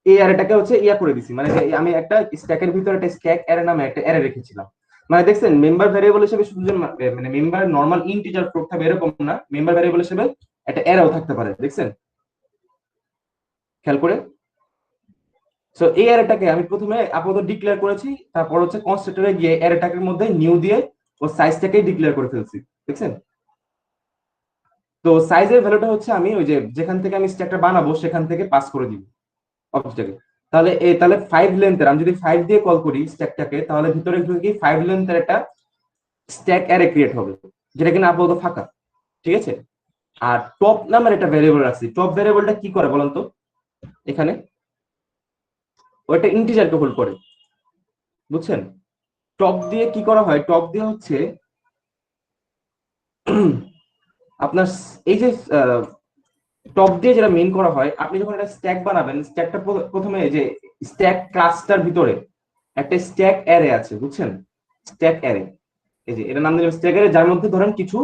এই অ্যারেটাকে হচ্ছে ইয়া করে দিছি, মানে যে আমি একটা স্ট্যাকের ভিতরে একটা স্ট্যাক অ্যারে নামে একটা অ্যারে রেখেছিলাম। মানে দেখছেন, মেম্বার ভ্যারিয়েবল হিসেবে শুধু যে মানে মেম্বার নরমাল ইন্টিজার ফ্লোট থাকবে এরকম না, মেম্বার ভ্যারিয়েবল হিসেবে একটা অ্যারেও থাকতে পারে, দেখছেন? খেয়াল করে। সো এই অ্যারেটাকে আমি প্রথমে আপাতত ডিক্লেয়ার করেছি, তারপর হচ্ছে কনস্ট্রাক্টরে গিয়ে অ্যারেটাকের মধ্যে নিউ দিয়ে ও সাইজটাকেই ডিক্লেয়ার করে ফেলছি, দেখছেন? তো সাইজের ভ্যালুটা হচ্ছে আমি ওই যে যেখান থেকে আমি স্ট্যাকটা বানাবো সেখান থেকে পাস করে দিব অবজেক্টে। তাহলে 5 লেন্থের, আমি যদি 5 দিয়ে কল করি স্ট্যাকটাকে, তাহলে ভিতরে কি 5 লেন্থের একটা স্ট্যাক অ্যারে ক্রিয়েট হবে, যেটা কিনা আপাতত ফাঁকা, ঠিক আছে? আর টপ নামের একটা ভ্যারিয়েবল রাখছি, টপ ভ্যারিয়েবলটা কি করে বলেন তো? এখানে ওইটা ইন্টিজারকে হোল্ড করে, বুঝছেন? টপ দিয়ে কি করা হয়, টপ দিয়ে হচ্ছে আপনার এই যে টপ দিয়ে যেটা মেইন করা হয়, আপনি যখন একটা স্ট্যাক বানাবেন, স্ট্যাকটা প্রথমে যে স্ট্যাক ক্লাসটার ভিতরে একটা স্ট্যাক অ্যারে আছে, বুঝছেন? স্ট্যাক অ্যারে, এই যে এটা নাম দিলাম স্ট্যাক অ্যারে, যার মধ্যে ধরেন কিছু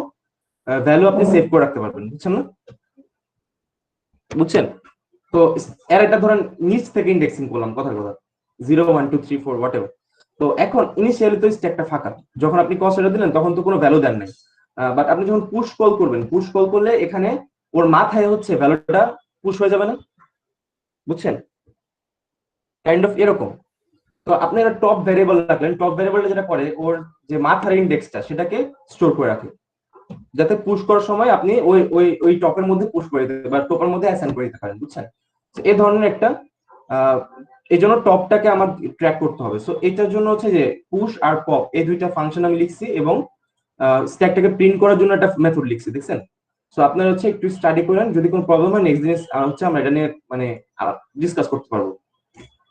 ভ্যালু আপনি সেভ করে রাখতে পারবেন, বুঝছেন না? বুঝছেন? তো অ্যারেটা ধরেন নিচ থেকে ইন্ডেক্সিং করলাম, কথার কথা 0 1 2 3 4 হোয়াটএভার। তো এখন ইনিশিয়ালি তো স্ট্যাকটা ফাঁকা, যখন আপনি কনস্ট্রাক্টর দিলেন তখন তো কোনো ভ্যালু দেন নাই, বাট আপনি যখন পুশ কল করবেন, পুশ কল করলে এখানে ওর মাথায় হচ্ছে ভ্যালুটা পুশ হয়ে যাবে না, বুঝছেন? কাইন্ড অফ এরকম। তো আপনি একটা টপ ভ্যারিয়েবল রাখলেন, টপ ভ্যারিয়েবলটা যেটা করে ওর যে মাথার ইন্ডেক্সটা সেটাকে স্টোর করে রাখে, যাতে পুশ করার সময় আপনি ওই ওই ওই টপের মধ্যে পুশ করে দিতে বা টপের মধ্যে অ্যাসাইন করে দিতে পারেন, বুঝছেন? এই ধরনের একটা এই জন্য টপটাকে আমার ট্র্যাক করতে হবে। সো এটার জন্য হচ্ছে যে পুশ আর পপ এই দুইটা ফাংশন আমি লিখছি, এবং স্ট্যাকটাকে প্রিন্ট করার জন্য একটা মেথড লিখছি, দেখছেন? সো আপনারা হচ্ছে একটু স্টাডি করেন, যদি কোনো প্রবলেম হয় নেক্সট দিন হচ্ছে আমরা এটা নিয়ে মানে ডিসকাস করতে পারবো,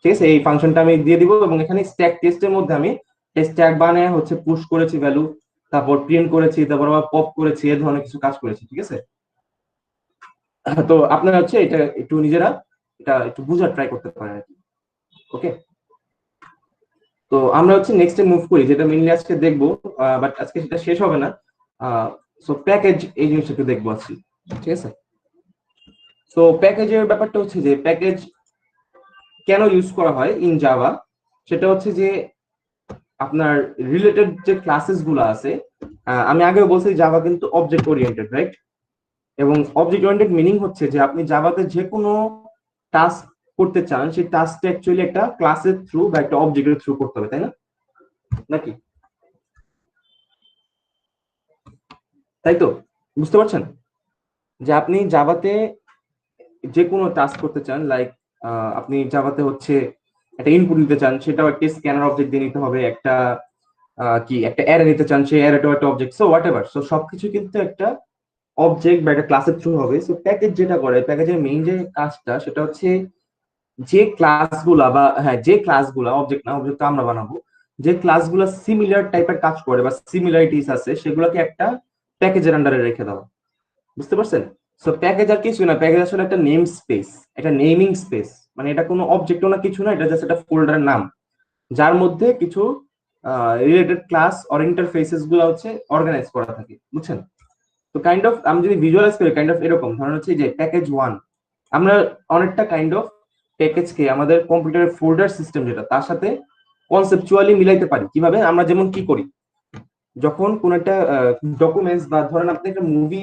ঠিক আছে? এই ফাংশনটা আমি দিয়ে দিব, এবং এখানে স্ট্যাক টেস্টের মধ্যে আমি স্ট্যাক বানিয়ে হচ্ছে পুশ করেছি ভ্যালু, তারপর প্রিন্ট করেছি, তারপর আবার পপ করেছি, এই ধরনের কিছু কাজ করেছি, ঠিক আছে? তো আপনারা হচ্ছে এটা একটু নিজেরা এটা একটু বুঝার ট্রাই করতে পারেন আর কি, ওকে? তো আমরা হচ্ছে নেক্সট মুভ করি, যেটা মেইনলি আজকে দেখবো, বাট আজকে সেটা শেষ হবে না। সো প্যাকেজ, এই জিনিসটা একটু দেখবো আজকে, ঠিক আছে? সো প্যাকেজের ব্যাপারটা হচ্ছে যে প্যাকেজ কেন ইউজ করা হয় ইন জাভা, সেটা হচ্ছে যে আপনার রিলেটেড যে ক্লাসেস গুলো আছে, আমি আগেও বলছি জাভা কিন্তু অবজেক্ট ওরিয়েন্টেড, রাইট? এবং অবজেক্ট ওরিয়েন্টেড মিনিং হচ্ছে যে আপনি জাভাতে যে কোনো টাস্ক করতে চান, সেই টাস্কটা অ্যাকচুয়ালি একটা ক্লাসের থ্রু বা একটা অবজেক্টের থ্রু করতে হবে, তাই না? নাকি? তাই তো, বুঝতে পারছেন যে আপনি জাভাতে যে কোনো টাস্ক করতে চান, লাইক আপনি জাভাতে হচ্ছে একটা ইনপুট নিতে চান, সেটাও একটা স্ক্যানার অবজেক্ট দিয়ে নিতে হবে, একটা একটা অ্যারে নিতে চান, সেই অ্যারেটাও একটা object, so what ever. So সবকিছু কিন্তু একটা অবজেক্ট বা একটা ক্লাসের থ্রু হবে। সো প্যাকেজ যেটা করে, প্যাকেজের মেইন যে কাজটা সেটা হচ্ছে যে ক্লাসগুলা বা হ্যাঁ যে ক্লাসগুলা, অবজেক্ট না, অবজেক্ট আমরা বানাবো, যে ক্লাসগুলা সিমিলার টাইপের কাজ করে বা সিমিলারিটিস আছে সেগুলোকে একটা প্যাকেজের আন্ডারে রেখে দেওয়া, বুঝতে পারছেন? সো প্যাকেজ আর কিছু না, প্যাকেজ আসলে একটা নেম স্পেস, একটা নেমিং স্পেস, মানে এটা কোনো অবজেক্টও না, কিছু না, এটা জাস্ট একটা ফোল্ডারের নাম, যার মধ্যে কিছু রিলেটেড ক্লাস অর ইন্টারফেসেস গুলো হচ্ছে অর্গানাইজ করা থাকে, বুঝছেন? তো কাইন্ড অফ আমি যদি ভিজুয়ালাইজ করি, কাইন্ড অফ এরকম ধরনের হচ্ছে যে প্যাকেজ 1, আমরা অনেকটা কাইন্ড অফ প্যাকেজকে আমাদের কম্পিউটারের ফোল্ডার সিস্টেম যেটা, তার সাথে কনসেপচুয়ালি মিলাইতে পারি। কিভাবে? আমরা যেমন কি করি, যখন কোন একটা ডকুমেন্টস বা ধরেন আপনি একটা মুভি,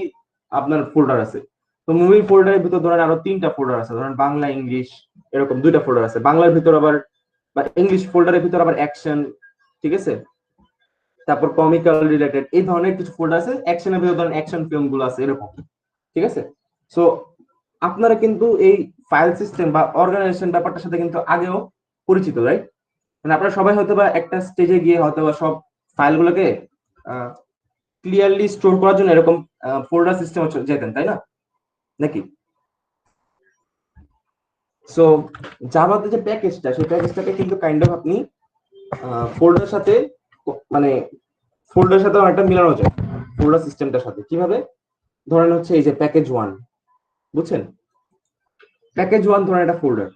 আপনার ফোল্ডার আছে, তো মুভি ফোল্ডারের ভিতর ধরেন আরো 3টা ফোল্ডার আছে, ধরেন বাংলা ইংলিশ এরকম 2টা ফোল্ডার আছে, বাংলার ভিতর আবার বা ইংলিশ ফোল্ডারের ভিতর আবার অ্যাকশন, ঠিক আছে? তারপর কমিক্যাল রিলেটেড এই ধরনের কিছু ফোল্ডার আছে, অ্যাকশনের ভিতরে ধরেন অ্যাকশন ফিল্ম গুলো আছে এরকম, ঠিক আছে? সো আপনারা কিন্তু এই ফাইল সিস্টেম বা অর্গানাইজেশন ব্যাপারটার সাথে কিন্তু আগেও পরিচিত, রাইট? মানে আপনারা সবাই হয়তো বা একটা স্টেজে গিয়ে হয়তো বা সব ফাইলগুলোকে ক্লিয়ারলি স্টোর করার জন্য এরকম ফোল্ডার সিস্টেম যেতেন, তাই না? নাকি? সো জাভাতে যে প্যাকেজটা, সেই প্যাকেজটাকে কিন্তু কাইন্ড অফ আপনি ফোল্ডার সাথে মানে ফোল্ডার সাথে অনেকটা মিলানো যায় ফোল্ডার সিস্টেমটার সাথে। কিভাবে? ধরেন হচ্ছে এই যে প্যাকেজ 1, বুঝছেন? প্যাকেজ 1 ধরেন একটা ফোল্ডার,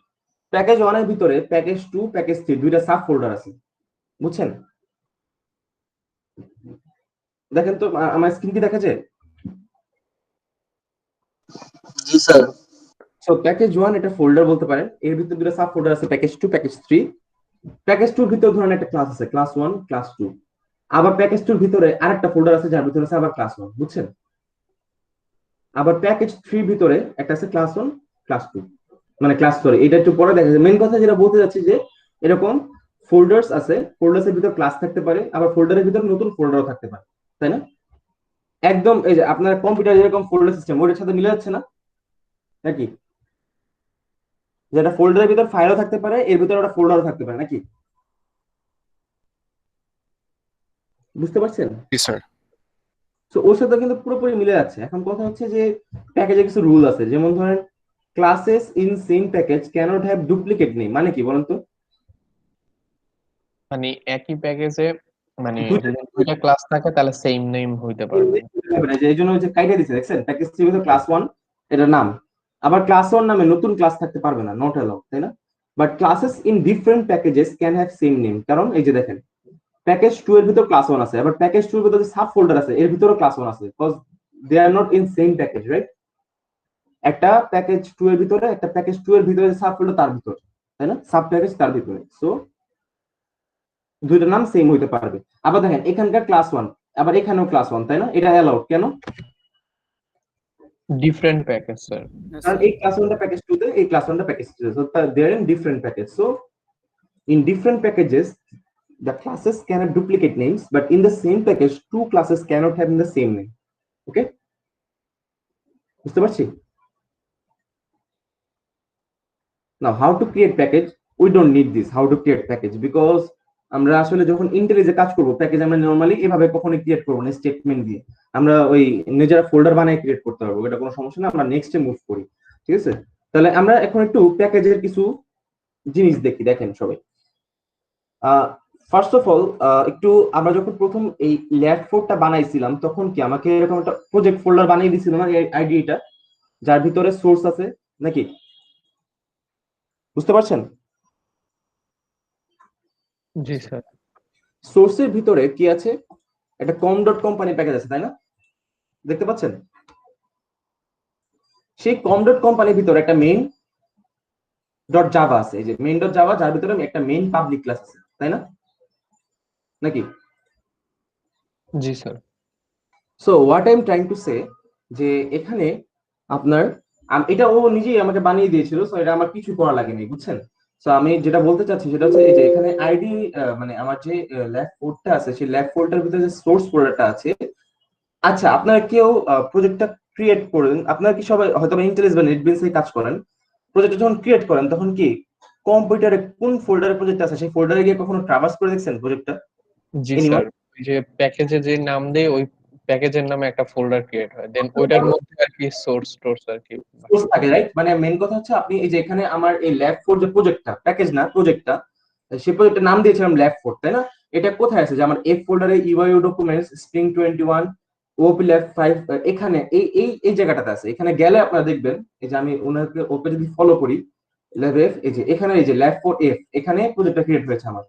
প্যাকেজ 1 এর ভিতরে প্যাকেজ 2 প্যাকেজ 3 দুইটা সাব ফোল্ডার আছে, বুঝছেন? দেখেন তো আমার স্ক্রিন কি দেখা যায়? জি স্যার। সো প্যাকেজ 1 এটা ফোল্ডার বলতে পারেন, এর ভিতরে দুটো সাব ফোল্ডার আছে, প্যাকেজ 2 প্যাকেজ 3। প্যাকেজ 2 এর ভিতরে ধরেন একটা ক্লাস আছে, ক্লাস 1 ক্লাস 2। আবার প্যাকেজ 2 এর ভিতরে আরেকটা ফোল্ডার আছে যার ভিতরে আছে আবার ক্লাস 1, বুঝছেন? আবার প্যাকেজ 3 এর ভিতরে একটা আছে ক্লাস 1 ক্লাস 2, মানে ক্লাস, সরি এটা একটু পরে দেখা যাবে। মেইন কথা যেটা বলতে যাচ্ছি যে এরকম ফোল্ডার্স আছে, ফোল্ডার্স এর ভিতরে ক্লাস থাকতে পারে, আবার ফোল্ডারের ভিতরে নতুন ফোল্ডারও থাকতে পারে, তাই না? একদম এই যে আপনার কম্পিউটার যেরকম ফোল্ডার সিস্টেম ওইটার সাথে মিলে যাচ্ছে না নাকি? যেটা ফোল্ডারের ভিতর ফাইলও থাকতে পারে, এর ভিতরে ওটা ফোল্ডারও থাকতে পারে, নাকি? বুঝতে পারছেন? জি স্যার। তো ওর সাথে কিন্তু পুরোপুরি মিলে যাচ্ছে। এখন কথা হচ্ছে যে প্যাকেজে কিছু রুল আছে, যেমন ধরেন classes in same package can't have duplicate name. মানে কি বলেন তো? মানে একই প্যাকেজে মানে দুইটা যদি দুইটা ক্লাস থাকে তাহলে সেম নেম হইতে পারবে না। যে এই জন্য যে কাইটা দিচ্ছে, দেখছেন? প্যাকেজ 3 ভিতরে ক্লাস 1 এটা নাম, আবার ক্লাস 1 নামে নতুন ক্লাস থাকতে পারবে না, নট অ্যালাউড, তাই না? But classes in different packages can have same name. কারণ এই যে দেখেন প্যাকেজ 2 এর ভিতর ক্লাস 1 আছে, আবার প্যাকেজ 2 এর ভিতরে সাব ফোল্ডার আছে এর ভিতরে ক্লাস 1 আছে, because they are not in same package, right? একটা প্যাকেজ 2 এর ভিতরে একটা প্যাকেজ 2 এর ভিতরে সাব ফোল্ডার তার ভিতরে, তাই না? সাব প্যাকেজ তার ভিতরে, সো দুইটার নাম সেম হইতে পারবে। আবার দেখেন এখানকার ক্লাস 1 আবার এখানেও ক্লাস 1, তাই না? এটা অ্যালাউড কেন? Different package sir. কারণ এই ক্লাস 1টা প্যাকেজ 2 তে, এই ক্লাস 1টা প্যাকেজ 2 তে, so they are in different package. So in different packages the classes can have duplicate names, but in the same package two classes cannot have the same name. Okay, বুঝতে পারছি? Now how to create package? We don't need this how to create package, because আমরা আসলে যখন ইন্টেলিজে কাজ করব package আমরা normally এভাবে কখনো ক্রিয়েট করব না স্টেটমেন্ট দিয়ে, আমরা ওই নিজেরা ফোল্ডার বানায় ক্রিয়েট করতে পারবো, এটা কোনো সমস্যা না। আমরা নেক্সটে মুভ করি, ঠিক আছে? তাহলে আমরা এখন একটু প্যাকেজের কিছু জিনিস দেখি। দেখেন সবাই, ফার্স্ট অফ অল একটু আমরা যখন প্রথম এই ল্যাব ফোল্ডারটা বানাইছিলাম তখন কি আমাকে এরকম একটা প্রজেক্ট ফোল্ডার বানিয়ে দিছিল না এই আইডিটা, যার ভিতরে সোর্স আছে নাকি? বুঝতে পারছেন? জি স্যার। সোর্সের ভিতরে কি আছে? একটা com.company প্যাকেজ আছে, তাই না? দেখতে পাচ্ছেন? সেই com.companyর ভিতরে একটা মেইন ডট জাভা আছে, এই যে মেইন ডট জাভা, যার ভিতরে একটা মেইন পাবলিক ক্লাস আছে, তাই না? নাকি? জি sir. So what I am trying to say, যে এখানে আপনার এটা ও নিজেই আমাকে বানিয়ে দিয়েছিল, সো এটা আমার কিছু করা লাগেনি, বুঝছেন? সো আমি যেটা বলতে চাচ্ছি সেটা হচ্ছে এই যে এখানে আইডি মানে আমার যে ল্যাব ফোল্ডারটা আছে সেই ল্যাব ফোল্ডারের ভিতরে যে সোর্স ফোল্ডারটা আছে। আচ্ছা, আপনারা কেউ প্রজেক্টটা ক্রিয়েট করেন, আপনারা কি সবাই হয়তো ইন্টেলিজেন্স বা নেটবিনসে কাজ করেন, প্রজেক্টটা যখন ক্রিয়েট করেন তখন কি কম্পিউটারে কোন ফোল্ডারে প্রজেক্ট আছে সেই ফোল্ডারে গিয়ে কখনো ট্রাভার্স করে দেখছেন প্রজেক্টটা? জি স্যার। ওই যে প্যাকেজে যে নাম দেই ওই প্যাকেজের নামে একটা ফোল্ডার ক্রিয়েট হয়, দেন ওইটার মধ্যে আর কি সোর্স টোর্স আর কি সোর্স থাকে, রাইট? মানে মেইন কথা হচ্ছে আপনি এই যে এখানে আমার এই ল্যাব ফোর যে প্রজেক্টটা, প্যাকেজ না প্রজেক্টটা, সেই প্রজেক্টের নাম দিয়েছিলাম ল্যাব ফোর, তাই না? এটা কোথায় আছে? যে আমার এফ ফোল্ডারে ইউআইও ডকুমেন্টস স্প্রিং 21 ওপি ল্যাব 5 এখানে এই এই এই জায়গাটাতে আছে। এখানে গেলে আপনারা দেখবেন এই যে আমি ওনাকে ওপে যদি ফলো করি ল্যাব এফ, এই যে এখানে এই যে ল্যাব ফোর এফ, এখানে প্রজেক্টটা ক্রিয়েট হয়েছে আমার।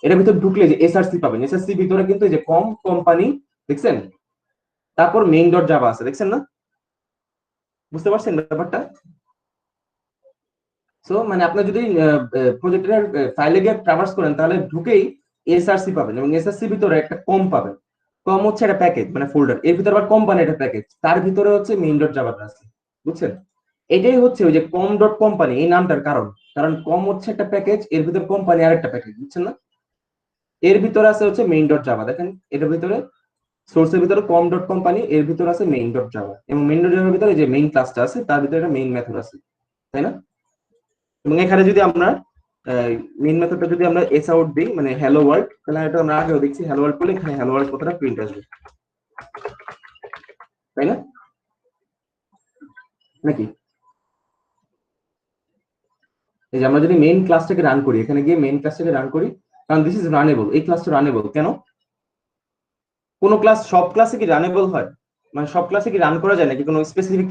এটার ভিতর ঢুকলে যে এসআরসি পাবেন, এসআরসি ভিতরে কিন্তু এই যে কম কোম্পানি দেখছেন, তারপর মেইন ডট জাভা আছে, দেখছেন না? বুঝতে পারছেন ব্যাপারটা? সো মানে আপনি যদি প্রজেক্টের ফাইলে গিয়ে ট্রাভার্স করেন তাহলে ঢুকেই এসআরসি পাবেন, এবং এসআরসি ভিতরে একটা কম পাবেন। কম হচ্ছে একটা প্যাকেজ মানে ফোল্ডার, এর ভিতরে আবার কোম্পানি একটা প্যাকেজ, তার ভিতরে হচ্ছে মেইন ডট জাভাটা আছে, বুঝছেন? এটাই হচ্ছে ওই যে কম ডট কোম্পানি এই নামটার কারণ, কারণ কম হচ্ছে একটা প্যাকেজ, এর ভিতরে কোম্পানি আরেকটা প্যাকেজ, বুঝছেন না? এর ভিতরে আছে হচ্ছে মেইন ডট জাভা। দেখেন এটার ভিতরে সোর্সের ভিতরে কম ডট কোম্পানি, এর ভিতরে আছে মেইন ডট জাভা, এবং মেইন ডট জাভার ভিতরে যে মেইন ক্লাসটা আছে তার ভিতরে একটা মেইন মেথড আছে, তাই না? এবং এখানে যদি আমরা মেইন মেথডটা যদি আমরা এস আউট দিই, মানে হ্যালো ওয়ার্ল্ড, তাহলে এটা আমরা আগেও দেখছি হ্যালো ওয়ার্ল্ড বলে এখানে হ্যালো ওয়ার্ল্ড কথাটা প্রিন্ট আসবে, তাই না? নাকি এই যে আমরা যদি মেইন ক্লাসটাকে রান করি, এখানে গিয়ে মেইন ক্লাসটাকে রান করি, কারণ দিস ইজ রানেবল, এই ক্লাসটা রানেবল। কেন? কোন ক্লাস সব ক্লাসে কি রানেবল হয়? মানে সব ক্লাসে কি রান করা যায় নাকি কোনো স্পেসিফিক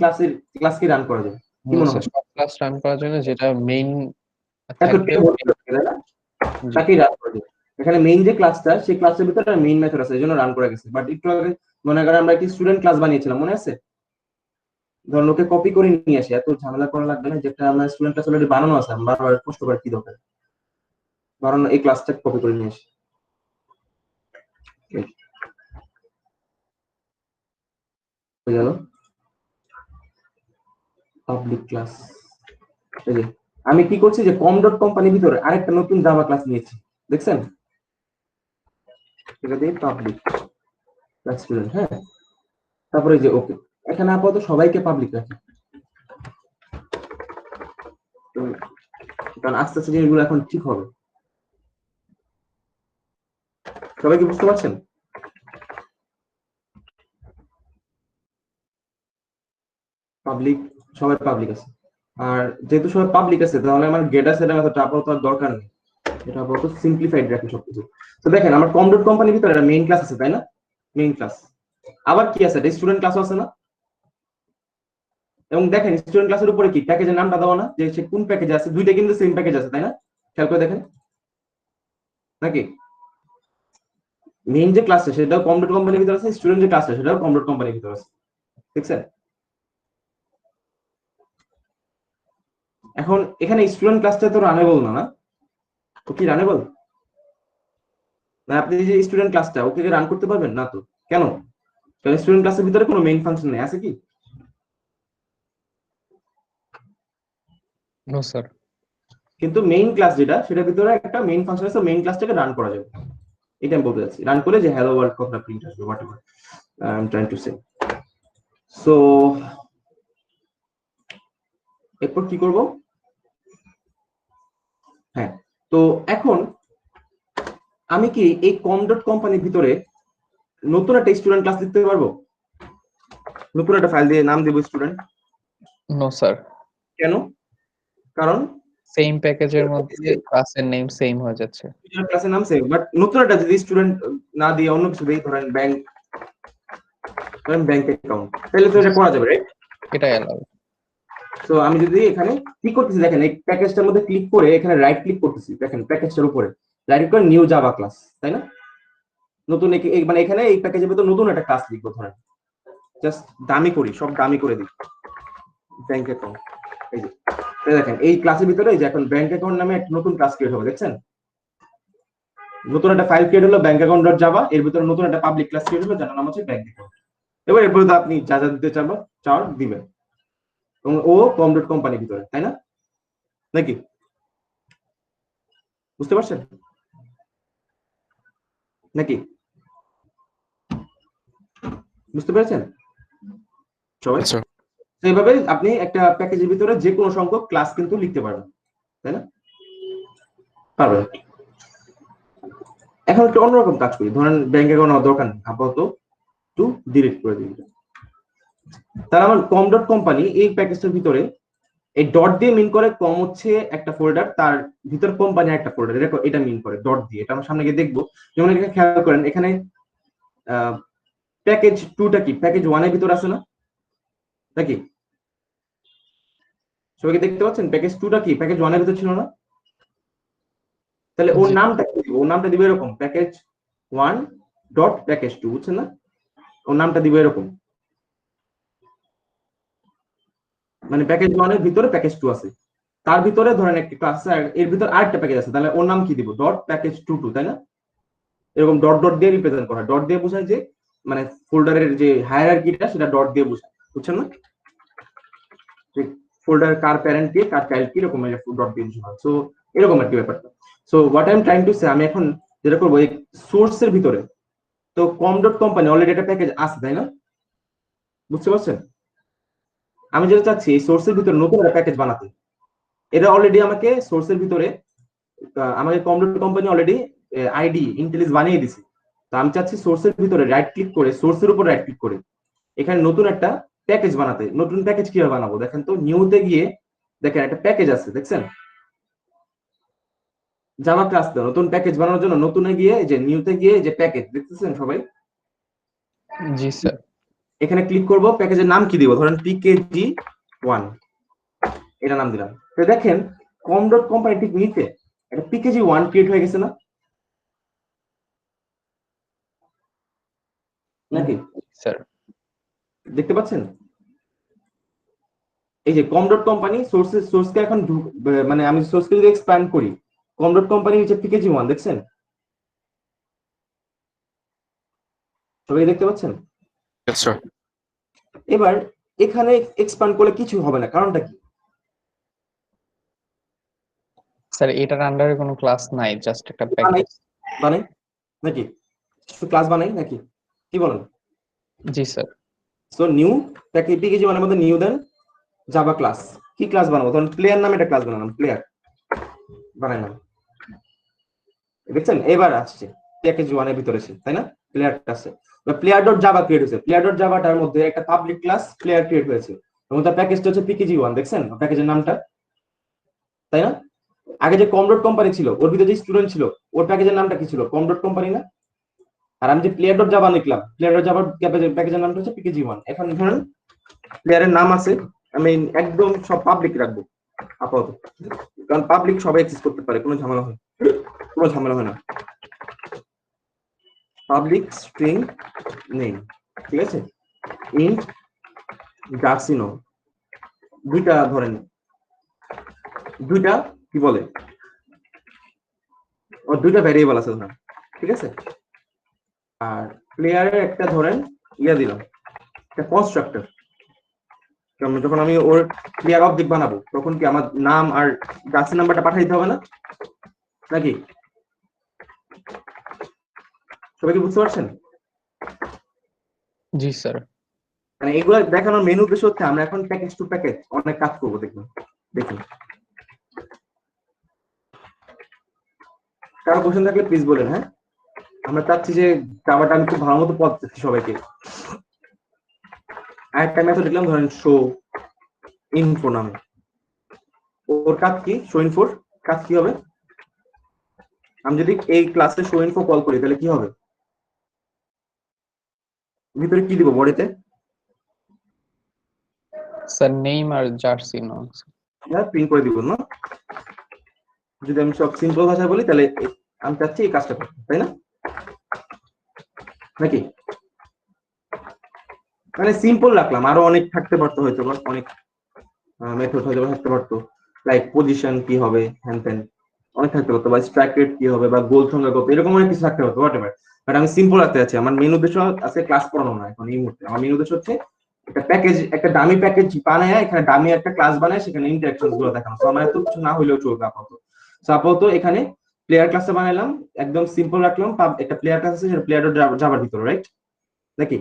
ক্লাস কি রান করা যায়? কি মনে হয়? সব ক্লাস রান করার জন্য যেটা মেইন এত থাকবে তাকেই রান করা যায়। এখানে মেইন যে ক্লাসটা, সেই ক্লাসের ভিতরে মেইন মেথড আছে, এই জন্য রান করা গেছে। বাট একটু আগে মনে করেন আমরা একটি স্টুডেন্ট ক্লাস বানিয়েছিলাম, মনে আছে? ধরুন ওকে কপি করে নিয়ে আসি, এত ঝামেলা করা লাগবে না, যেটা আমার স্টুডেন্ট ক্লাস অলরেডি বানানো আছে, আমরা বারবার কষ্ট করে কি দরকার, ধরুন এই ক্লাসটা কপি করে নিয়ে আসি। হয়ে গেল পাবলিক ক্লাস। এই যে আমি কি করছি যে কম ডট কোম্পানির ভিতরে আরেকটা নতুন জাভা ক্লাস নিয়েছি, দেখছেন? এটা দিয়ে পাবলিক ক্লাস স্টুডেন্ট, হ্যাঁ। তারপরে যে ওকে, এখানে আপাতত সবাইকে পাবলিক রাখি, কারণ আস্তে আস্তে জিনিসগুলো এখন ঠিক হবে। সবাই কি বুঝতে পারছেন? পাবলিক, সবাই পাবলিক আছে। আর যেহেতু সবাই পাবলিক আছে, তাহলে আমার গেট আছে মেথডটা আপাতত আর দরকার নেই, এটা আপাতত সিম্পলিফাইড রাখি সবকিছু। তো দেখেন আমার কম ডট কোম্পানির ভিতরে একটা মেইন ক্লাস আছে, তাই না? মেইন ক্লাস আবার কি আছে, এটা স্টুডেন্ট ক্লাসও আছে না? এবং দেখেন স্টুডেন্ট ক্লাসের উপরে কি প্যাকেজের নামটা দেওয়া না, যে সে কোন প্যাকেজে আছে, দুইটা কিন্তু সেম প্যাকেজ আছে, তাই না? খেয়াল করে দেখেন নাকি? মেইন যে ক্লাসটা সেটাও কম ডট কোম্পানির ভিতরে আছে, স্টুডেন্ট যে ক্লাসটা সেটাও কম ডট কোম্পানির ভিতরে আছে, দেখছেন? এখন এখানে স্টুডেন্ট ক্লাসটা তো রানেবল না, না? ও কি রানেবল না? আপনি যে স্টুডেন্ট ক্লাসটা ওকে রান করতে পারবেন না তো? কেন? কারণ স্টুডেন্ট ক্লাসের ভিতরে কোনো মেইন ফাংশন নেই, আছে কি? No sir. কিন্তু মেইন ক্লাস যেটা, সেটার ভিতরে একটা মেইন ফাংশন আছে, মেইন ক্লাসটাকে রান করা যাবে, এটা আমি বলতে যাচ্ছি। রান করে যে হ্যালো ওয়ার্ল্ড কথা প্রিন্ট আসবে, whatever I am trying to say. So এরপর কি করব? হ্যাঁ, তো এখন আমি কি এই কম ডট কোম্পানির ভিতরে নতুন একটা স্টুডেন্ট ক্লাস লিখতে পারবো? নতুন একটা ফাইল দিয়ে নাম দেব স্টুডেন্ট? No sir. কেন? কারণ সেম প্যাকেজের মধ্যে ক্লাসের নেম সেম হয়ে যাচ্ছে। ক্লাসের নাম সেম, বাট নতুন একটা যদি স্টুডেন্ট না দিয়ে অন্য কিছু দেই, ধরেন ব্যাংক অ্যাকাউন্ট, তাহলে তো এটা করা যাবে, রাইট? এটাই অ্যালাউ। সো আমি যদি এখানে কি করতেছি দেখেন, এই প্যাকেজটার মধ্যে ক্লিক করে এখানে রাইট ক্লিক করতেছি, দেখেন প্যাকেজটার উপরে রাইট ক্লিক করে নিউ জাভা ক্লাস, তাই না? নতুন মানে এখানে এই প্যাকেজের ভিতর নতুন একটা ক্লাস লিখবো, ধরেন জাস্ট দামি করি, সব দামি করে দিই, ব্যাংক অ্যাকাউন্ট। এই যে দেখেন এই ক্লাসের ভিতরে এই যে এখন ব্যাংক অ্যাকাউন্ট নামে একটা নতুন ক্লাস ক্রিয়েট হবে, দেখছেন? নতুন একটা ফাইল ক্রিয়েট হলো ব্যাংক অ্যাকাউন্ট ডট জাভা, এর ভিতরে নতুন একটা পাবলিক ক্লাস ক্রিয়েট হলো যার নাম হচ্ছে ব্যাংক অ্যাকাউন্ট। এবার এরপরে আপনি যা যা দিতে চাও দিবেন, এবং ও কম ডট কোম্পানির ভিতরে, তাই না? নাকি বুঝতে পারছেন নাকি? বুঝতে পেরেছেন সবাই? Yes, sir. এইভাবে আপনি একটা প্যাকেজের ভিতরে যে কোনো সংখ্যক ক্লাস কিন্তু লিখতে পারবেন, তাই না? পারবেন। এখন একটু অন্যরকম কাজ করি, ধরেন ব্যাংক অ্যাকাউন্ট দরকার নেই, আপাতত টু ডিলিট করে দিই। তাহলে আমার কম ডট কোম্পানি এই প্যাকেজটার ভিতরে এই ডট দিয়ে মিন করে, কম হচ্ছে একটা ফোল্ডার, তার ভিতর কোম্পানি একটা ফোল্ডার, এটা মিন করে ডট দিয়ে। এটা আমরা সামনে গিয়ে দেখবো। যেমন এখানে খেয়াল করেন, এখানে প্যাকেজ 2টা কি প্যাকেজ 1 এর ভিতর আছে না? নাকি সবাইকে দেখতে পাচ্ছেন? প্যাকেজ 2টা কি প্যাকেজ 1 এর ভিতর ছিল না? তাহলে ওর নামটা কি দিব? ওর নামটা দিব এরকম, প্যাকেজ 1 ডট প্যাকেজ 2, বুঝছেন না? ওর নামটা দিব এরকম, মানে প্যাকেজ 1 এর ভিতরে প্যাকেজ 2 আছে, তার ভিতরে ধরেন একটা ক্লাস আছে, এর ভিতর আরেকটা প্যাকেজ আছে, তাহলে ওর নাম কি দিব? ডট প্যাকেজ 2, তাই না? এরকম ডট ডট দিয়ে রিপ্রেজেন্ট করা, ডট দিয়ে বোঝায় যে মানে ফোল্ডারের যে হায়ারার্কিটা সেটা ডট দিয়ে বোঝায়, বুঝছেন না? ফোল্ডার কার প্যারেন্ট কি কার চাইল্ড কি, এরকম ডট দিয়ে বোঝানো। সো এরকম আর কি ব্যাপারটা। So what I am trying to সে, আমি এখন যেটা করবো এই সোর্সের ভিতরে, তো কম ডট কোম্পানি অলরেডি একটা প্যাকেজ আছে তাই না, বুঝতে পারছেন? আমি যেটা চাচ্ছি এই সোর্সের ভিতরে নতুন একটা প্যাকেজ বানাতে, এটা অলরেডি আমাকে সোর্সের ভিতরে আমাকে com dot company already ID IntelliJ বানিয়ে দিছে। তো আমি চাচ্ছি সোর্সের ভিতরে রাইট ক্লিক করে, সোর্সের উপর রাইট ক্লিক করে এখানে নতুন একটা প্যাকেজ বানাতে। নতুন প্যাকেজ কিভাবে বানাবো দেখেন তো, নিউতে গিয়ে দেখেন একটা প্যাকেজ আছে দেখছেন, জাভা ক্লাস তো নতুন প্যাকেজ বানানোর জন্য নতুনে গিয়ে যে নিউতে গিয়ে যে প্যাকেজ দেখতেছেন সবাই, জি স্যার। এখানে ক্লিক করব, প্যাকেজের নাম কি দিব, ধরেন pkg1 এটা নাম দিলাম। তো দেখেন কম ডট কোম্পানি ঠিক নিচে একটা pkg1 ক্রিয়েট হয়ে গেছে না নাকি, স্যার দেখতে পাচ্ছেন? এই যে কম ডট কোম্পানি সোর্সকে এখন মানে আমি সোর্সকে যদি এক্সপ্যান্ড করি, কম ডট কোম্পানি নিচে pkg1 দেখছেন, সবাই দেখতে পাচ্ছেন? Yes, sir. এবার এখানে এক্সপ্যান্ড করলে কিছু হবে না, কারণটা কি? স্যার এটার আন্ডারে কোনো ক্লাস নাই, জাস্ট একটা প্যাকেজ। বানাই নাকি, ক্লাস বানাই নাকি, কি বলেন? জি স্যার। সো নিউ pkg1 এর মধ্যে নিউ দেন জাভা ক্লাস, কি ক্লাস বানাবো, ধরুন প্লেয়ার নামে একটা ক্লাস বানালাম, প্লেয়ার বানাইলাম, দেখছেন? এবার আসছে pkg1 এর ভিতরে আছে তাই না, প্লেয়ার আছে, প্লেয়ার ডট জাভা ক্রিয়েট হয়েছে, প্লেয়ার ডট জাভাটার মধ্যে একটা পাবলিক ক্লাস প্লেয়ার ক্রিয়েট হয়েছে এবং তার প্যাকেজটা হচ্ছে pkg1 দেখছেন প্যাকেজের নামটা, তাই না? আগে যে কম ডট কোম্পানি ছিল ওর ভিতরে যে স্টুডেন্ট ছিল ওর প্যাকেজের নামটা কি ছিল, কম ডট কোম্পানি না? আর আমি যে প্লেয়ার ডট জাভা লিখলাম, প্লেয়ার ডট জাভার প্যাকেজের নামটা হচ্ছে pkg1। এখন ধরেন প্লেয়ারের নাম আছে, আমি একদম সব পাবলিক রাখবো আপাতত, কারণ পাবলিক সবাই অ্যাক্সেস করতে পারে, কোনো ঝামেলা হয় না। পাবলিক স্ট্রিং নেম, ঠিক আছে, ইন্ট ডার্সিনো, দুইটা ধরেন, দুইটা কি বলে ও দুইটা ভ্যারিয়েবল আছে ধরেন, ঠিক আছে। আর প্লেয়ারের একটা ধরেন ইয়া দিলাম, একটা কনস্ট্রাক্টর, যখন আমি ওর প্লেয়ার অবজেক্ট বানাবো তখন কি আমার নাম আর ডার্সি নাম্বারটা পাঠিয়ে দিতে হবে না নাকি, সবাই কি বুঝতে পারছেন? জি স্যার। মানে এগুলো দেখানোর মেনু উদ্দেশ্য হচ্ছে আমরা এখন প্যাকেজ টু প্যাকেজ অনেক কাজ করবো, দেখুন কারো কোশ্চেন থাকলে প্লিজ বলেন। হ্যাঁ, আমরা চাচ্ছি যে জাভাটা আমি খুব ভালো মতো পড়াচ্ছি সবাইকে। আরেকটা মেথড লিখলাম ধরেন শো ইনফো নামে, ওর কাজ কি, শো ইনফোর কাজ কি হবে, আমি যদি এই ক্লাসে শো ইনফো কল করি তাহলে কি হবে, ভিতরে কি দিব বডিতে, স্যার নেম আর জার্সি নো প্রিন্ট করে দিব না? যদি আমি সব সিম্পল ভাষায় বলি তাহলে আমি চাচ্ছি এই কাজটা করতে, তাই না নাকি? মানে সিম্পল রাখলাম, আরো অনেক থাকতে পারতো হয়তো, অনেক মেথড হয়তো থাকতে পারতো, লাইক পজিশন কি হবে, হ্যান ত্যান অনেক থাকতে পারতো, বা স্ট্রাইক রেট কি হবে, বা গোল সংখ্যা কত, এরকম অনেক কিছু থাকতে পারতো, হোয়াটএভার। বাট আমি সিম্পল রাখতে চাচ্ছি, আমার মেন উদ্দেশ্য আজকে ক্লাস পড়ানো না এখন এই মুহূর্তে, আমার মেন উদ্দেশ্য হচ্ছে একটা প্যাকেজ, একটা দামি প্যাকেজ বানায়, এখানে দামি একটা ক্লাস বানায়, সেখানে ইন্টারঅ্যাকশন গুলো দেখানো। তো আমার এত কিছু না হইলেও চলবে আপাতত। আপাতত এখানে প্লেয়ার ক্লাসে বানাইলাম, একদম সিম্পল রাখলাম, একটা প্লেয়ার ক্লাস আছে সেটা প্লেয়ার ডট জাভার ভিতরে, রাইট নাকি?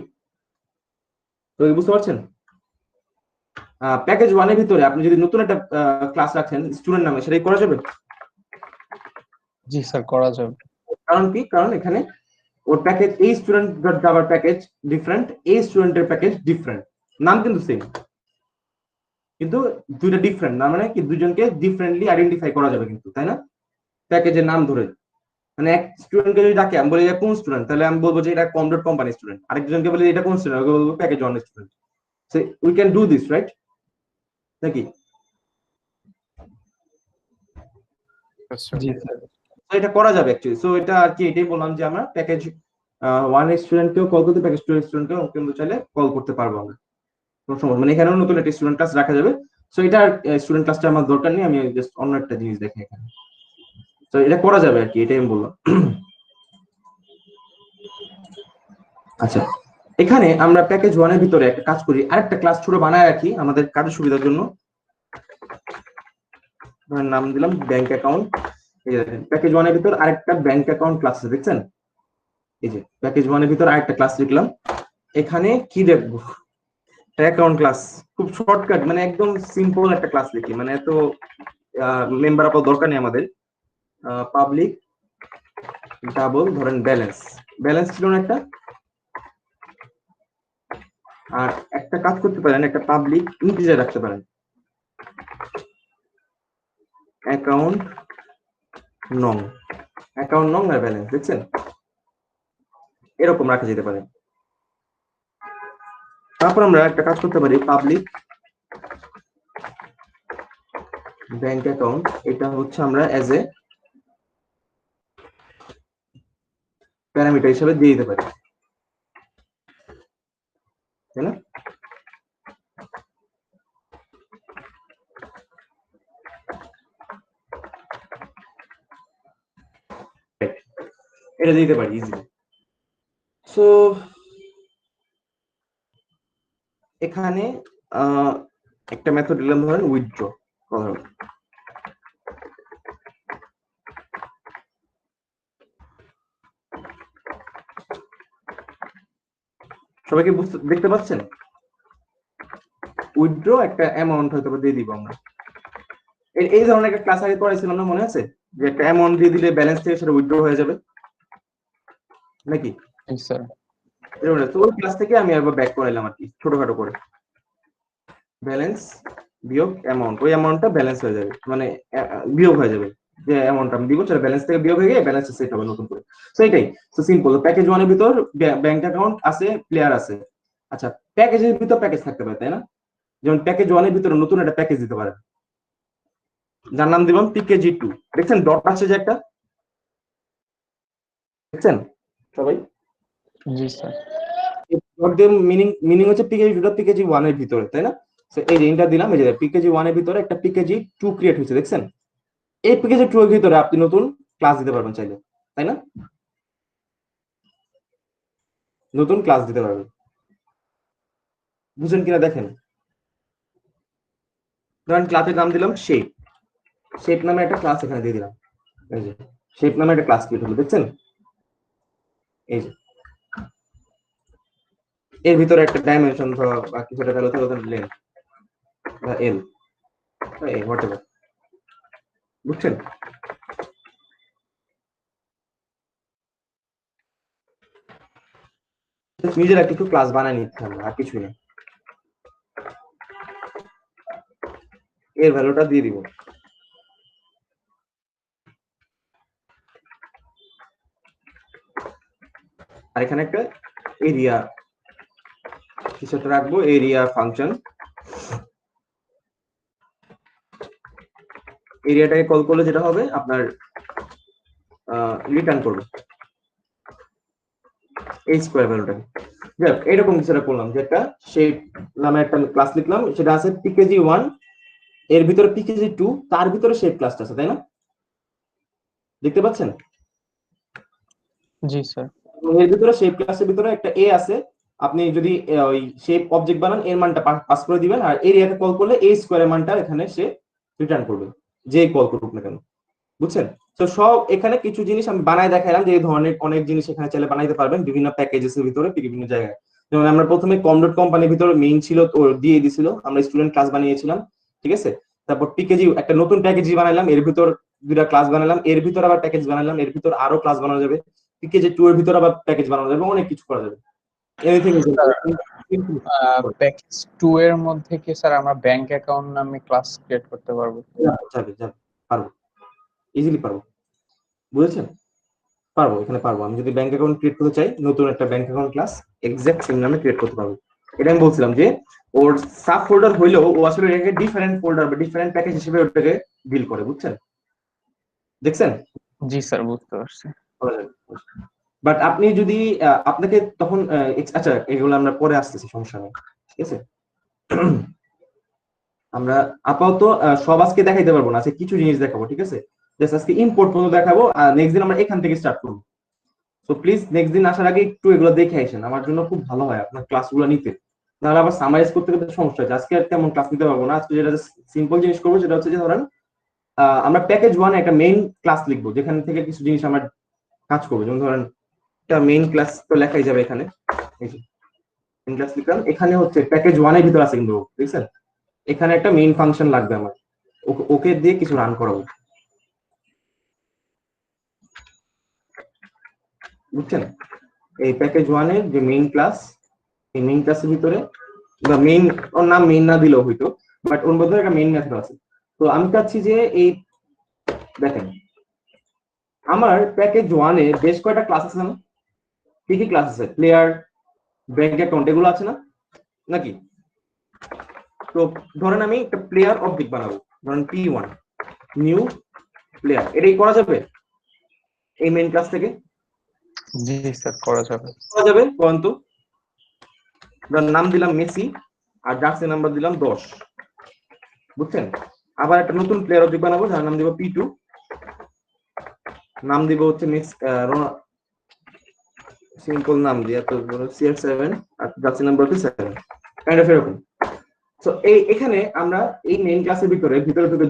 তো বুঝতে পারছেন? প্যাকেজ 1 এর ভিতরে আপনি যদি নতুন একটা ক্লাস রাখেন স্টুডেন্ট নামে, সেটাই করা যাবে? জি স্যার করা যাবে। কারণ কি, কারণ এখানে ওর প্যাকেজ এই স্টুডেন্ট ডট জাভার প্যাকেজ ডিফারেন্ট, এই স্টুডেন্টের প্যাকেজ ডিফারেন্ট, নাম কিন্তু সেম, কিন্তু দুইটা ডিফারেন্ট, না মানে কি দুজনকে ডিফারেন্টলি আইডেন্টিফাই করা যাবে কিন্তু, তাই না? প্যাকেজের নাম ধরে, মানে এক স্টুডেন্টকে যদি ডাকে আমি বলি এটা কোন স্টুডেন্ট, তাহলে আমি বলবো যে এটা কম ডট কোম্পানি স্টুডেন্ট, আরেকজনকে বলি এটা কোন স্টুডেন্ট, ওকে বলবো package 1 student. So we can do this, right নাকি? Yes, sir. জি স্যার। তো এটা করা যাবে অ্যাকচুয়ালি। সো এটা আর কি, এটাই বললাম যে আমরা প্যাকেজ 1 স্টুডেন্টকেও কল করতে, প্যাকেজ 2 স্টুডেন্টকেও কিন্তু চাইলে কল করতে পারবো আমরা, কোনো সমস্যা মানে এখানেও নতুন একটা স্টুডেন্ট ক্লাস রাখা যাবে। সো এটা স্টুডেন্ট ক্লাসটা আমার দরকার নেই, আমি জাস্ট অন্য একটা জিনিস দেখি এখানে। তো এটা করা যাবে আর কি, এটাই আমি বললাম। আচ্ছা, এখানে আমরা প্যাকেজ 1 এর ভিতরে একটা কাজ করি, আরেকটা ক্লাস ছোট বানায় রাখি আমাদের কাজের সুবিধার জন্য। নাম দিলাম ব্যাংক অ্যাকাউন্ট, এই যে দেখেন প্যাকেজ 1 এর ভিতর আরেকটা ব্যাংক অ্যাকাউন্ট ক্লাস আছে, দেখছেন? এই যে প্যাকেজ 1 এর ভিতর আরেকটা ক্লাস লিখলাম। এখানে কি দেখবো? অ্যাকাউন্ট ক্লাস, খুব শর্টকাট, মানে একদম সিম্পল একটা ক্লাস লিখি, মানে এত মেম্বার আপাতত দরকার নেই আমাদের। পাবলিক ডাবল ধরেন ব্যালেন্স, ব্যালেন্স ছিল না একটা, আর একটা কাজ করতে পারেন, একটা পাবলিক ইন্টিজার রাখতে পারেন, অ্যাকাউন্ট নং, অ্যাকাউন্ট নং আর ব্যালেন্স, দেখছেন? এরকম রাখা যেতে পারে। তারপর আমরা একটা কাজ করতে পারি, পাবলিক ব্যাংক অ্যাকাউন্ট, এটা হচ্ছে আমরা অ্যাজ এ প্যারামিটার হিসেবে দিয়ে দিতে পারি, তাই না? এটা দিতে পারি ইজিলি। সো এখানে একটা মেথড দিলাম, ধরেন উইথড্র। সবাইকে দেখতে পাচ্ছেন? উইথড্র একটা অ্যামাউন্ট হয়তো দিয়ে দিব আমরা। এই ধরনের একটা ক্লাস আগে পড়াইছিলাম না, মনে আছে? যে একটা অ্যামাউন্ট দিয়ে দিলে ব্যালেন্স থেকে সেটা উইথড্র হয়ে যাবে নাকি? স্যার তো ওই ক্লাস থেকে আমি একবার ব্যাক করাইলাম আর কি, ছোটখাটো করে। ব্যালেন্স বিয়োগ অ্যামাউন্ট, ওই অ্যামাউন্টটা ব্যালেন্স হয়ে যাবে, মানে বিয়োগ হয়ে যাবে। যে অ্যামাউন্ট আমি দিব সেটা ব্যালেন্স থেকে বিয়োগ হয়ে গিয়ে ব্যালেন্স সেট হবে নতুন করে। সো এটাই, সো সিম্পল। প্যাকেজ 1 এর ভিতর ব্যাংক অ্যাকাউন্ট আছে, প্লেয়ার আছে। আচ্ছা, প্যাকেজের ভিতর প্যাকেজ থাকতে পারে, তাই না? যেমন প্যাকেজ 1 এর ভিতরে নতুন একটা প্যাকেজ দিতে পারে, যার নাম দিলাম পিকেজি 2। দেখছেন ডট আছে যে একটা, দেখছেন সবাই? জি স্যার। ডট দিয়ে মিনিং হচ্ছে পিকেজি 2টা পিকেজি 1 এর ভিতরে, তাই না? সো এই যে ইন্টার দিলাম, এই যে পিকেজি 1 এর ভিতরে একটা পিকেজি 2 ক্রিয়েট হয়েছে, দেখছেন? এই পিকেজি 2 এর ভিতরে আপনি নতুন ক্লাস দিতে পারবেন চাইলে, তাই না? নতুন ক্লাস দিতে পারবেন, বুঝেন কিনা দেখেন। ধরেন ক্লাসের নাম দিলাম শেপ, শেপ নামে একটা ক্লাস এখানে দিয়ে দিলাম। এই যে শেপ নামে একটা ক্লাস ক্রিয়েট হলো, দেখছেন? এই যে এর ভিতরে একটা ডাইমেনশন বা কিছুটা ভ্যালু থাকে, লেন্থ বা এল বা এ হোয়াটএভার, বুঝছেন? নিজেরা কিছু ক্লাস বানায় নিতে হবে, আর কিছুই না। এর ভ্যালুটা দিয়ে দিব, আর এখানে একটা এরিয়া কিছুটা রাখবো, এরিয়া ফাংশন। এরিয়াটাকে কল করলে যেটা হবে আপনার রিটার্ন করবে এই স্কোয়ার ভ্যালুটাকে। যাক, এরকম কিছুটা করলাম, যে একটা শেপ নামে একটা ক্লাস লিখলাম, সেটা আছে পিকেজি 1, এর ভিতরে পিকেজি 2, তার ভিতরে শেপ ক্লাসটা আছে, তাই না? দেখতে পাচ্ছেন? জি স্যার। এর ভিতরে শেপ ক্লাসের ভিতরে একটা এ আছে, আপনি যদি ওই শেপ অবজেক্ট বানান, এর মানটা পাস করে দিবেন, আর এরিয়াকে কল করলে এই স্কোয়ারের মানটা এখানে সে রিটার্ন করবে, যে কল করুক না কেন, বুঝছেন? তো সব এখানে কিছু জিনিস আমি বানায় দেখাইলাম, যে এই ধরনের অনেক জিনিস এখানে চাইলে বানাইতে পারবেন বিভিন্ন প্যাকেজেস এর ভিতরে, বিভিন্ন জায়গায়। যেমন আমরা প্রথমে কমডট কোম্পানির ভিতরে মেইন ছিল, তো দিয়ে দিছিল, আমরা স্টুডেন্ট ক্লাস বানিয়েছিলাম, ঠিক আছে? তারপর পিকেজি একটা নতুন প্যাকেজ বানাইলাম, এর ভিতর দুইটা ক্লাস বানালাম, এর ভিতর আবার প্যাকেজ বানালাম, এর ভিতর আরো ক্লাস বানানো যাবে, পিকেজি 2 এর ভিতর আবার প্যাকেজ বানানো যাবে, অনেক কিছু করা যাবে। এনিথিং প্যাকেজ 2 এর মধ্যে কি স্যার আমরা ব্যাংক অ্যাকাউন্ট নামে ক্লাস ক্রিয়েট করতে পারবো? যাবে, পারবো, ইজিলি পারবো, বুঝেছেন? পারবো, এখানে পারবো। আমি যদি ব্যাংক অ্যাকাউন্ট ক্রিয়েট করতে চাই, নতুন একটা bank account class exact same নামে ক্রিয়েট করতে পারবো। এটা আমি বলছিলাম যে ওর সাব ফোল্ডার হইলেও ও আসলে এটাকে ডিফারেন্ট ফোল্ডার বা ডিফারেন্ট প্যাকেজ হিসেবে ওটাকে ডিল করে, বুঝছেন? দেখছেন? জি স্যার, বুঝতে পারছি। বাট আপনি যদি আপনাকে তখন আচ্ছা, এগুলো আমরা পরে আসতেছি, সমস্যা নেই, ঠিক আছে? আমরা আপাতত সব আজকে দেখাইতে পারবো না, আজকে কিছু জিনিস দেখাবো, ঠিক আছে? জাস্ট আজকে ইম্পোর্ট পর্যন্ত দেখাবো, আর নেক্সট দিন আমরা এখান থেকে স্টার্ট করবো। সো প্লিজ নেক্সট দিন আসার আগে একটু এগুলো দেখে আসেন, আমার জন্য খুব ভালো হয় আপনার ক্লাসগুলো নিতে, নাহলে আবার সামারাইজ করতে করতে সমস্যা হচ্ছে। আজকে আর তেমন ক্লাস নিতে পারবো না, আজকে যেটা সিম্পল জিনিস করবো সেটা হচ্ছে যে ধরেন আমরা প্যাকেজ 1 একটা মেইন ক্লাস লিখবো যেখান থেকে কিছু জিনিস আমরা কাজ করবো, যেমন ধরেন একটা মেইন ক্লাস তো লেখাই যাবে এখানে, এই যে মেইন ক্লাস লিখলাম, এখানে হচ্ছে প্যাকেজ 1 এর ভিতর আছে কিন্তু, বুঝছেন? এখানে একটা মেইন ফাংশন লাগবে আমার, ওকে দিয়ে কিছু রান করাবো, বুঝছেন? এই প্যাকেজ 1 এর যে মেইন ক্লাস, এই মেইন ক্লাসের ভিতরে বা মেইন, ওর নাম মেইন না দিলেও হইতো, বাট ওর মধ্যে একটা মেইন মেথড আছে। তো আমি চাচ্ছি যে এই দেখেন আমার প্যাকেজ 1 এ বেশ কয়টা ক্লাস আছে না? কি কি ক্লাস আছে? প্লেয়ার, ব্যাংক অ্যাকাউন্ট, এগুলো আছে না নাকি? তো ধরেন আমি একটা প্লেয়ার অবজেক্ট বানাবো, ধরেন P1 নিউ প্লেয়ার, এটাই করা যাবে এই মেইন ক্লাস থেকে? জি স্যার, করা যাবে। করা যাবে, কোন তো নাম দিলাম মেসি আর জার্সি নাম্বার দিলাম 10, বুঝছেন? আবার একটা নতুন প্লেয়ার অবজেক্ট বানাবো যার নাম দিব P2, নাম দিব হচ্ছে সিম্পল নাম দিয়ে তো CR7 আর জার্সি নাম্বার হচ্ছে 7, কাইন্ড অফ এরকম। সো এখানে আমরা এই মেইন ক্লাসের ভিতরে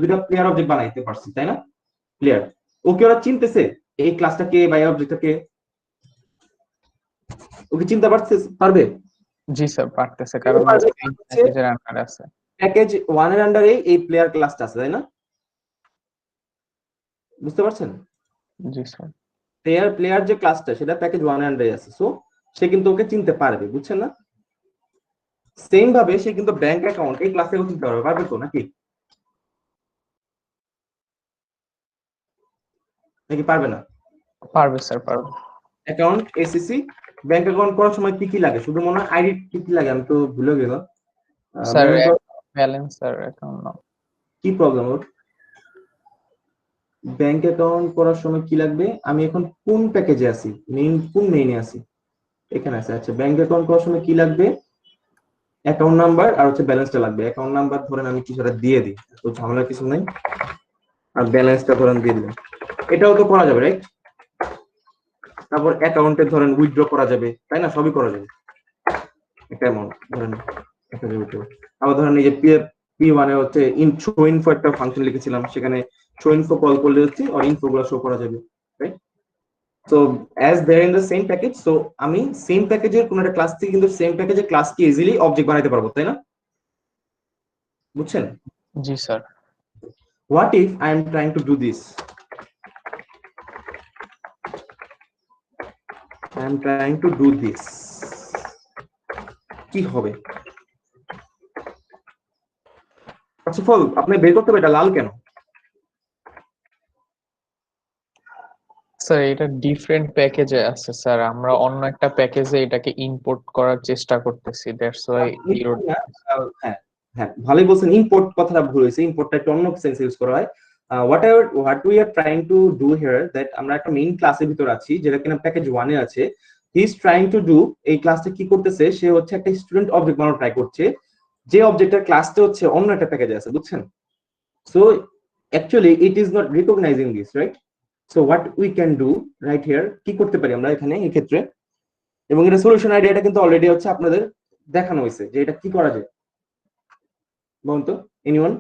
দুটো প্লেয়ার অবজেক্ট বানাইতে পারছি, তাই না? প্লেয়ার ওকে ওরা চিনতেছে এই ক্লাসটা কে বা এই অবজেক্টটা কে, ওকে চিনতে পারবে? জি স্যার, পারতেছে, কারণ প্যাকেজের আন্ডারে আছে। প্যাকেজ 1 এর আন্ডারে এই প্লেয়ার ক্লাসটা আছে, তাই না? বুঝতে পারছেন? জি স্যার। প্লেয়ার যে ক্লাসটা সেটা প্যাকেজ 1 এর আন্ডারে আছে, সো সে কিন্তু ওকে চিনতে পারবে, বুঝছেন না? সেম ভাবে সে কিন্তু ব্যাংক অ্যাকাউন্ট এই ক্লাসে চিনতে পারবে তো নাকি পারবে না? পারবে স্যার, পারবে। অ্যাকাউন্ট এসিসি ব্যাংক অ্যাকাউন্ট করার সময় কি কি লাগে? শুধু মনে হয় আইডি কি কি লাগে, আমি তো ভুলে গেলাম। স্যার ব্যালেন্স স্যার, অ্যাকাউন্ট নাম। কি প্রবলেম ওর? ব্যাংক অ্যাকাউন্ট করার সময় কি লাগবে? আমি এখন কোন প্যাকেজে আছি? কোন মেইনে আছি? এখানে আছে। আচ্ছা, ব্যাংক অ্যাকাউন্ট করার সময় কি লাগবে? অ্যাকাউন্ট নাম্বার আর হচ্ছে ব্যালেন্সটা লাগবে। অ্যাকাউন্ট নাম্বার ধরেন আমি কিছুটা দিয়ে দিই, তো ঝামেলা কিছু নাই, আর ব্যালেন্সটা ধরেন দিয়ে দিলাম, এটাও তো করা যাবে, রাইট? তারপর অ্যাকাউন্টে ধরেন উইথড্র করা যাবে, তাই না? সবই করা যাবে। একটা অ্যামাউন্ট ধরেন 1000 উইথড্র। আবার ধরেন এই যে P1 এ হচ্ছে শো ইনফো একটা ফাংশন লিখেছিলাম, সেখানে শো ইনফো কল করলে হচ্ছে আর ইনফো গুলো শো করা যাবে, right? So as they're in the same package, so আমি সেম প্যাকেজের কোন একটা ক্লাস থেকে কিন্তু সেম প্যাকেজের ক্লাসকে ইজিলি অবজেক্ট বানাইতে পারবো, তাই না? বুঝছেন? জি sir. What if I am trying to do this? I am trying to do this. কি হবে? First of all, আপনি বের করতে হবে এটা লাল কেন? স্যার এটা ডিফারেন্ট প্যাকেজে আছে স্যার, আমরা অন্য একটা প্যাকেজে এটাকে ইম্পোর্ট করার চেষ্টা করতেছি, দ্যাটস ওয়াই ইরর। হ্যাঁ হ্যাঁ, ভালোই বলছেন, ইম্পোর্ট কথাটা ভুল হয়েছে, ইম্পোর্টটা একটু অন্য সেন্স ইউজ করা হয়। what we are trying to do here, that আমরা একটা মেইন ক্লাসের ভিতর আছি যেটা কিনা প্যাকেজ 1 এ আছে। he is trying to do, এই ক্লাসটা কি করতেছে, সে হচ্ছে একটা স্টুডেন্ট অবজেক্ট বানানো ট্রাই করছে, যে অবজেক্টের ক্লাসটা হচ্ছে অন্য একটা প্যাকেজে আছে, বুঝছেন? So actually it is not recognising this, right? So what we can do right here, কি করতে পারি আমরা এখানে এই ক্ষেত্রে, এবং এটা সলিউশন আইডিয়াটা কিন্তু অলরেডি হচ্ছে আপনাদের দেখানো হয়েছে যে এটা কি করা যায়। বলুন তো, এনিওয়ান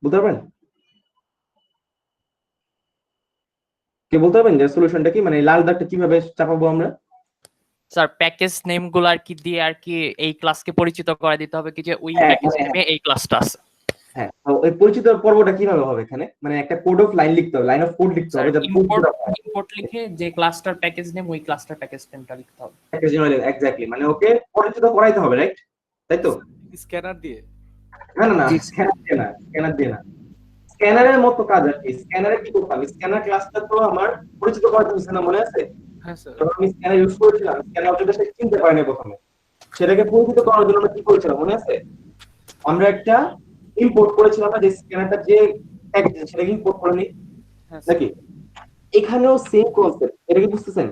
বলতে পারবেন? কে বলতে পারবেন যে সলিউশনটা কি, মানে লাল দাগটা কিভাবে চাপাবো আমরা? স্যার প্যাকেজ নেম গুলো আর কি দিয়ে আর কি এই ক্লাসকে পরিচিত করে দিতে হবে কি যে ওই হ্যাঁ, প্যাকেজ হ্যাঁ, নেমে এই ক্লাসটা আছে। হ্যাঁ, তো এই পরিচিত পর্বটা কিভাবে হবে? এখানে মানে একটা কোড অফ লাইন লিখতে হবে, লাইন অফ কোড লিখতে হবে, যাতে ইম্পোর্ট লিখে যে ক্লাসটার প্যাকেজ নেম ওই ক্লাসটার প্যাকেজ নেমটা লিখতে হবে। এক্স্যাক্টলি, মানে ওকে পরিচিত করাইতে হবে, রাইট? তাই তো? স্ক্যানার দিয়ে। না না না, স্ক্যানার দিয়ে না, স্ক্যানার দিয়ে না, স্ক্যানারের মতো কাজ আর কি। স্ক্যানারে কি করতাম, স্ক্যানার ক্লাসটা তো আমার পরিচিত করাতে হচ্ছে না, মনে আছে? হ্যাঁ স্যার। যখন আমি স্ক্যানার ইউজ করেছিলাম, স্ক্যানার অবজেক্টটা সে চিনতে পারেনি প্রথমে, সেটাকে পরিচিত করার জন্য আমরা কি করেছিলাম মনে আছে? আমরা একটা ইম্পোর্ট করেছিলাম না, যে স্ক্যানারটা যে প্যাকেজ সেটাকে ইম্পোর্ট করে নি নাকি? এখানেও সেম কনসেপ্ট, এটা কি বুঝতেছেন?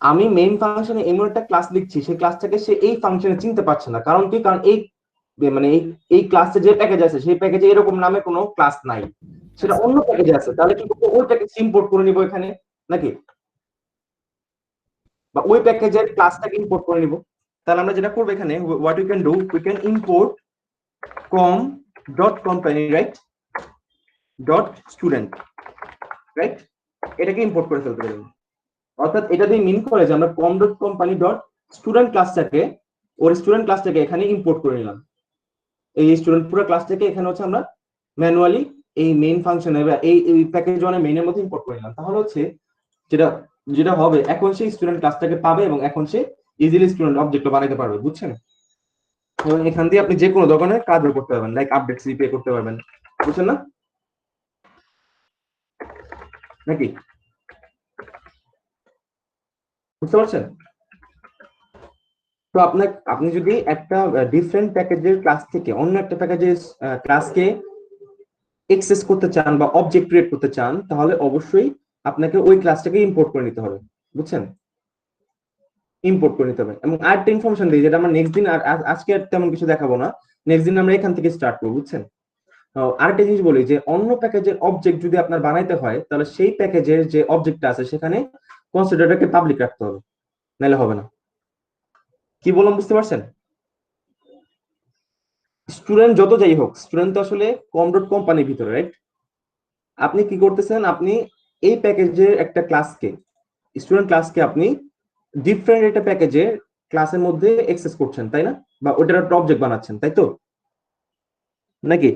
আমি মেইন ফাংশনে এমন একটা ক্লাস লিখছি, সেই ক্লাসটাকে সে এই ফাংশনে চিনতে পারছে না, কারণ কি? কারণ এই মানে এই ক্লাসে যে প্যাকেজ আছে সেই প্যাকেজে এরকম নামে কোনো ক্লাস নাই, সেটা অন্য প্যাকেজে আছে। তাহলে কি করবো, ওই প্যাকেজ ইম্পোর্ট করে নিব এখানে নাকি, বা ওই প্যাকেজের ক্লাসটাকে ইম্পোর্ট করে নিব। তাহলে আমরা যেটা করবো এখানে, what you can do, we can import com dot company right dot student right, এটাকে ইম্পোর্ট করে ফেলতে পারি। অর্থাৎ এটা দিয়ে মিন করে যে আমরা com dot company dot student ক্লাসটাকে ওর স্টুডেন্ট ক্লাসটাকে এখানে ইম্পোর্ট করে নিলাম। এই স্টুডেন্ট পুরো ক্লাসটাকে এখানে হচ্ছে আমরা ম্যানুয়ালি এই মেইন ফাংশনে বা এই প্যাকেজ ওয়ানের মেইনের মধ্যে ইম্পোর্ট করে নিলাম। তাহলে হচ্ছে যেটা যেটা হবে, এখন সেই স্টুডেন্ট ক্লাসটাকে পাবে এবং এখন সে ইজিলি স্টুডেন্ট অবজেক্ট বানাতে পারবে, বুঝছেন? এবং এখান দিয়ে আপনি যে কোনো ধরনের কাজও করতে পারবেন, লাইক আপডেট সিপে করতে পারবেন, বুঝছেন না নাকি? বুঝতে পারছেন? তো আপনি যদি একটা ডিফারেন্ট প্যাকেজের ক্লাস থেকে অন্য একটা প্যাকেজের ক্লাসকে এক্সেস করতে চান বা অবজেক্ট ক্রিয়েট করতে চান, তাহলে অবশ্যই আপনাকে ওই ক্লাসটাকে ইম্পোর্ট করে নিতে হবে, বুঝছেন? ইম্পোর্ট করে নিতে হবে। এবং আরেকটা ইনফরমেশন দিই, যেটা আমরা নেক্সট দিন আজকে আর তেমন কিছু দেখাবো না, নেক্সট দিন আমরা এখান থেকে স্টার্ট করবো, বুঝছেন? আরেকটা জিনিস বলি যে অন্য প্যাকেজের অবজেক্ট যদি আপনার বানাইতে হয়, তাহলে সেই প্যাকেজের যে অবজেক্টটা আছে সেখানে কনসিডারটাকে পাবলিক রাখতে হবে, নাহলে হবে না। কি বললাম বুঝতে পারছেন? স্টুডেন্ট যত যাই হোক, স্টুডেন্ট তো আসলে কম ডট কোম্পানির ভিতরে, রাইট? আপনি কি করতেছেন, আপনি এই প্যাকেজের একটা ক্লাসকে, স্টুডেন্ট ক্লাসকে আপনি ডিফারেন্ট একটা প্যাকেজে ক্লাসের মধ্যে অ্যাক্সেস করছেন, তাই না? বা ওটার একটা অবজেক্ট বানাচ্ছেন, তাই তো নাকি?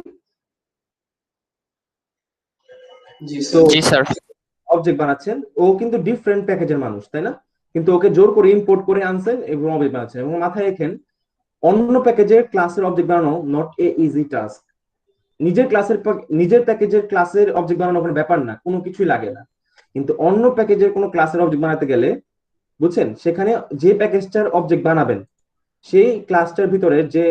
তো জি স্যার। অবজেক্ট বানাচ্ছেন, ও কিন্তু ডিফারেন্ট প্যাকেজের মানুষ, তাই না? কিন্তু ওকে জোর করে ইম্পোর্ট করে আনছেন এবং অবজেক্ট বানাচ্ছেন। এবং মাথায় রাখেন, অন্য প্যাকেজের ক্লাসের অবজেক্ট বানানো নট এ ইজি টাস্ক। নিজের প্যাকেজের ক্লাসের অবজেক্ট বানানো কোনো ব্যাপার না, কোনো কিছুই লাগে না। কিন্তু অন্য প্যাকেজের কোনো ক্লাসের অবজেক্ট বানাতে গেলে, বুঝছেন, সেখানে যে প্যাকেজটার অবজেক্ট বানাবেন সেই ক্লাসটার ভিতরে যে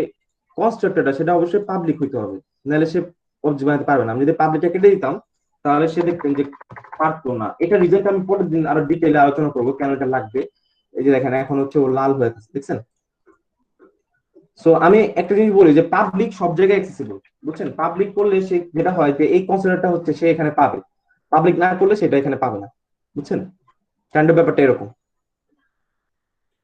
কনস্ট্রাক্টরটা সেটা অবশ্যই পাবলিক হইতে হবে, নাহলে সে অবজেক্ট বানাতে পারবে না। আমি যদি পাবলিকটা কেটে দিতাম তাহলে সে দেখতেন যে পারতো না। এটা রিজল্ট আমি পরের দিন আরো ডিটেইলে আলোচনা করবো কেন এটা লাগবে। এই যে দেখেন এখন হচ্ছে ও লাল হয়ে গেছে, দেখছেন? সো আমি একটা জিনিস বলি যে পাবলিক সব জায়গায় অ্যাক্সেসিবল, বুঝছেন? পাবলিক করলে সে যেটা হয় যে এই কনসিডারটা হচ্ছে সে এখানে পাবে, পাবলিক না করলে সেটা এখানে পাবে না, বুঝছেন? কাইন্ড অফ ব্যাপারটা এরকম।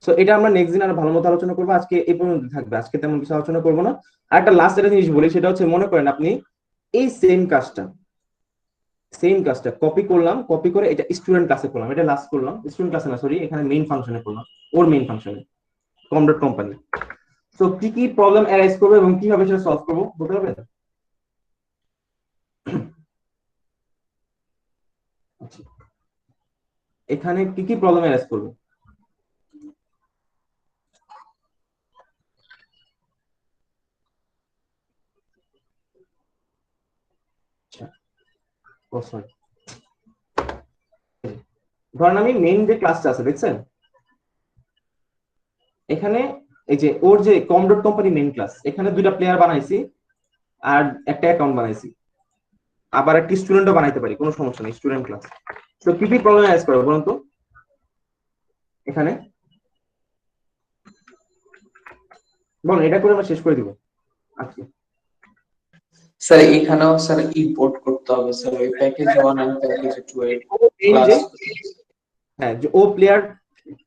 সো এটা আমরা নেক্সট দিন আরো ভালো মতো আলোচনা করবো, আজকে এই পর্যন্ত থাকবে, আজকে তেমন কিছু আলোচনা করবো না। আর একটা লাস্ট একটা জিনিস বলি, সেটা হচ্ছে মনে করেন আপনি এই সেম কাজটা কপি করলাম, কপি করে এটা স্টুডেন্ট ক্লাসে করলাম, এটা লাস্ট করলাম স্টুডেন্ট ক্লাসে না, সরি, এখানে মেইন ফাংশনে করলাম, ওর মেইন ফাংশনে কম ডট কোম্পানি। সো কি কি প্রবলেম অ্যারাইজ করবে এবং কিভাবে সেটা সলভ করবো বলতে পারবেন? আচ্ছা, এখানে কি কি প্রবলেম অ্যারাইজ করবে? আচ্ছা, ও সরি, ধরেন আমি মেইন যে ক্লাসটা আছে দেখছেন, এখানে এই যে ওর যে কম ডট কোম্পানি মেইন ক্লাস, এখানে দুইটা প্লেয়ার বানাইছি আর একটা অ্যাকাউন্ট বানাইছি, আবার একটা স্টুডেন্টও বানাইতে পারি, কোনো সমস্যা নেই, স্টুডেন্ট ক্লাস। তো কি কি প্রবলেম অ্যারাইজ করবে বলুন তো এখানে? বলুন, এটা করে আমরা শেষ করে দিব আজকে। স্যার এখানেও স্যার ইম্পোর্ট করতে হবে স্যার ওই প্যাকেজ 1 এন্ড প্যাকেজ 2 এর এই যে ক্লাস। হ্যাঁ, যে ও প্লেয়ার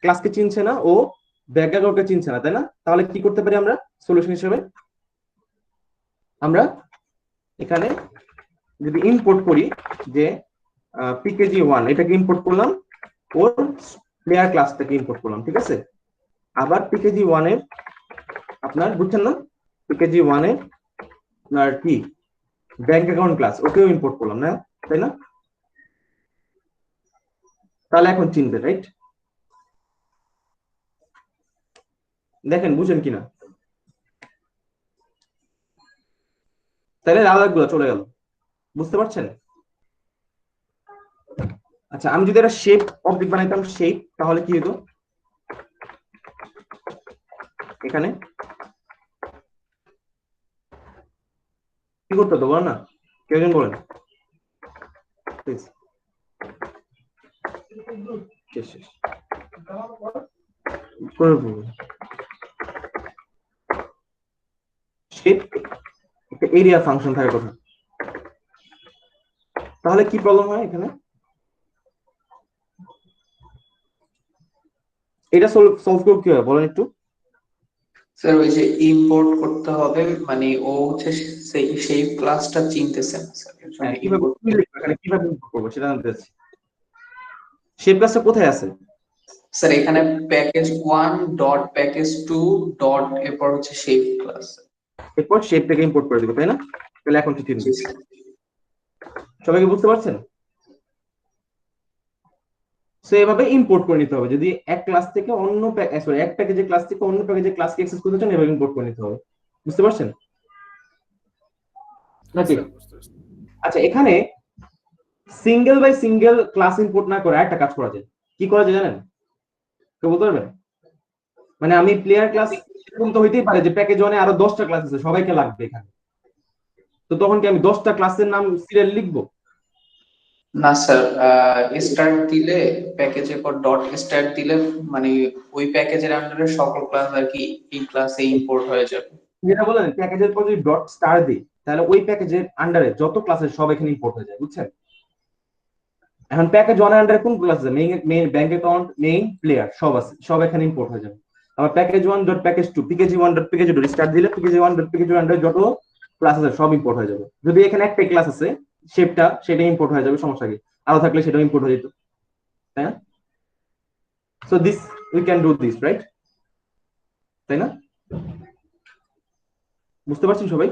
ক্লাসকে চিনছে না, ও ব্যাকগ্রাউন্ডকে চিনছে না, তাই না? তাহলে কি করতে পারি আমরা সলিউশন হিসেবে? আমরা এখানে যদি ইম্পোর্ট করি যে pkg1, এটাকে ইম্পোর্ট করলাম, ওর প্লেয়ার ক্লাসটাকে ইম্পোর্ট করলাম, ঠিক আছে? আবার pkg1 এর আপনার, বুঝছেন না, pkg1 এর আপনার কি ব্যাংক অ্যাকাউন্ট ক্লাস, ওকেও ইম্পোর্ট করলাম, না তাই না? তাহলে এখন চিনবে, রাইট? দেখেন বুঝেন কিনা, তাহলে লালগুলো চলে গেল, বুঝতে পারছেন? আচ্ছা, আমি যদি একটা শেপ অবজেক্ট বানাইতাম, শেপ, তাহলে কি হতো? এখানে কি করতে হতো বলো না, কেউ জন বলেন প্লিজ। শেষ শেষ শেপ একটা এরিয়া ফাংশন থাকার কথা, তাহলে কি প্রবলেম হয় এখানে? এটা সলভ করব কি হয় বলেন একটু? স্যার ওই যে ইম্পোর্ট করতে হবে, মানে ও হচ্ছে সেই ক্লাসটা চিনতেছে না স্যার, এর জন্য কিভাবে import কি লিখবো এখানে, কিভাবে import করবো সেটা জানতে চাচ্ছি। শেপ ক্লাসটা কোথায় আছে? স্যার এখানে প্যাকেজ 1 ডট প্যাকেজ 2 ডট এরপর হচ্ছে শেপ ক্লাস। এরপর শেপ থেকে ইম্পোর্ট করে দিব, তাই না? তাহলে এখন ঠিক জি স্যার। সবাই কি বুঝতে পারছেন? সো এভাবে ইম্পোর্ট করে নিতে হবে। যদি এক ক্লাস থেকে অন্য সরি এক প্যাকেজের ক্লাস থেকে অন্য প্যাকেজের ক্লাসকে অ্যাক্সেস করতে চান, এভাবে ইম্পোর্ট করে নিতে হবে। বুঝতে পারছেন নাকি? আচ্ছা, এখানে single by single class import না করে একটা কাজ করা যায়। কি করা যায় জানেন? কেউ বলতে পারবেন? মানে আমি প্লেয়ার ক্লাস এরকম তো হইতেই পারে যে প্যাকেজ 1 এ আরো 10টা ক্লাস আছে, সবাইকে লাগবে এখানে। তো তখন কি আমি 10টা ক্লাসের নাম সিরিয়াল লিখবো? না স্যার, স্টার্ট দিলে প্যাকেজের পর ডট স্টার্ট দিলে মানে ওই প্যাকেজের আন্ডারে সকল ক্লাস আর কি এই ক্লাসে ইম্পোর্ট হয়ে যাবে। যেটা বলেন প্যাকেজের পর যদি ডট স্টার দিই, তাহলে ওই প্যাকেজের আন্ডারে যত ক্লাসের সব এখানে ইম্পোর্ট হয়ে যায়, বুঝছেন? এখন প্যাকেজ 1 এর আন্ডারে কোন ক্লাস আছে? Main bank account, main player সব আছে, সব এখানে ইম্পোর্ট হয়ে যাবে। আবার package 1 dot package 2 PKG 1 dot PKG 2 start দিলে পিকেজি 1 ডট পিকেজি 2 আন্ডারে যত ক্লাস আছে সব ইম্পোর্ট হয়ে যাবে। যদি এখানে একটাই ক্লাস আছে শেপটা, সেটা ইম্পোর্ট হয়ে যাবে, সমস্যা কি? আরো থাকলে সেটাও ইম্পোর্ট হয়ে যেত, তাই না? So this we can do this, right? তাই না? বুঝতে পারছেন সবাই?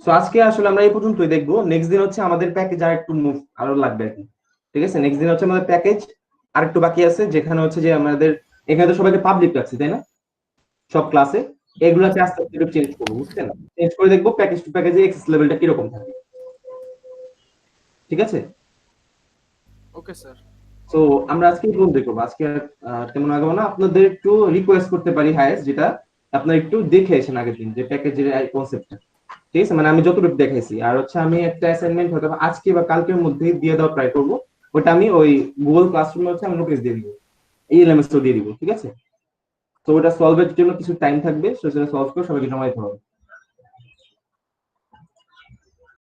সো আজকে আসলে আমরা এই পর্যন্তই দেখবো। নেক্সট দিন হচ্ছে আমাদের প্যাকেজ আর একটু মুভ আরো লাগবে আর কি, ঠিক আছে? নেক্সট দিন হচ্ছে আমাদের প্যাকেজ আর একটু বাকি আছে, যেখানে হচ্ছে যে আমাদের এখানে তো সবাইকে পাবলিক রাখছি, তাই না? সব ক্লাসে এগুলোকে আস্তে আস্তে একটু চেঞ্জ করবো, বুঝছেন? চেঞ্জ করে দেখবো প্যাকেজ টু প্যাকেজে এক্সেস লেভেলটা কিরকম থাকে, ঠিক আছে? Okay sir. সো আমরা আজকে এই পর্যন্ত করবো। আজকে তেমন আগাবো না। আপনাদের একটু রিকোয়েস্ট করতে পারি হায়েস্ট, যেটা আপনারা একটু দেখে এসেন আগের দিন যে প্যাকেজের কনসেপ্টটা, ঠিক আছে? মানে আমি যতটুকু দেখাইছি, আর হচ্ছে আমি একটা অ্যাসাইনমেন্ট হয়তো আজকে বা কালকের মধ্যে দিয়ে দেওয়ার ট্রাই করবো। ওটা আমি ওই গুগল ক্লাসরুমে হচ্ছে আমি নোটিস দিয়ে দিব, এই এলএমএস দিয়ে দিব, ঠিক আছে? তো ওটা সলভের জন্য কিছু টাইম থাকবে, সেটা সলভ করে সবাইকে জমা দিতে হবে।